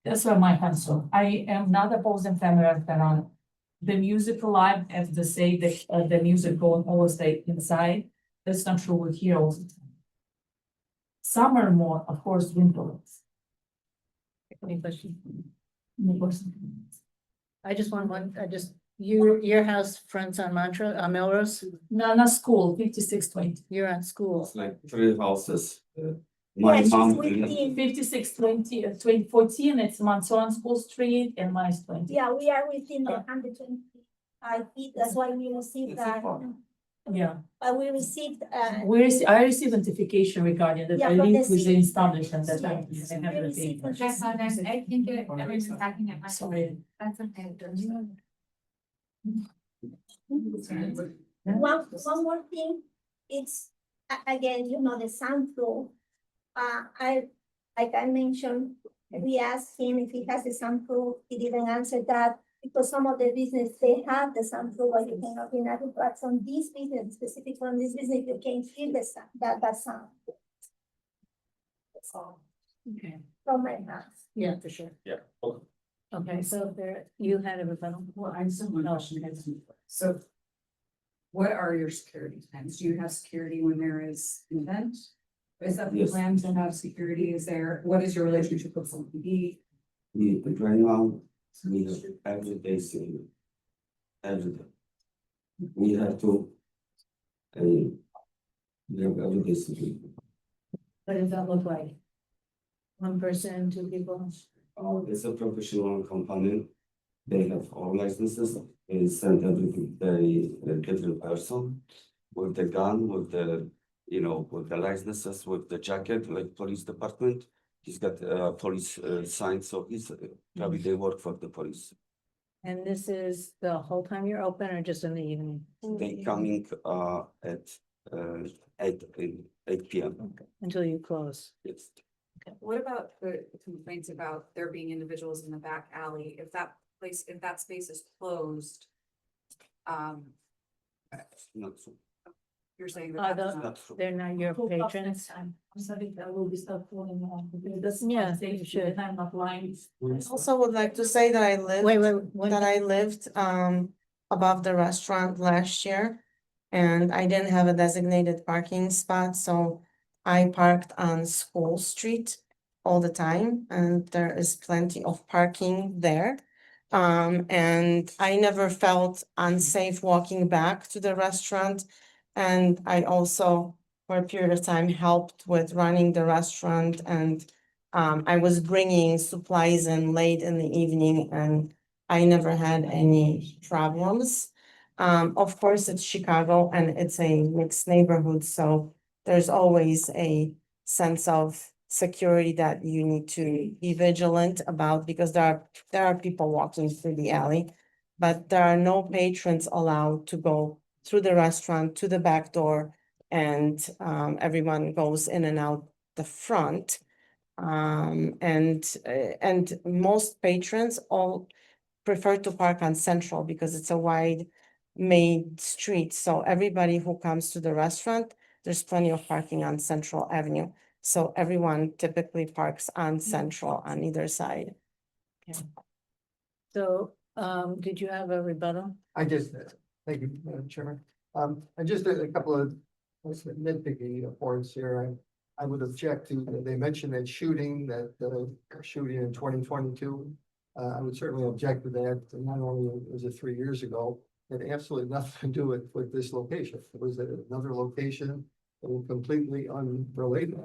That's where my answer. I am not opposing family restaurant. The music alive, as they say, the music going always stay inside. That's not true with here all the time. Summer more, of course, winter less. Any question? Any question? Your house fronts on Melrose? No, not school, 5620. You're on school. It's like 3 houses. My mom. 5620, 2014, it's Monson School Street and mine's 20. Yeah, we are within the 125 feet, that's why we received that. Yeah, But we received, I received notification regarding that, Yeah, I but linked the with the city- establishment that I Yes, have we everything. received I think everyone's talking about. Sorry. That's okay. one more thing, it's, again, the sound flow. Like I mentioned, we asked him if he has the sound flow, he didn't answer that, because some of the business, they have the sound flow, but you cannot be able, but from this business, specific from this business, you can feel the sound, that sound. That's all, Okay, from my house. yeah, for sure. Yeah. Okay, so you had a rebuttal? Well, I just have one question. So what are your security plans? Do you have security when there is an event? Is that the Yes. plan to have security? What is your relationship with CPD? Right now, we have every day security. Every day. We have to. We have every day security. What does that look like? One person, two people? It's a professional company. They have all licenses. They send everything, a different person with the gun, with the, with the licenses, with the jacket, like police department. He's got a police sign, so he's probably they work for the police. And this is the whole time you're open or just in the evening? They coming at 8 p.m. Until you close? Yes. What about the complaints about there being individuals in the back alley? If that space is closed, Not so. you're saying Are that that's not. Not so. They're not your Hook up patrons? next time. I'm sorry, that will be start falling off. Because that's Yeah, not safe, you should. and I'm not lying. I also would like to say that I lived. Wait, That I lived above the restaurant last year. And I didn't have a designated parking spot, so I parked on School Street all the time, and there is plenty of parking there. And I never felt unsafe walking back to the restaurant. And I also, for a period of time, helped with running the restaurant, and I was bringing supplies in late in the evening, and I never had any problems. Of course, it's Chicago and it's a mixed neighborhood, so there's always a sense of security that you need to be vigilant about, because there are people walking through the alley. But there are no patrons allowed to go through the restaurant to the back door, and everyone goes in and out the front. And most patrons all prefer to park on Central because it's a wide made street, so everybody who comes to the restaurant, there's plenty of parking on Central Avenue. So everyone typically parks on Central on either side. So, did you have a rebuttal? Thank you, Madam Chairman. I just a couple of nitpicky points here. I would object to, they mentioned that shooting, that shooting in 2022. I would certainly object to that, and not only was it 3 years ago, it had absolutely nothing to do with this location. It was at another location that was completely unrelated.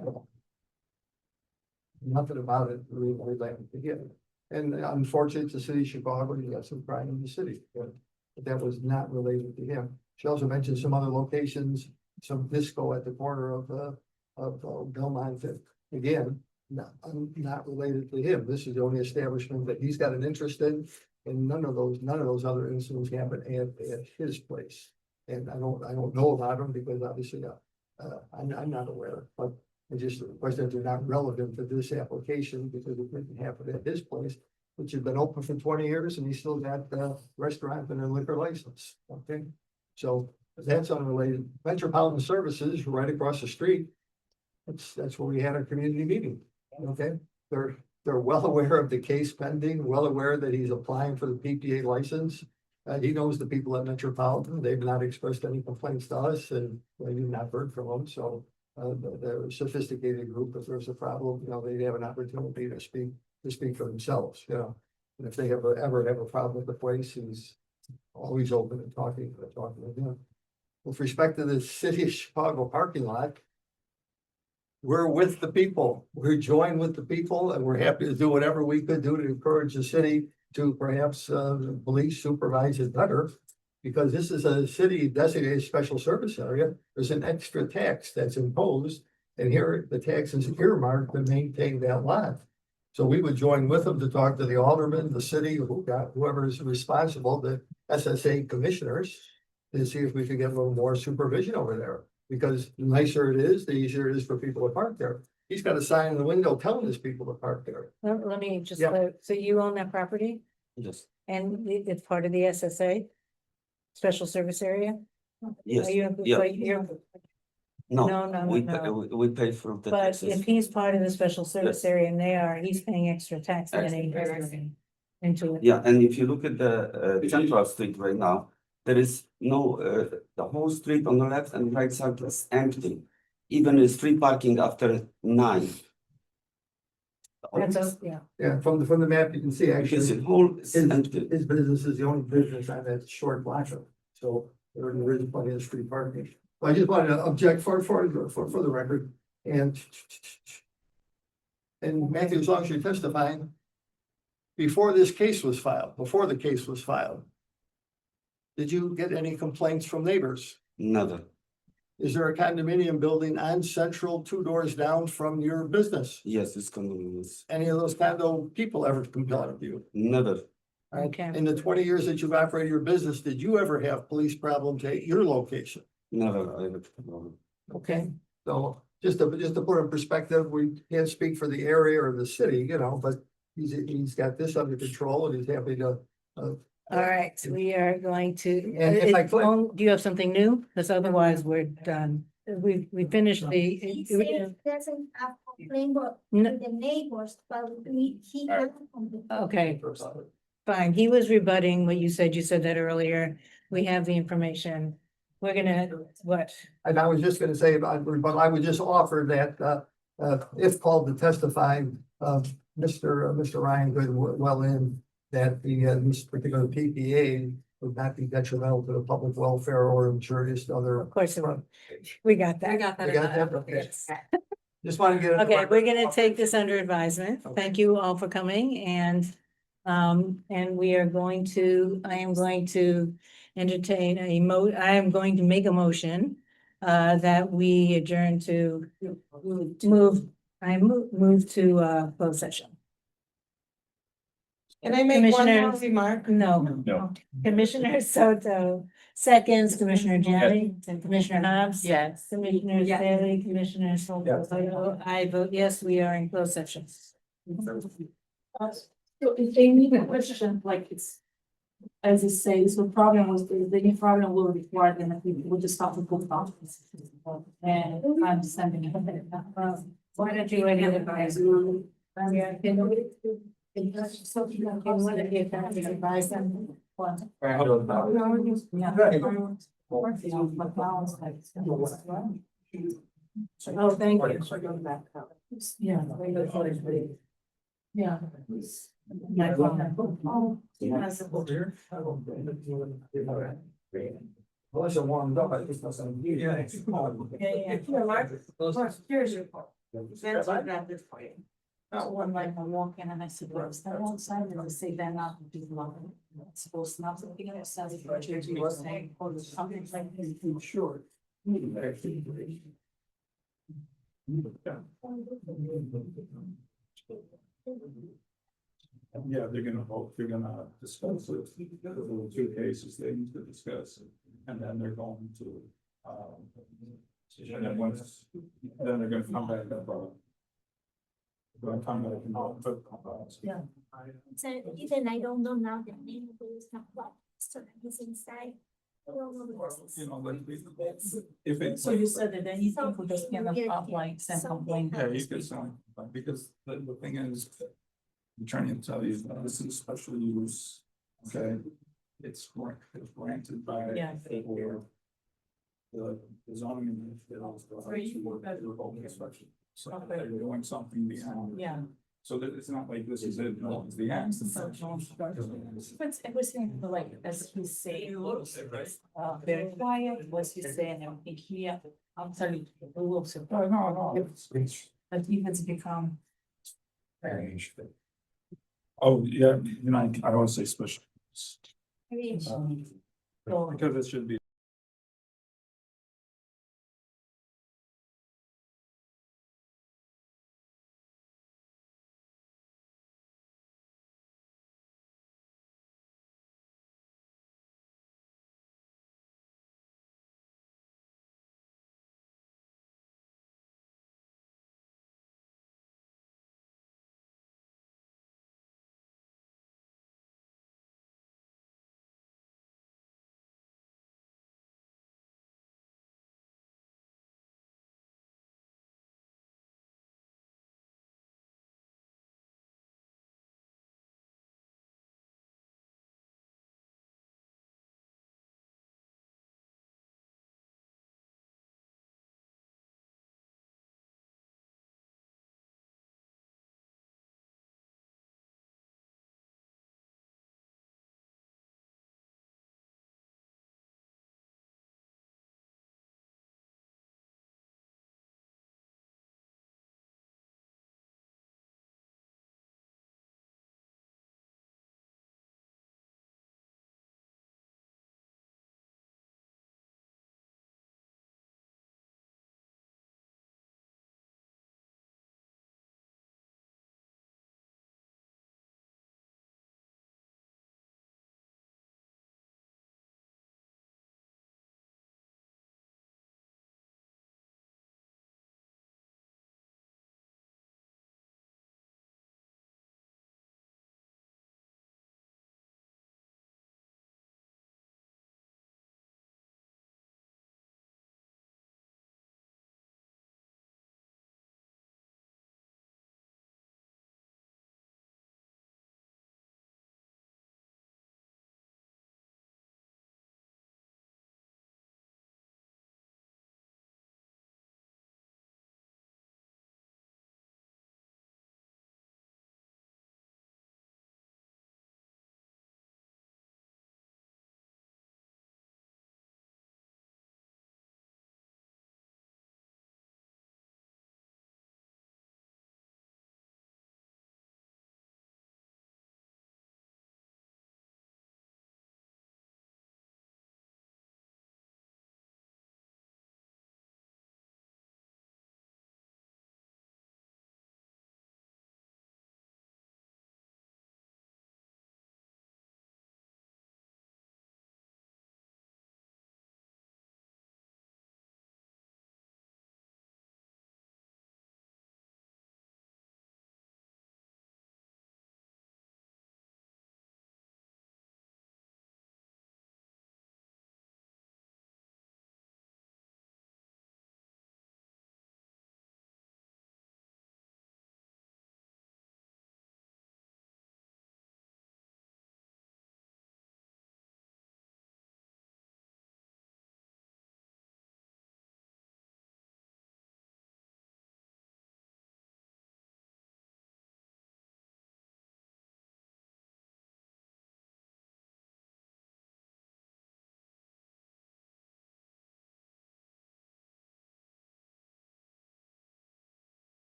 Nothing about it really related to him. And unfortunately, the city of Chicago, you got some crime in the city, but that was not related to him. She also mentioned some other locations, some disco at the corner of Belmont, that, again, not related to him. This is the only establishment that he's got an interest in, and none of those other incidents happened at his place. And I don't know about them because obviously, I'm not aware, but I just, of course, they're not relevant to this application because it didn't happen at his place, which has been open for 20 years, and he still got the restaurant and a liquor license, okay? So that's unrelated. Metropolitan Services, right across the street, that's where we had our community meeting, okay? They're well aware of the case pending, well aware that he's applying for the PPA license. He knows the people at Metropolitan. They've not expressed any complaints to us, and we've not heard from them, so they're a sophisticated group. If there's a problem, they'd have an opportunity to speak for themselves, And if they ever have a problem with the place, he's always open to talking with them. With respect to the city of Chicago parking lot, we're with the people. We're joined with the people, and we're happy to do whatever we could do to encourage the city to perhaps police supervise it better. Because this is a city designated special service area, there's an extra tax that's imposed, and here the tax is earmarked to maintain that lot. So we would join with them to talk to the alderman, the city, whoever is responsible, the SSA commissioners, to see if we could get a little more supervision over there. Because the nicer it is, the easier it is for people to park there. He's got a sign in the window telling his people to park there. Let me just, Yeah. so you own that property Yes, and it's part of the SSA? Special Service Area? yes, Are you, yeah. but you're, no, no, we pay for the but taxes. if he's part of the Special Service Yes. area and he's paying extra tax than he into it. Yeah, and if you look at the Central Street right now, there is no, the whole street on the left and right side is empty. Even the street parking after 9. Yeah. Yeah, from the map, you can see Because actually, the whole is empty. his business is the only business on that short block of, so there is plenty of street parking. I just wanted to object for the record, and Matthew, as long as you're testifying, before the case was filed, did you get any complaints from neighbors? Never, Is there a condominium building on Central 2 doors down from your business? yes, it's convenience, Any of those condo people ever complain of you? never, Okay. In the 20 years that you've operated your business, did you ever have police problems at your location? never, I have no. Okay, so just to put in perspective, we can't speak for the area or the city, but he's got this under control and he's happy to. All right, so we are going to. And if I could- Do you have something new? Because otherwise we're done. We finished He said the. he doesn't have complaint with No. the neighbors, but he has complaint. Okay, fine. He was rebutting what you said. You said that earlier. We have the information. We're gonna, what? And I was just gonna say, but I would just offer that, if called to testify, Mr. Ryan could well in that this particular PPA would not be detrimental to the public welfare or injurious to other. Of course, it will. We got that. We got that. You in got the that? Okay. application. Just want to get. it- Okay, we're gonna take this under advisement. Thank you all for coming and we are going to, I am going to entertain I am going to make a motion that we adjourn to move to closed session. Can I make one more Commissioners- remark? No. No. Commissioner Soto, seconds, Commissioner Janney, Commissioner Hobbs. Yes. Commissioner Saley, Commissioner Soto, I vote yes, we are in closed session. So if they need a question, like it's, as you say, so problem was, the problem will require them, if we will just start to put off. And I'm sending it. Why don't you advise? Oh, thank you. Yeah. Yeah. My phone. Oh, yes. Unless it warmed up, I just wasn't. Yeah, yeah. Here's your phone. That's what I grabbed this for you. So one night I'm walking and I said, well, step outside and I say, then not to be long. Supposed to not to be outside. He was saying, or something like this. Sure. Yeah, they're gonna vote, they're gonna discuss it, there were two cases they need to discuss, and then they're going to, and then once, then they're gonna come back up. Gonna come back and vote. Yeah. So even I don't know now the name of the stuff, but so he's inside. I don't know what this is. You know, like, if it's. So you said that anything for this kind of uplights and complaint. Yeah, you could sign, because the thing is, I'm trying to tell you, that this is special use, okay? It's granted by. Yeah. for the zoning. Inspection. So Okay. they're doing something beyond. Yeah. So that it's not like this is it, no, it's the end. But everything like as he said, very quiet, was he saying everything here, I'm telling you, a little surprised. No, But he has become. Oh, yeah, you know, I always say special. Maybe Because it should be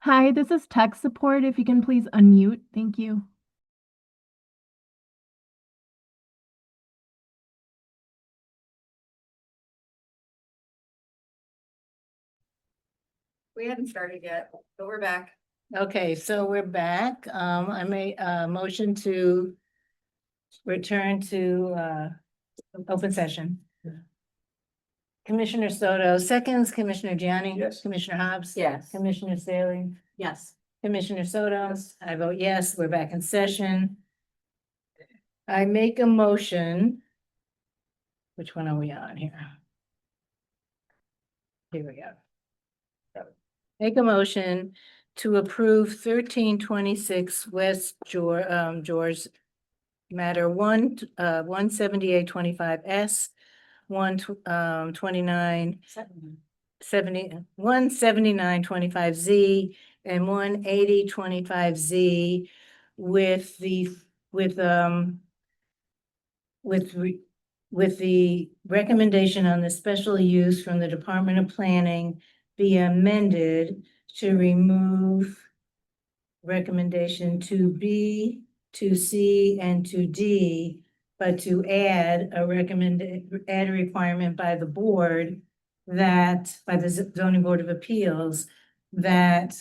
Hi, this is tech support. If you can please unmute. Thank you. We hadn't started yet, but we're back. Okay, so we're back. I made a motion to return to open session. Commissioner Soto seconds, Commissioner Gianni. Yes. Commissioner Hobbs. Yes. Commissioner Staley. Yes. Commissioner Soto. I vote yes, we're back in session. I make a motion. Which one are we on here? Here we go. Make a motion to approve 1326 West George matter 17825S, 17925Z, and 18025Z with the recommendation on the special use from the Department of Planning be amended to remove recommendation to B, to C, and to D, but to add a requirement by the board that, by the zoning board of appeals, that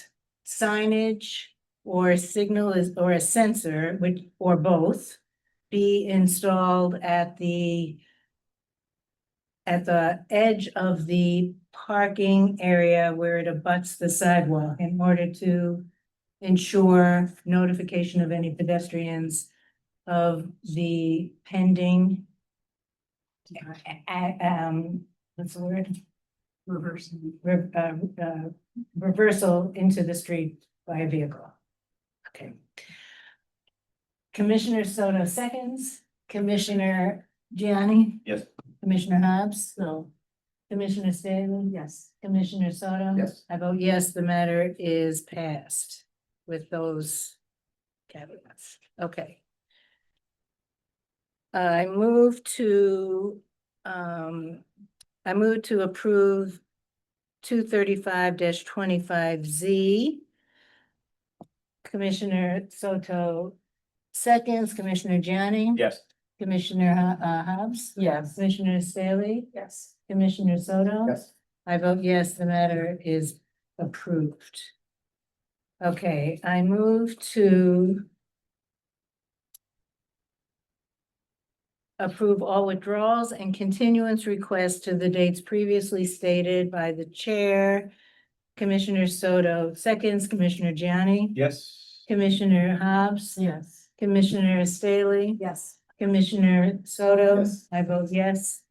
signage or signal or a sensor, or both, be installed at the edge of the parking area where it abuts the sidewalk in order to ensure notification of any pedestrians of the pending what's the word? Reversal into the street by a vehicle. Okay. Commissioner Soto seconds, Commissioner Gianni, Yes. Commissioner Hobbs. No. Commissioner Staley. Yes. Commissioner Soto. Yes. I vote yes, the matter is passed with those caveats. Okay. I move to approve 235-25Z. Commissioner Soto seconds, Commissioner Gianni. Yes. Commissioner Hobbs. Yes. Commissioner Staley. Yes. Commissioner Soto. Yes. I vote yes, the matter is approved. Okay, I move to approve all withdrawals and continuance requests to the dates previously stated by the chair. Commissioner Soto seconds, Commissioner Gianni. Yes. Commissioner Hobbs. Yes. Commissioner Staley. Yes. Commissioner Soto. Yes. I vote yes,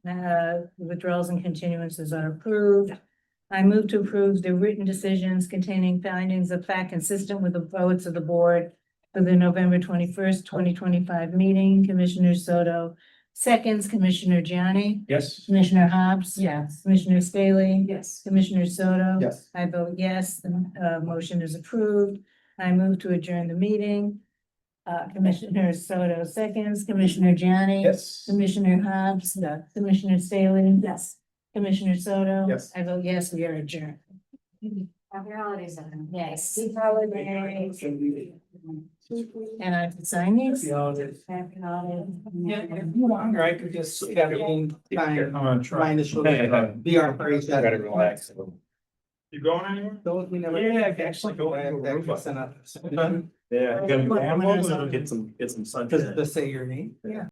withdrawals and continuances are approved. I move to approve the written decisions containing findings of fact consistent with the votes of the board for the November 21st, 2025 meeting. Commissioner Soto seconds, Commissioner Gianni. Yes. Commissioner Hobbs. Yes. Commissioner Staley. Yes. Commissioner Soto. Yes. I vote yes, the motion is approved. I move to adjourn the meeting. Commissioner Soto seconds, Commissioner Gianni. Yes. Commissioner Hobbs. Commissioner Staley. Yes. Commissioner Soto. Yes. I vote yes, we are adjourned. Happy holidays, everyone. Yes. Happy holidays. And I have to sign these. Happy holidays. Yeah, if you want, or I could just have it I'm gonna try. my initials, BR for each. Gotta relax. You going anywhere? Those we never. Yeah, I can actually go. I have that sent out. Yeah, What- what is it? get some sun. Does it say your name? Yeah.